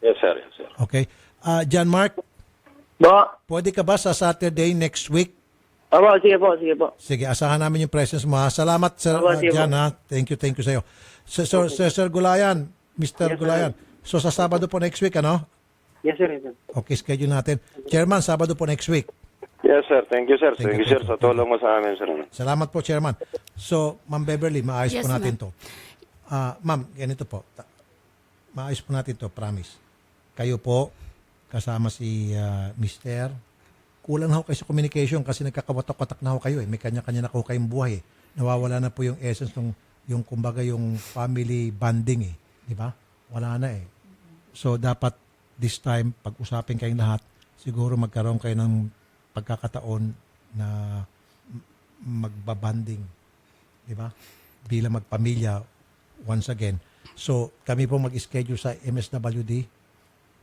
Yes, sir. Yes, sir. Okay. John Mark, pwede ka ba sa Saturday next week? Opo, sige po, sige po. Sige, asahan namin yung presence mo. Ha? Salamat, Sir Sige Jan. po. Ha? Thank you sa'yo. Sir Gulayan, Mr. Gulayan. So sa Sabado po next week, ano? Yes, sir. Yes, sir. Okay, schedule natin. Chairman, Sabado po next week. Yes, sir. Thank you, sir. Thank Thank you, you, sir, sa tulong mo sa amin, sir. Salamat po, Chairman. So, Ma'am Beverly, maayos Yes, po natin ma'am. to. Ma'am, ganito po. Maayos po natin to, promise. Kayo po, kasama si Mr. Kulang na ho kayo sa communication kasi nagkakawatak-watak na ho kayo. May kanya-kanya na ho kayong buhay. Nawawala na po yung essence ng yung kumbaga yung family bonding Di ba? Wala na So, dapat this time, pag-usapin kayong lahat, siguro magkaroon kayo ng pagkakataon na magbabanding, di ba? Bilang magpamilya once again. So, kami po mag-schedule sa MSWD,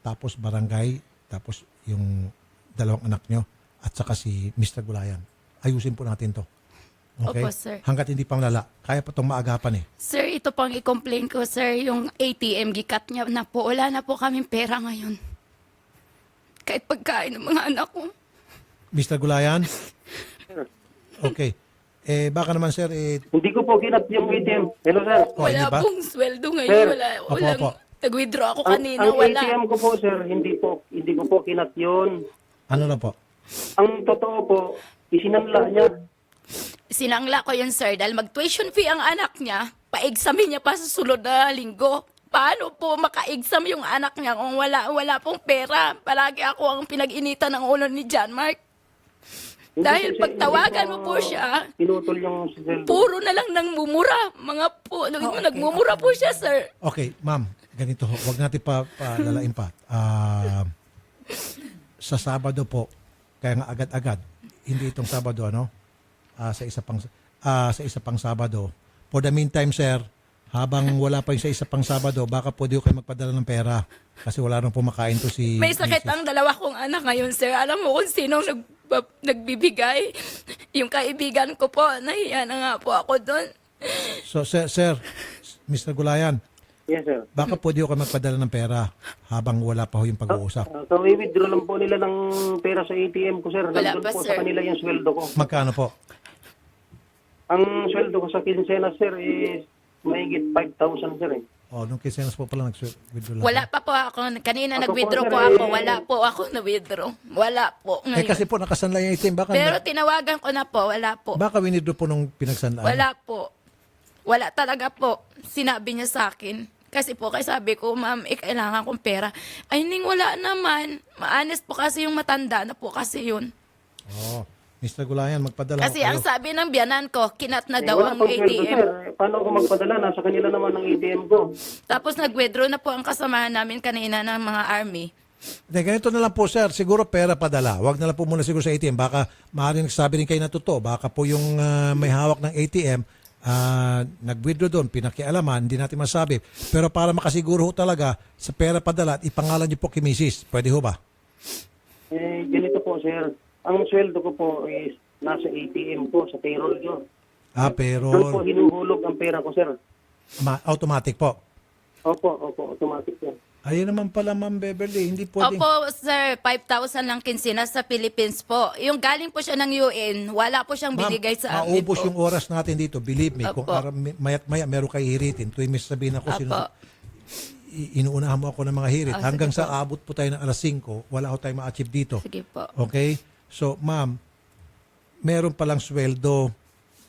tapos barangay, tapos yung dalawang anak nyo, at saka si Mr. Gulayan. Ayusin po natin to. Okay? Opo, sir. Hanggat hindi pang lala. Kaya pa itong maagapan Sir, ito pang i-complain ko, sir, yung ATM, gikat niya na po. Wala na po kaming pera ngayon. Kahit pagkain ng mga anak ko. Mr. Gulayan? Okay. Baka naman sir, Hindi ko po kinat yung ATM. Hello, sir. Wala pong sweldo ngayon. Sir. Walang, Opo. nag-withdraw ako Ang kanina. Wala. ATM ko po, sir, hindi ko po kinat yun. Ano na po? Ang totoo po, isinanla niya. Sinangla ko yun, sir, dahil mag-tuition fee ang anak niya, pa-examin niya pa sa sunod na linggo. Paano po maka-exam yung anak niya kung wala pong pera? Palagi ako ang pinag-initan ng ulo ni John Mark. Dahil pagtawagan mo po siya, Pinutol yung cellphone. puro na lang nang mumura. Nagmumura po siya, sir. Okay, ma'am, ganito ho. Huwag natin lalain pa. Sa Sabado po, kaya nga agad-agad, hindi itong Sabado, sa isa pang Sabado. For the meantime, sir, habang wala pa yung sa isa pang Sabado, baka pwede kayo magpadala ng pera kasi wala nang pumakain to si May sakit Mrs. ang dalawa kong anak ngayon, sir. Alam mo kung sinong nagbibigay? Yung kaibigan ko po. Nahiya na nga po ako doon. So, sir, Mr. Gulayan, Yes, sir. baka pwede kayo magpadala ng pera habang wala pa ho yung pag-uusap. So, i-withdraw lang po nila ng pera sa ATM ko, sir. Wala Nandun pa, po sir. sa kanila yung sweldo ko. Magkano po? Ang sweldo ko sa Quincenas, sir, is mahigit 5,000, sir. Nung kisenas po pala nag-withdraw lang. Wala pa po ako. Kanina Ako nag-withdraw po, po sir, ako. Wala po ako na-withdraw. Wala po. Ngayon. Kasi po nakasanla yung item. Pero tinawagan ko na po. Wala po. Baka winidraw po nung pinagsanlaan. Wala po. Wala talaga po. Sinabi niya sa akin. Kasi po, sabi ko, ma'am, kailangan kong pera. Ay, ning wala naman. Ma-honest po kasi yung matanda na po kasi yun. Mr. Gulayan, magpadala Kasi ho ang kayo. sabi ng biyanan ko, kinat na daw Wala ang pang sweldo, ATM. sir. Paano ako magpadala? Nasa kanila naman ang ATM ko. Tapos nag-withdraw na po ang kasamahan namin kanina ng mga army. Hindi, ganito na lang po, sir. Siguro pera padala. Huwag na lang po muna siguro sa ATM. Baka maaaring nagsabi rin kayo na totoo. Baka po yung may hawak ng ATM, nag-withdraw doon, pinakialaman, hindi natin masabi. Pero para makasiguro ho talaga sa pera padala at ipangalan niyo po kay Mrs. Pwede ho ba? Ganito po, sir. Ang sweldo ko po is nasa ATM ko, sa payroll ko. Pero Doon po hinuhulog ang pera ko, sir. automatic po. Opo, automatic yan. Ayun naman pala, Ma'am Beverly. Hindi pwedeng... Opo, sir, 5,000 lang kinsinas sa Philippines po. Yung galing po siya ng UN, wala po siyang binigay sa amin maubos po. yung oras natin dito. Believe me, kung Opo. mayat maya meron kayo hiritin. Tuwing may sabihin ako, Opo. inuunahan mo ako ng mga hirit. Hanggang sige sa abot po tayo ng alas 5, wala ko tayong ma-achieve dito. Sige po. Okay? So, ma'am, meron palang sweldo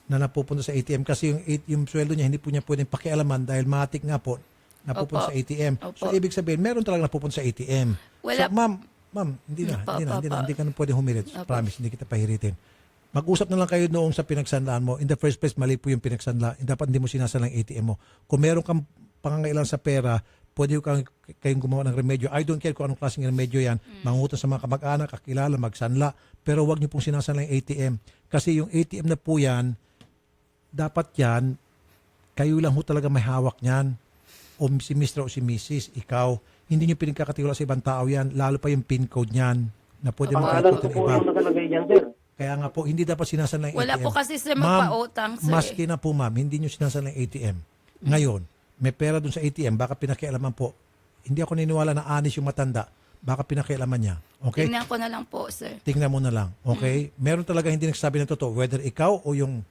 na napupunta sa ATM kasi yung sweldo niya hindi po niya pwedeng pakialaman dahil matik nga po napupunta Opo. sa ATM. Opo. So, ibig sabihin, meron talaga napupunta sa ATM. Wala- So, ma'am, hindi na. Hindi ka na pwedeng humirit. Opo. Promise, hindi kita pahiritin. Mag-usap na lang kayo noong sa pinagsanlaan mo. In the first place, mali po yung pinagsanla. Dapat hindi mo sinasalang ATM mo. Kung meron kang pangangailangan sa pera, pwede kayong gumawa ng remedyo. I don't care kung anong klaseng remedyo yan. Mangutang sa mga kamag-anak, kakilala, magsanla. Pero wag niyo pong sinasalang ATM. Kasi yung ATM na po yan, dapat yan, kayo lang ho talaga may hawak niyan. O si Mr. o si Mrs., ikaw. Hindi niyo pinagkakatiwala sa ibang tao yan. Lalo pa yung PIN code niyan na pwede Pangalan ko makalimutan ng po iba. yung nakalagay dyan, sir. Kaya nga po, hindi dapat sinasalang ATM. Wala po kasi sir Ma'am, magpa-utang, sir. maski na po ma'am, hindi nyo sinasalang ATM. Ngayon, may pera dun sa ATM, baka pinakialaman po. Hindi ako niniwala na anis yung matanda. Baka pinakialaman niya. Okay? Tingnan ko na lang po, sir. Tingnan mo na lang. Okay? Meron talaga hindi nagsasabi ng totoo, whether ikaw o yung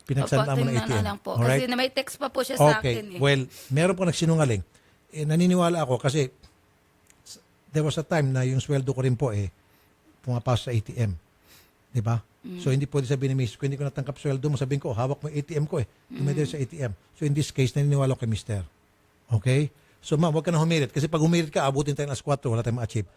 pinagsandaan mo ng Tingnan ATM. na lang po. Alright? Kasi may text pa po siya sa Okay. akin. Well, meron po nagsinungaling. Naniniwala ako kasi there was a time na yung sweldo ko rin po pumapasok sa ATM. Di ba? So hindi pwede sabihin ni Mrs. Kung hindi ko natangkap sweldo mo, sabihin ko, hawak mo yung ATM ko Dumedyo sa ATM. So in this case, naniniwala ko kay Mr. Okay? So ma'am, huwag ka na humirit. Kasi pag humirit ka, abutin tayo ng alas 4, wala tayong ma-achieve.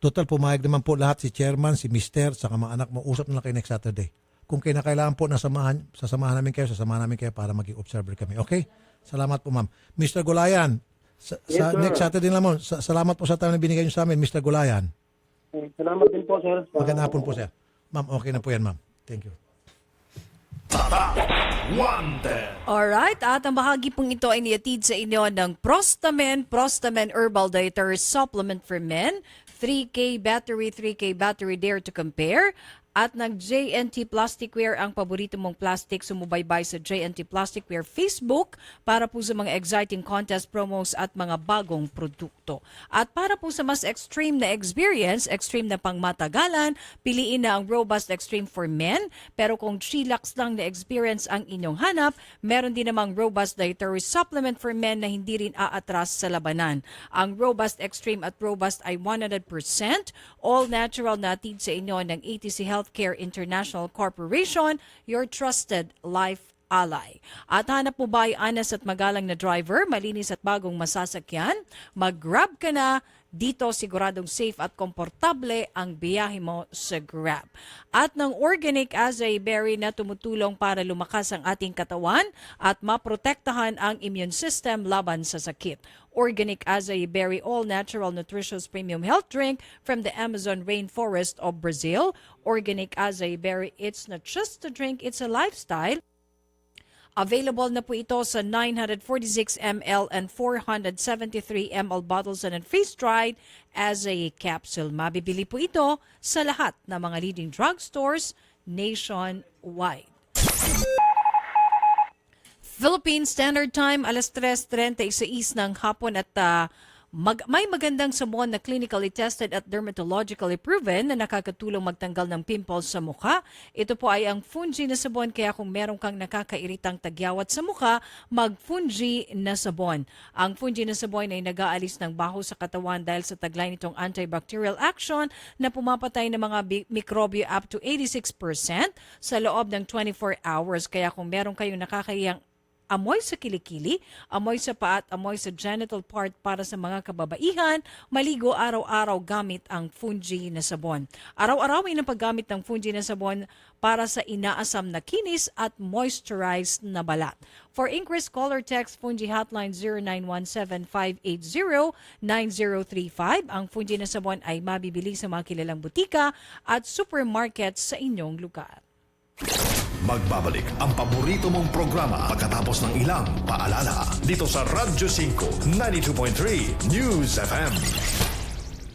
Total, pumayag naman po lahat, si chairman, si Mr., saka mga anak mo, usap na lang kayo next Saturday. Kung kayo na kailangan po na sasamahan namin kayo para maging observer kami. Okay? Salamat po ma'am. Mr. Gulayan, sa Yes, sir. next Saturday naman, salamat po sa time na binigay niyo sa amin, Mr. Gulayan. Salamat din po, sir. Magandang hapon po, sir. Ma'am, okay na po yan, ma'am. Thank you. Alright, at ang bahagi pong ito ay niatid sa inyo ng Prostamen Herbal Dietary Supplement for Men, 3K battery Dare to Compare, at ng JNT Plasticware, ang paborito mong plastic. Sumubaybay sa JNT Plasticware Facebook para po sa mga exciting contest promos at mga bagong produkto. At para po sa mas extreme na experience, extreme na pangmatagalan, piliin na ang Robust Extreme for Men. Pero kung chillax lang na experience ang inyong hanap, meron din namang Robust Dietary Supplement for Men na hindi rin aatras sa labanan. Ang Robust Extreme at Robust ay 100% all natural na atid sa inyo ng ATC Healthcare International Corporation, your trusted life ally. At hanap mo ba ay anas at magalang na driver, malinis at bagong masasakyan? Mag-Grab ka na. Dito siguradong safe at komportable ang biyahe mo sa Grab. At ng Organic Acai Berry na tumutulong para lumakas ang ating katawan at maprotektahan ang immune system laban sa sakit. Organic Acai Berry all-natural nutritious premium health drink from the Amazon rainforest of Brazil. Organic Acai Berry, it's not just a drink, it's a lifestyle. Available na po ito sa 946 ml and 473 ml bottles and freeze-dried as a capsule. Mabibili po ito sa lahat ng mga leading drugstores nationwide. Philippine Standard Time, alas 3:36 ng hapon at may magandang sabon na clinically tested at dermatologically proven na nakakatulong magtanggal ng pimples sa mukha. Ito po ay ang Fungi na sabon, kaya kung meron kang nakakairitang tagyawat sa mukha, mag-Fungi na sabon. Ang Fungi na sabon ay nag-aalis ng baho sa katawan dahil sa taglay nitong antibacterial action na pumapatay ng mga mikrobyo up to 86% sa loob ng 24 hours. Kaya kung meron kayong nakakahiyang amoy sa kilikili, amoy sa paa at amoy sa genital part para sa mga kababaihan, maligo araw-araw gamit ang Fungi na sabon. Araw-arawin ang paggamit ng Fungi na sabon para sa inaasam na kinis at moisturized na balat. For increased caller text, Fungi hotline 0917-580-9035. Ang Fungi na sabon ay mabibili sa mga kilalang butika at supermarket sa inyong lugar. Magbabalik ang paborito mong programa pagkatapos ng ilang paalala dito sa Radyo 5 92.3 News FM.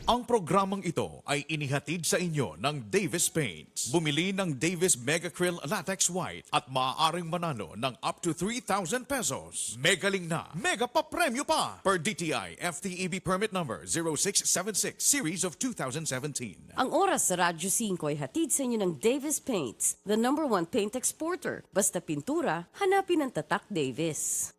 Ang programang ito ay inihatid sa inyo ng Davis Paints. Bumili ng Davis Mega Krill Latex White at maaaring manalo ng up to 3,000 pesos. Megaling na, mega pa premyo pa! Per DTI FTEB Permit Number 0676 Series of 2017. Ang oras sa Radyo 5 ay hatid sa inyo ng Davis Paints, the #1 paint exporter. Basta pintura, hanapin ang tatak Davis.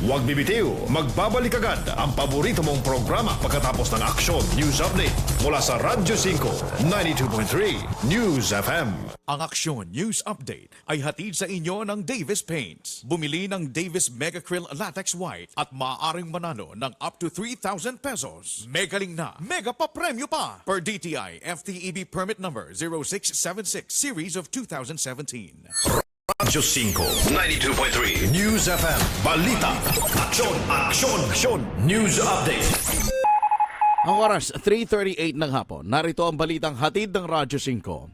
Huwag bibitiw, magbabalik agad ang paborito mong programa pagkatapos ng aksyon news update mula sa Radyo 5 92.3 News FM. Ang Aksyon News Update ay hatid sa inyo ng Davis Paints. Bumili ng Davis Mega Krill Latex White at maaaring manalo ng up to 3,000 pesos. Megaling na, mega pa premyo pa! Per DTI FTEB Permit Number 0676 Series of 2017. Radyo 5 92.3 News FM. Balita, aksyon, aksyon, aksyon. News update. Ang oras, 3:38 ng hapon. Narito ang balitang hatid ng Radyo 5.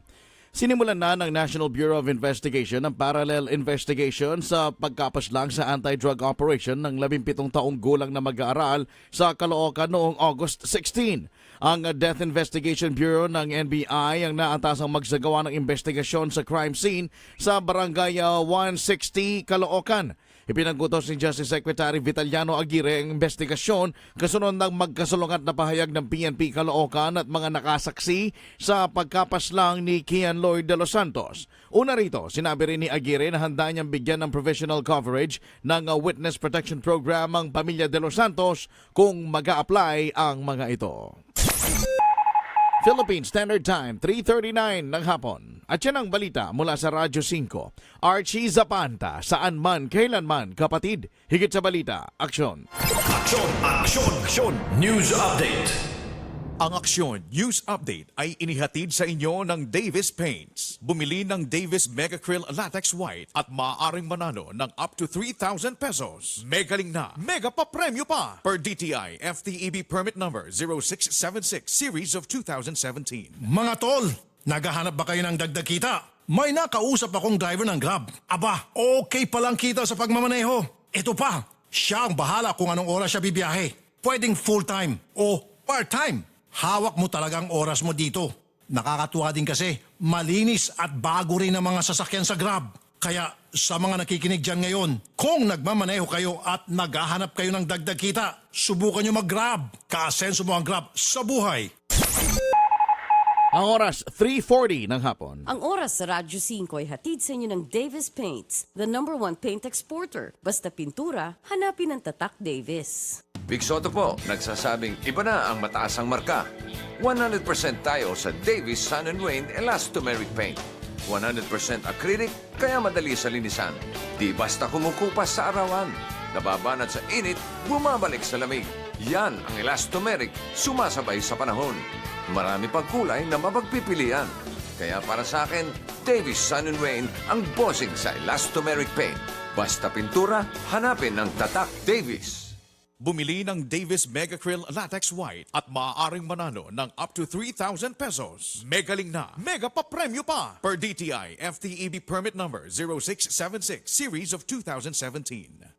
Sinimulan na ng National Bureau of Investigation ang parallel investigation sa pagkapaslang sa anti-drug operation ng 17 taong gulang na mag-aaral sa Caloocan noong August 16. Ang Death Investigation Bureau ng NBI ang naatasang magsagawa ng investigasyon sa crime scene sa Barangay 160, Caloocan. Ipinag-utos ni Justice Secretary Vitaliano Aguirre ang investigasyon kasunod ng magkasalungat na pahayag ng PNP Caloocan at mga nakasaksi sa pagkapaslang ni Kian Lloyd de los Santos. Una rito, sinabi rin ni Aguirre na handa niyang bigyan ng provisional coverage ng Witness Protection Program ang pamilya de los Santos kung mag-a-apply ang mga ito. Philippine Standard Time, 3:39 ng hapon. At yan ang balita mula sa Radyo 5. Archie Zapanta, saan man, kailanman, kapatid. Higit sa balita, aksyon. Aksyon! Aksyon! Aksyon! News Update! Ang Aksyon News Update ay inihatid sa inyo ng Davis Paints. Bumili ng Davis Mega Krill Latex White at maaaring manalo ng up to 3,000 pesos. Megaling na, mega pa premyo pa! Per DTI FTEB Permit Number 0676 Series of 2017. Mga tol, naghahanap ba kayo ng dagdag kita? May nakausap akong driver ng Grab. Aba, okay palang kita sa pagmamaneho. Ito pa, siya ang bahala kung anong oras siya bibiyahe. Pwedeng full-time o part-time. Hawak mo talagang oras mo dito. Nakakatuwa din kasi, malinis at bago rin ang mga sasakyan sa Grab. Kaya sa mga nakikinig dyan ngayon, kung nagmamaneho kayo at naghahanap kayo ng dagdag kita, subukan nyo mag-Grab. Kaasenso mo ang Grab sa buhay. Ang oras, 3:40 ng hapon. Ang oras sa Radyo 5 ay hatid sa inyo ng Davis Paints, the #1 paint exporter. Basta pintura, hanapin ang Tatak Davis. Big Soto po, nagsasabing iba na ang mataas ang marka. 100% tayo sa Davis Sun & Wayne Elastomeric Paint. 100% acrylic, kaya madali sa linisan. Di basta kumukupas sa arawan. Nababanat sa init, bumabalik sa lamig. Yan ang elastomeric, sumasabay sa panahon. Marami pang kulay na mapagpipilian. Kaya para sa akin, Davis Sun & Wayne ang bossing sa elastomeric paint. Basta pintura, hanapin ang Tatak Davis. Bumili ng Davis Mega Krill Latex White at maaaring manalo ng up to 3,000 pesos. Megaling na, mega pa premyo pa! Per DTI FTEB Permit Number 0676 Series of 2017.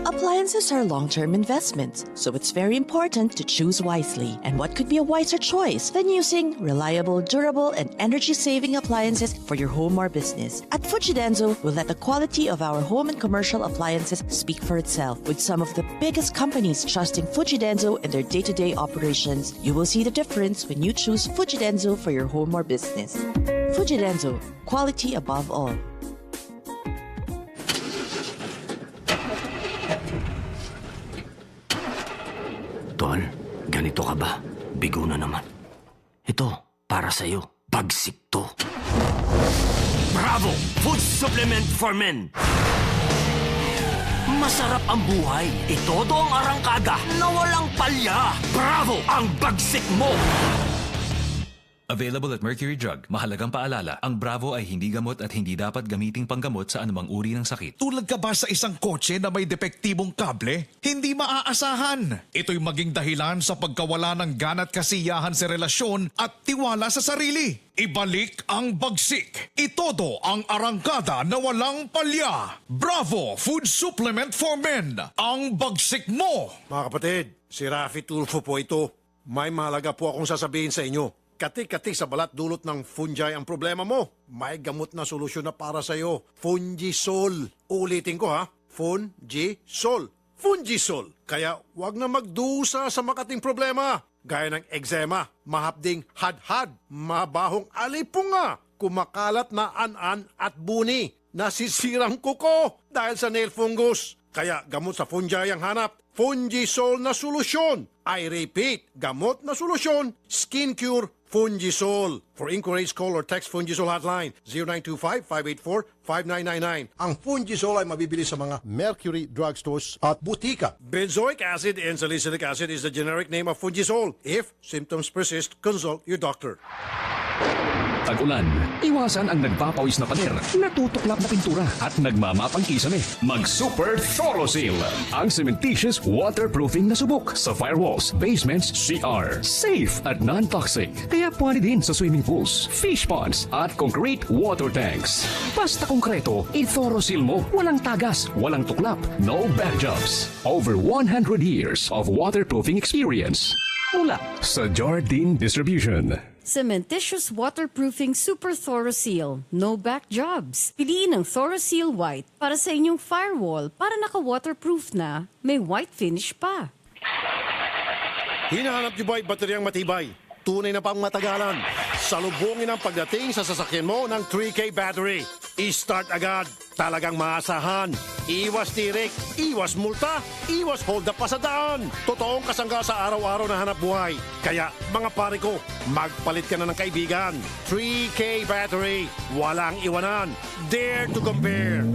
Appliances are long-term investments, so it's very important to choose wisely. And what could be a wiser choice than using reliable, durable, and energy-saving appliances for your home or business? At Fujidenzo, we'll let the quality of our home and commercial appliances speak for itself. With some of the biggest companies trusting Fujidenzo in their day-to-day operations, you will see the difference when you choose Fujidenzo for your home or business. Fujidenzo, quality above all. Tol, ganito ka ba? Bigo na naman. Ito, para sa'yo. Pagsik to. Bravo! Food supplement for men! Masarap ang buhay. Itodo ang arangkada na walang palya. Bravo! Ang bagsik mo! Available at Mercury Drug. Mahalagang paalala, ang Bravo ay hindi gamot at hindi dapat gamiting panggamot sa anumang uri ng sakit. Tulad ka ba sa isang kotse na may depektibong kable? Hindi maaasahan. Ito'y maging dahilan sa pagkawala ng gana at kasiyahan sa relasyon at tiwala sa sarili. Ibalik ang bagsik. Itodo ang arangkada na walang palya. Bravo Food Supplement for Men. Ang bagsik mo. Mga kapatid, si Rafi Tulfo po ito. May mahalaga po akong sasabihin sa inyo. Kati-kati sa balat dulot ng fungi ang problema mo. May gamot na solusyon na para sa iyo. Fungisol. Ulitin ko ha. Fungisol. Fungisol. Kaya wag na magdusa sa makating problema. Gaya ng eczema, mahapding hadhad, mabahong alipunga, kumakalat na an-an at buni, nasisirang kuko dahil sa nail fungus. Kaya gamot sa fungi ang hanap. Fungisol na solusyon. I repeat, gamot na solusyon. Skin Cure Fungisol. For inquiries, call or text Fungisol hotline 0925-584-5999. Ang Fungisol ay mabibili sa mga Mercury drugstores at butika. Benzoic acid and salicylic acid is the generic name of Fungisol. If symptoms persist, consult your doctor. Tag-ulan, iwasan ang nagpapawis na pader, natutuklap na pintura at nagmamapang kisame. Mag-Super Thorosil, ang cementitious waterproofing na subok sa firewalls, basements, CR. Safe at non-toxic, kaya pwede din sa swimming pools, fish ponds at concrete water tanks. Basta konkreto, i-Thorosil mo, walang tagas, walang tuklap, no bad jobs. Over 100 years of waterproofing experience. Mula sa Jardine Distribution. Cementitious waterproofing Super Thoroseal. No back jobs. Piliin ang Thoroseal White para sa inyong firewall para naka-waterproof na, may white finish pa. Hinahanap niyo ba ay bateryang matibay? Tunay na pang matagalan. Salubungin ang pagdating sa sasakyan mo ng 3K battery. I-start agad. Talagang maasahan. Iwas tirik, iwas multa, iwas hold up pa sa daan. Totoong kasangga sa araw-araw na hanap buhay. Kaya mga pare ko, magpalit ka na ng kaibigan. 3K battery. Walang iwanan. Dare to compare.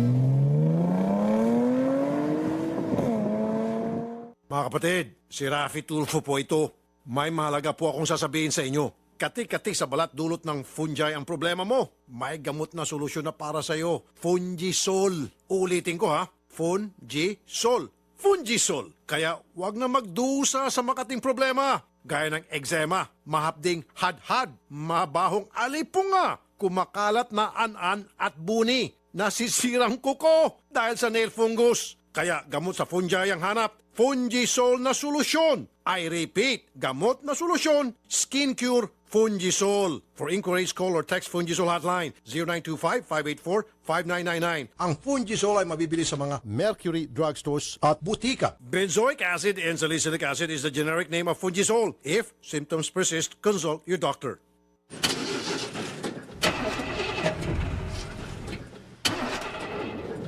Mga kapatid, si Rafi Tulfo po ito. May mahalaga po akong sasabihin sa inyo. Kati-kati sa balat dulot ng fungi ang problema mo. May gamot na solusyon na para sa iyo. Fungisol. Ulitin ko ha. Fungisol. Fungisol. Kaya wag na magdusa sa makating problema. Gaya ng eczema, mahapding hadhad, mabahong alipunga, kumakalat na an-an at buni, nasisirang kuko dahil sa nail fungus. Kaya gamot sa fungi ang hanap. Fungisol na solusyon. I repeat, gamot na solusyon. Skin Cure Fungisol. For inquiries, call or text Fungisol hotline 0925-584-5999. Ang Fungisol ay mabibili sa mga Mercury drugstores at butika. Benzoic acid and salicylic acid is the generic name of Fungisol. If symptoms persist, consult your doctor.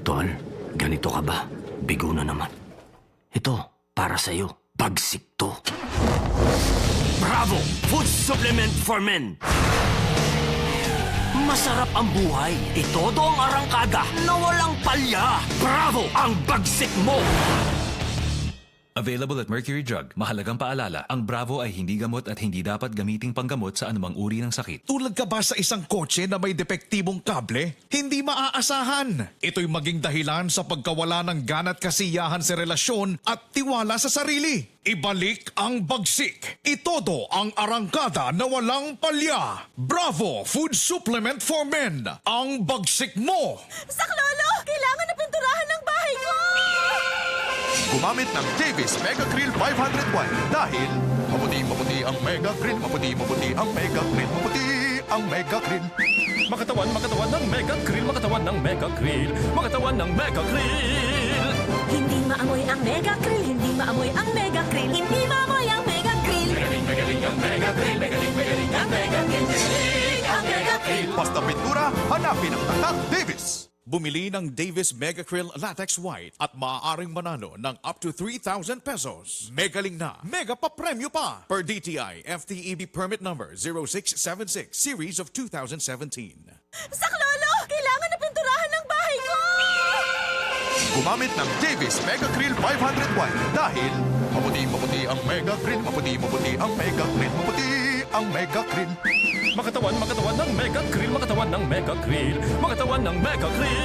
Tol, ganito ka ba? Bigo na naman. Ito, para sa'yo. Bagsik to. Bravo! Food supplement for men! Masarap ang buhay. Itodo ang arangkada na walang palya. Bravo! Ang bagsik mo! Available at Mercury Drug. Mahalagang paalala, ang Bravo ay hindi gamot at hindi dapat gamiting panggamot sa anumang uri ng sakit. Tulad ka ba sa isang kotse na may depektibong kable? Hindi maaasahan. Ito'y maging dahilan sa pagkawala ng gana at kasiyahan sa relasyon at tiwala sa sarili. Ibalik ang bagsik. Itodo ang arangkada na walang palya. Bravo Food Supplement for Men. Ang bagsik mo. Saklolo! Kailangan na pinturahan ng bahay ko! Gumamit ng Davis Mega Grill 501 dahil maputi ang Mega Grill, maputi ang Mega Grill, maputi ang Mega Grill. Makatawan ng Mega Grill, makatawan ng Mega Grill, makatawan ng Mega Grill. Hindi maamoy ang Mega Grill, hindi maamoy ang Mega Grill, hindi maamoy ang Mega Grill. Magaling ang Mega Grill, magaling ang Mega Grill, magaling ang Mega Grill. Basta pintura, hanapin ang tatak Davis. Bumili ng Davis Mega Krill Latex White at maaaring manalo ng up to 3,000 pesos. Megaling na, mega pa premyo pa. Per DTI FTEB permit number 0676 series of 2017. Saklolo! Kailangan na pinturahan ng bahay ko! Gumamit ng Davis Mega Grill 501 dahil maputi ang Mega Grill, maputi ang Mega Grill, maputi ang Mega Grill. Makatawan ng Mega Grill, makatawan ng Mega Grill, makatawan ng Mega Grill.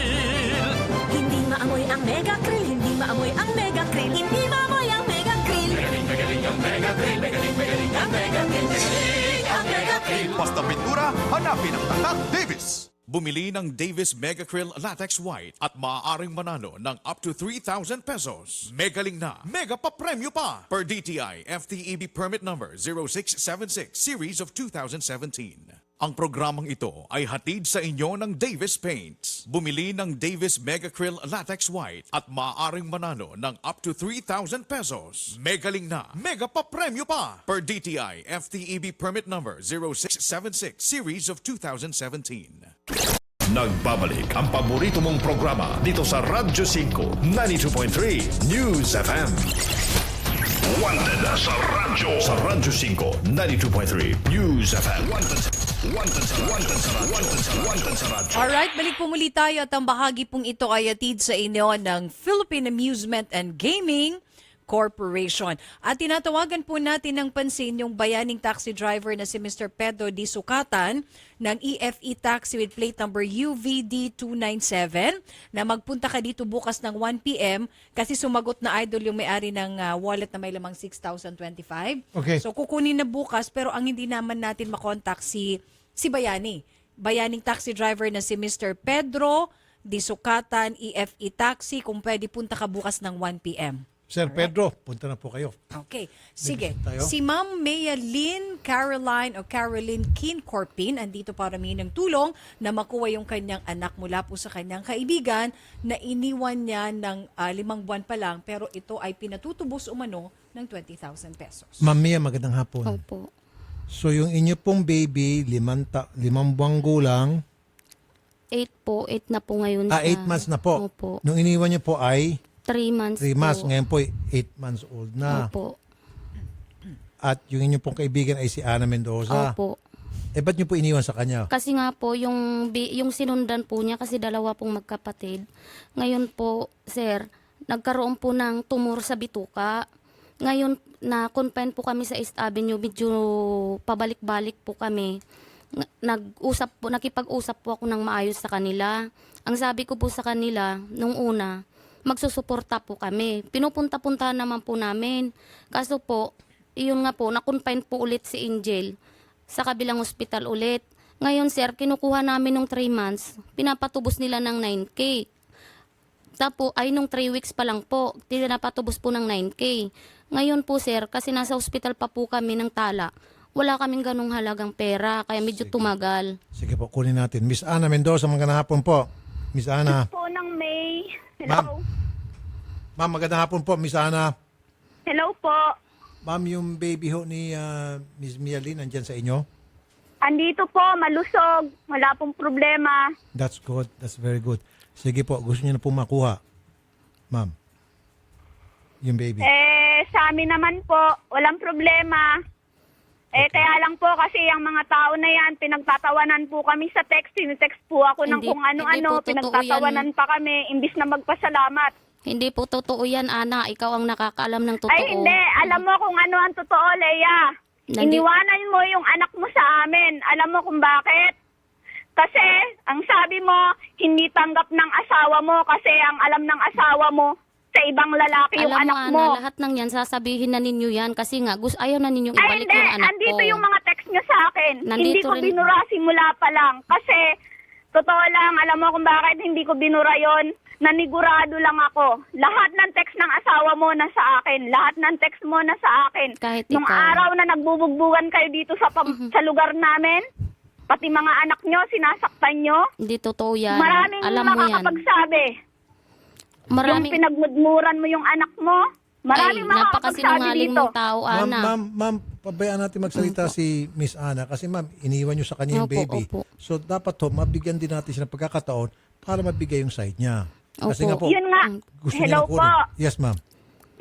Hindi maamoy ang Mega Grill, hindi maamoy ang Mega Grill, hindi maamoy ang Mega Grill. Magaling ang Mega Grill, magaling ang Mega Grill, magaling ang Mega Grill. Basta pintura, hanapin ang tatak Davis. Bumili ng Davis Mega Krill Latex White at maaaring manalo ng up to 3,000 pesos. Megaling na, mega pa premyo pa. Per DTI FTEB permit number 0676 series of 2017. Ang programang ito ay hatid sa inyo ng Davis Paints. Bumili ng Davis Mega Krill Latex White at maaaring manalo ng up to 3,000 pesos. Megaling na, mega pa premyo pa. Per DTI FTEB permit number 0676 series of 2017. Nagbabalik ang paborito mong programa dito sa Radyo 5 92.3 News FM. Wanted sa Radyo 5 92.3 News FM. Wanted sa radyo. Alright, balik po muli tayo at ang bahagi pong ito ay atid sa inyo ng Philippine Amusement and Gaming Corporation. At tinatawagan po natin ng pansin yung bayaning taxi driver na si Mr. Pedro D. Sukatan ng EFE Taxi with plate number UVD297 na magpunta ka dito bukas ng 1 p.m. kasi sumagot na idol yung may-ari ng wallet na may lamang 6,025. Okay. So kukunin na bukas pero ang hindi naman natin makontak si Bayani. Bayaning taxi driver na si Mr. Pedro D. Sukatan, EFE Taxi, kung pwede punta ka bukas ng 1 p.m. Sir Pedro, punta na po kayo. Okay. Sige. tayo? Si Ma'am Mayalyn Caroline o Caroline Kincorpin, andito para humingi ng tulong na makuha yung kanyang anak mula po sa kanyang kaibigan na iniwan niya ng 5 buwan pa lang, pero ito ay pinatutubos umano ng 20,000 pesos. Ma'am Mia, magandang hapon. Opo. So yung inyo pong baby, 5 buwang gulang, 8 po. 8 na po ngayon 8 months na po. Opo. Nung iniwan niyo po ay 3 months 3 months. po. Ngayon po 8 months old na. Opo. At yung inyo pong kaibigan ay si Ana Mendoza. Opo. Ba't niyo po iniwan sa kanya? Kasi nga po, yung sinundan po niya, kasi dalawa pong magkapatid. Ngayon po, sir, nagkaroon po ng tumor sa bituka. Ngayon, na-confine po kami sa East Avenue, medyo pabalik-balik po kami. Nakipag-usap po ako ng maayos sa kanila. Ang sabi ko po sa kanila, nung una, magsusuporta po kami. Pinupunta-punta naman po namin. Kaso po, iyon nga po, na-confine po ulit si Angel sa kabilang ospital ulit. Ngayon, sir, kinukuha namin nung 3 months, pinapatubos nila ng 9K. Tapos, ay nung 3 weeks pa lang po, pinapatubos po ng 9K. Ngayon po, sir, kasi nasa ospital pa po kami ng Tala, wala kaming ganong halagang pera, kaya medyo tumagal. Sige po, kunin natin. Miss Ana Mendoza, magandang hapon po. Miss Ana. Po ng May. Hello. Ma'am, magandang hapon po, Miss Ana. Hello po. Ma'am, yung baby ho ni Miss Mayalyn, nandyan sa inyo? Andito po, malusog. Wala pong problema. That's good. That's very good. Sige po, gusto niyo na po makuha. Ma'am, yung baby. Sa amin naman po, walang problema. Kaya lang po kasi ang mga tao na yan, pinagtatawanan po kami sa text. Sinetext po ako ng kung ano-ano. Pinagtatawanan pa kami, imbis na magpasalamat. Hindi po totoo yan, Ana. Ikaw ang nakakaalam ng totoo. Ay, hindi. Alam mo kung ano ang totoo, Leia. Iniwanan mo yung anak mo sa amin. Alam mo kung bakit? Kasi, ang sabi mo, hindi tanggap ng asawa mo kasi ang alam ng asawa mo, sa ibang lalaki yung alam anak mo, mo. Ana, lahat ng yan, sasabihin na ninyo yan kasi nga, ayaw na ninyong ibalik yung anak ko. Andito yung mga text nyo sa akin. Nandito hindi ko rin. binura simula pa lang. Kasi, totoo lang, alam mo kung bakit hindi ko binura yon. Nanigurado lang ako. Lahat ng text ng asawa mo na sa akin. Lahat ng text mo na sa akin. Kahit Nung ikaw. araw na nagbubugbugan kayo dito sa lugar namin, pati mga anak nyo, sinasaktan nyo. Hindi totoo yan. Maraming Alam mo yan. makakapagsabi. Yung pinagmudmuran mo yung anak mo. Maraming makakapagsabi napakasinungaling dito. mong tao, Ana. Ma'am, pabayaan natin magsalita si Miss Ana kasi ma'am, iniwan niyo sa kanya yung Opo, baby. opo. So dapat mabigyan din natin siya ng pagkakataon para mabigay yung side niya. Kasi Opo. nga po, Yun nga. gusto Hello niya na kunin. po. Yes, ma'am.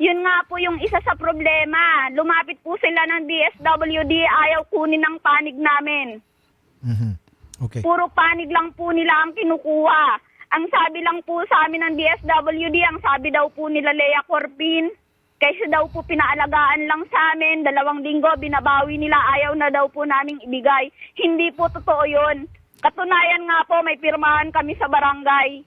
Yun nga po yung isa sa problema. Lumapit po sila ng DSWD, ayaw kunin ng panig namin. Okay. Puro panig lang po nila ang kinukuha. Ang sabi lang po sa amin ng DSWD, ang sabi daw po nila Lea Corpin, kaysa daw po pinaalagaan lang sa amin, 2 linggo, binabawi nila, ayaw na daw po naming ibigay. Hindi po totoo yun. Katunayan nga po, may pirmahan kami sa barangay.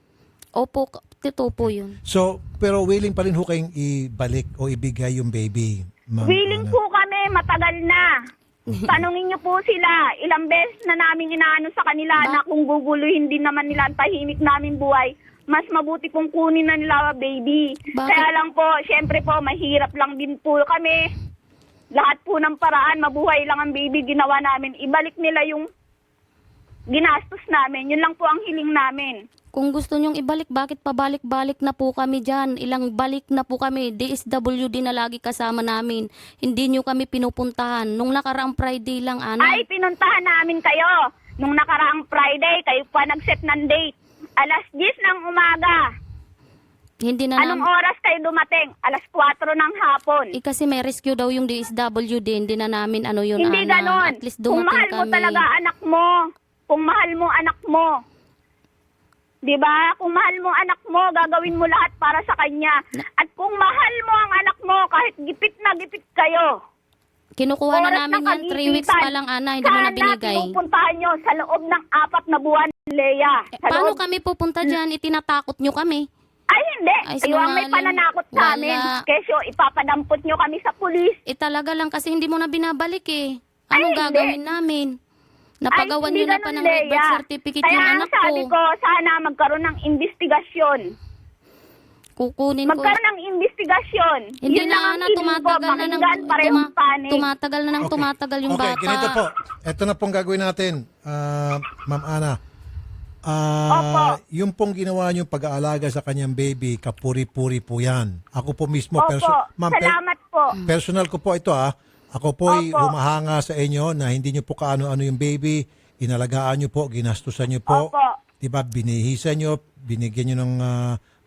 Opo, totoo po yun. So, pero willing pa rin ho kayong ibalik o ibigay yung baby, ma'am. Willing po kami, matagal na. Tanungin niyo po sila, ilang beses na namin inaano sa kanila na kung guguluhin din naman nila ang tahimik namin buhay, mas mabuti kung kunin na nila baby. Kaya lang po, syempre po, mahirap lang din po kami. Lahat po ng paraan, mabuhay lang ang baby, ginawa namin. Ibalik nila yung ginastos namin. Yun lang po ang hiling namin. Kung gusto nyong ibalik, bakit pabalik-balik na po kami dyan? Ilang balik na po kami. DSWD na lagi kasama namin. Hindi nyo kami pinupuntahan. Nung nakaraang Friday lang, Ana. Ay, pinuntahan namin kayo. Nung nakaraang Friday, kayo pa nag-set ng date. 10:00 ng umaga. Hindi na Anong oras kayo dumating? 4:00 ng hapon. kasi may rescue daw yung DSWD. Hindi na namin yun, Hindi Ana. ganon. At least Kung dumating mahal mo kami. talaga anak mo, kung mahal mo anak mo, di ba? Kung mahal mo anak mo, gagawin mo lahat para sa kanya. At kung mahal mo ang anak mo, kahit gipit na gipit kayo. Kinukuha na Oras namin ng yan. 3 weeks pa lang, Ana. Hindi mo na binigay. Sana pinupuntahan nyo sa loob ng 4 na buwan, Leia. Paano kami pupunta dyan? Itinatakot nyo kami. Ay, hindi. Ay, Yung may sinungaling. pananakot sa amin. Wala. Kesyo, ipapadampot nyo kami sa pulis. Talaga lang kasi hindi mo na binabalik eh. Anong Ay, gagawin namin? Napagawan nyo Ay, hindi na pa ganun, ng birth Leia. certificate Kaya yung ang anak sabi ko. ko, sana magkaroon ng investigasyon. Kukunin ko. Magkaroon ng investigasyon. Hindi Yun na lang nga ang na, feeling ko, tumatagal na ng pakinggan, parehong panig. tumatagal na ng Okay. tumatagal yung Okay, bata. ganito po. Ito na pong gagawin natin, Ma'am Ana. Yung pong ginawa niyong pag-aalaga sa kanyang baby, kapuri-puri po yan. Ako po mismo, Opo, salamat po. personal ko po ito Ako po'y humahanga sa inyo na hindi niyo po kaano-ano yung baby, inalagaan niyo po, ginastusan niyo po. Opo. Diba, binihisan niyo, binigyan niyo ng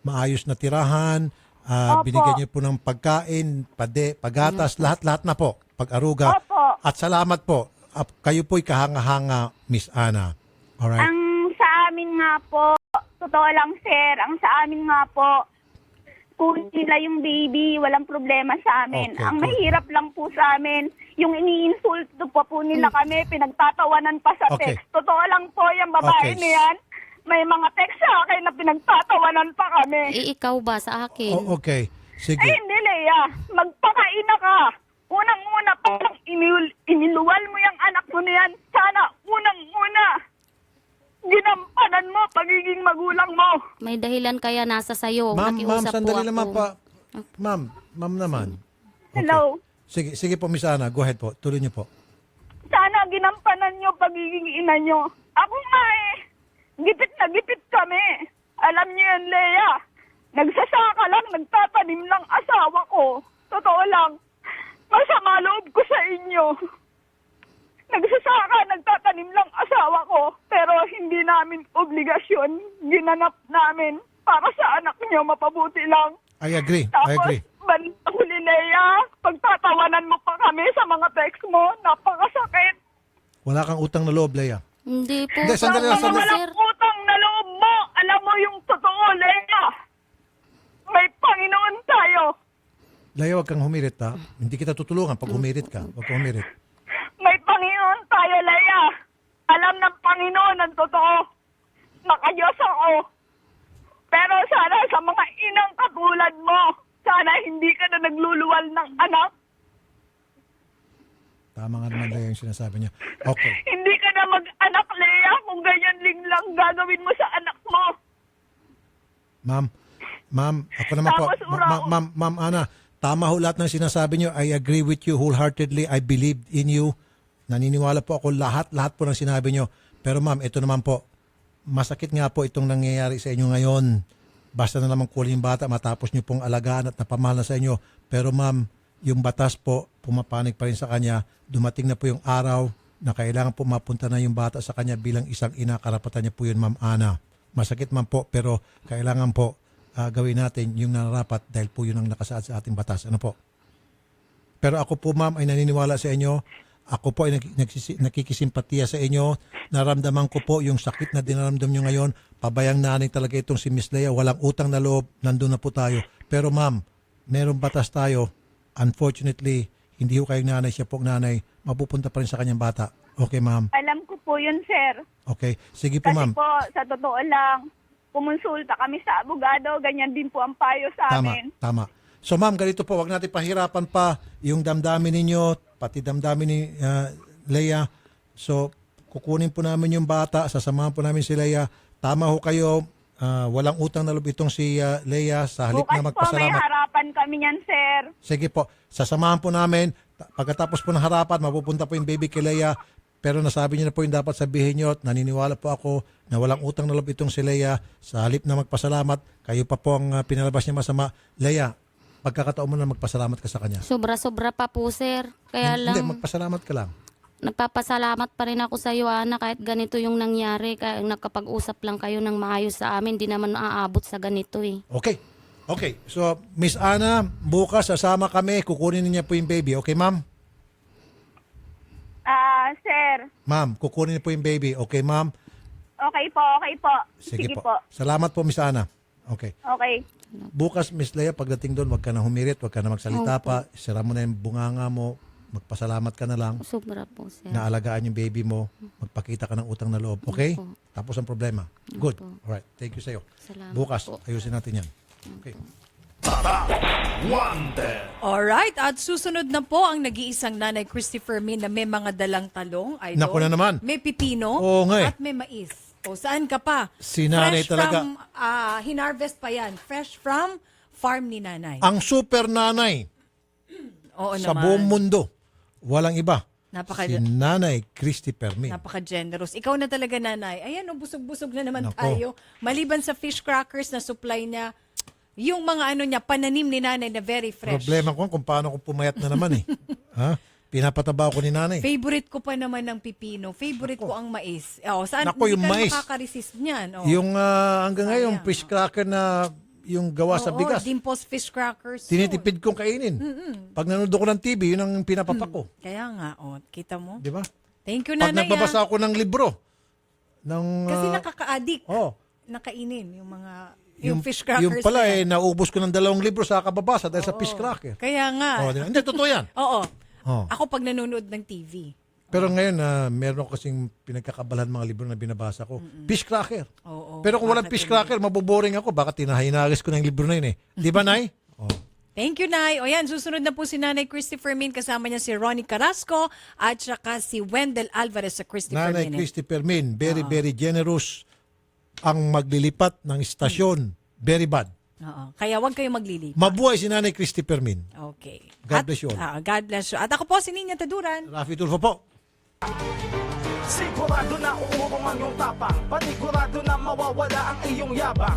maayos na tirahan, Opo. binigyan niyo po ng pagkain, pagatas, lahat-lahat na po, pag-aruga. Opo. At salamat po. Kayo po'y kahanga-hanga, Miss Ana. Alright? Ang sa amin nga po, totoo lang sir, ang sa amin nga po, kung nila yung baby, walang problema sa amin. Okay, Ang good. mahirap lang po sa amin, yung iniinsulto po nila kami, pinagtatawanan pa sa Okay. text. Totoo lang po, yung babae Okay. niyan, may mga text sa akin na pinagtatawanan pa kami. Ikaw ba sa akin? Okay. Sige. Ay, hindi, Leia. Magpakaina ka. Unang-una, parang iniluwal mo yung anak mo na yan. Sana, unang-una, ginampanan mo pagiging magulang mo. May dahilan kaya nasa sayo. Ma'am, Nakiusap sandali po ako. naman pa. Ma'am naman. Hello? Sige po, Miss Ana. Go ahead po. Tuloy niyo po. Sana ginampanan nyo pagiging ina nyo. Ako nga gipit na gipit kami. Alam niyo yan, Leia. Nagsasaka lang, nagtatanim lang asawa ko. Totoo lang. Masama loob ko sa inyo. Nagsasaka, nagtatanim lang asawa ko. Pero hindi namin obligasyon. Ginanap namin para sa anak niyo mapabuti lang. I agree. Tapos, I agree. huli, Leia, pagtatawanan mo pa kami sa mga text mo, napakasakit. Wala kang utang na loob, Leia. Hindi po. Hindi, sandali lang, sandali. Walang utang na loob mo. Alam mo yung totoo, Leia. May Panginoon tayo. Leia, wag kang humirit ha. Hindi kita tutulungan pag humirit ka. Wag kang humirit. May Panginoon tayo, Leia. Alam ng Panginoon ang totoo. Nakayos ako. Pero sana sa mga inang katulad mo, sana hindi ka na nagluluwal ng anak. Tama nga naman, Leia, yung sinasabi niya. Okay. Hindi ka na mag-anak, Leia, kung ganyan lang gagawin mo sa anak mo. Ma'am, ako naman po. Tapos, Uraw. Ma'am Ana, tama ho lahat ng sinasabi niyo. I agree with you wholeheartedly. I believe in you. Naniniwala po ako lahat po ng sinabi niyo. Pero ma'am, ito naman po. Masakit nga po itong nangyayari sa inyo ngayon. Basta na naman kulin yung bata, matapos niyo pong alagaan at napamahal na sa inyo. Pero ma'am, yung batas po, pumapanig pa rin sa kanya. Dumating na po yung araw na kailangan po mapunta na yung bata sa kanya bilang isang ina. Karapatan niya po yun, Ma'am Ana. Masakit man po, pero kailangan po gawin natin yung nararapat dahil po yun ang nakasaad sa ating batas. Ano po? Pero ako po, ma'am, ay naniniwala sa inyo. Ako po ay nakikisimpatiya sa inyo. Naramdaman ko po yung sakit na dinaramdam nyo ngayon. Pabayang nanay talaga itong si Miss Leia. Walang utang na loob. Nandun na po tayo. Pero ma'am, merong batas tayo. Unfortunately, hindi ko kayong nanay. Siya po nanay. Mapupunta pa rin sa kanyang bata. Okay, ma'am? Alam ko po yun, sir. Okay. Sige po, Kasi ma'am. po, sa totoo lang, kumonsulta kami sa abogado. Ganyan din po ang payo sa amin. Tama. So ma'am, ganito po, wag natin pahirapan pa yung damdamin ninyo, pati damdamin ni Leia. So, kukunin po namin yung bata, sasamahan po namin si Leia. Tama ho kayo, walang utang na loob itong si Leia sa halip Bukas na po may magpasalamat. harapan kami niyan, sir. Sige po, sasamahan po namin. Pagkatapos po ng harapan, mapupunta po yung baby kay Leia. Pero nasabi niyo na po yung dapat sabihin niyo at naniniwala po ako na walang utang na loob itong si Leia. Sa halip na magpasalamat, kayo pa po ang pinalabas niya masama. Leia, pagkakataon mo na magpasalamat ka sa kanya. Sobra-sobra pa po, sir. Kaya lang, Hindi, magpasalamat ka lang. nagpapasalamat pa rin ako sa iyo, Ana, kahit ganito yung nangyari. Kaya nakapag-usap lang kayo ng maayos sa amin. Di naman maaabot sa ganito eh. Okay. So, Miss Ana, bukas sasama kami. Kukunin niya po yung baby. Okay, ma'am? Sir. Ma'am, kukunin niya po yung baby. Okay, ma'am? Okay po. Sige po. Salamat po, Miss Ana. Okay. Okay. Bukas, Miss Leia, pagdating doon, wag ka na humirit, wag ka na magsalita pa. Sira mo na yung bunganga mo. Magpasalamat ka na lang. Sobra po, sir. Naalagaan yung baby mo. Magpakita ka ng utang na loob. Okay? Opo. Tapos ang problema. Good. Alright. Thank you sa'yo. Salamat Bukas, po. ayusin natin yan. Okay. Alright, at susunod na po ang nag-iisang nanay Christopher Min na may mga dalang talong. Idol. Naku na naman. May pipino Oo nga eh. at may mais. O saan ka pa? Si nanay Fresh talaga. from, hinarvest pa yan. Fresh from farm ni nanay. Ang super nanay Oo sa naman. buong mundo, walang iba. Napaka- Si Nanay Christy Permin. Napaka-generous. Ikaw na talaga, nanay. Ayan, busog-busog na naman Nako. tayo. Maliban sa fish crackers na supply niya, yung mga niya, pananim ni nanay na very fresh. Problema ko kung paano kung pumayat na naman eh. Ha? Pinapataba ko ni nanay. Favorite ko pa naman ng pipino. Favorite ko ang mais. Saan Nako, yung hindi ka mais. makaka-resist niyan? Yung hanggang ngayon, fish cracker na yung gawa sa bigas. Dimples fish crackers. Tinitipid kong kainin. Pag nanonood ko ng TV, yun ang pinapapak ko. Kaya nga, kita mo? Di ba? Thank you, Pag nanay. nagbabasa ako ng libro, Kasi nakaka-addict. Oh. Nakainin yung fish crackers. yung pala na yan. naubos ko ng 2 libro sa kababasa dahil sa fish cracker. Kaya nga. Oh, hindi, totoo yan. Oo. Oh. Ako pag nanonood ng TV. Pero ngayon, meron ko kasing pinagkakabalahan mga libro na binabasa ko. Fish cracker. Oo. Pero kung walang fish cracker, maboboring ako. Baka tinahinagis ko na yung libro na yun eh. Di ba, Nay? Oh. Thank you, Nay. O yan, susunod na po si Nanay Christopher Min. Kasama niya si Ronnie Carrasco at saka si Wendell Alvarez sa Christopher Nanay Min. Christy Permin, very, very generous. Ang maglilipat ng istasyon, very bad. Oo. Kaya huwag kayong maglilipat. Mabuhay si Nanay Christy Permin. Okay. God bless you all. God bless you. At ako po si Ninya Taduran. Rafi Tulfo po. Sigurado na uurong ang iyong tapang, panigurado na mawawala ang iyong yabang.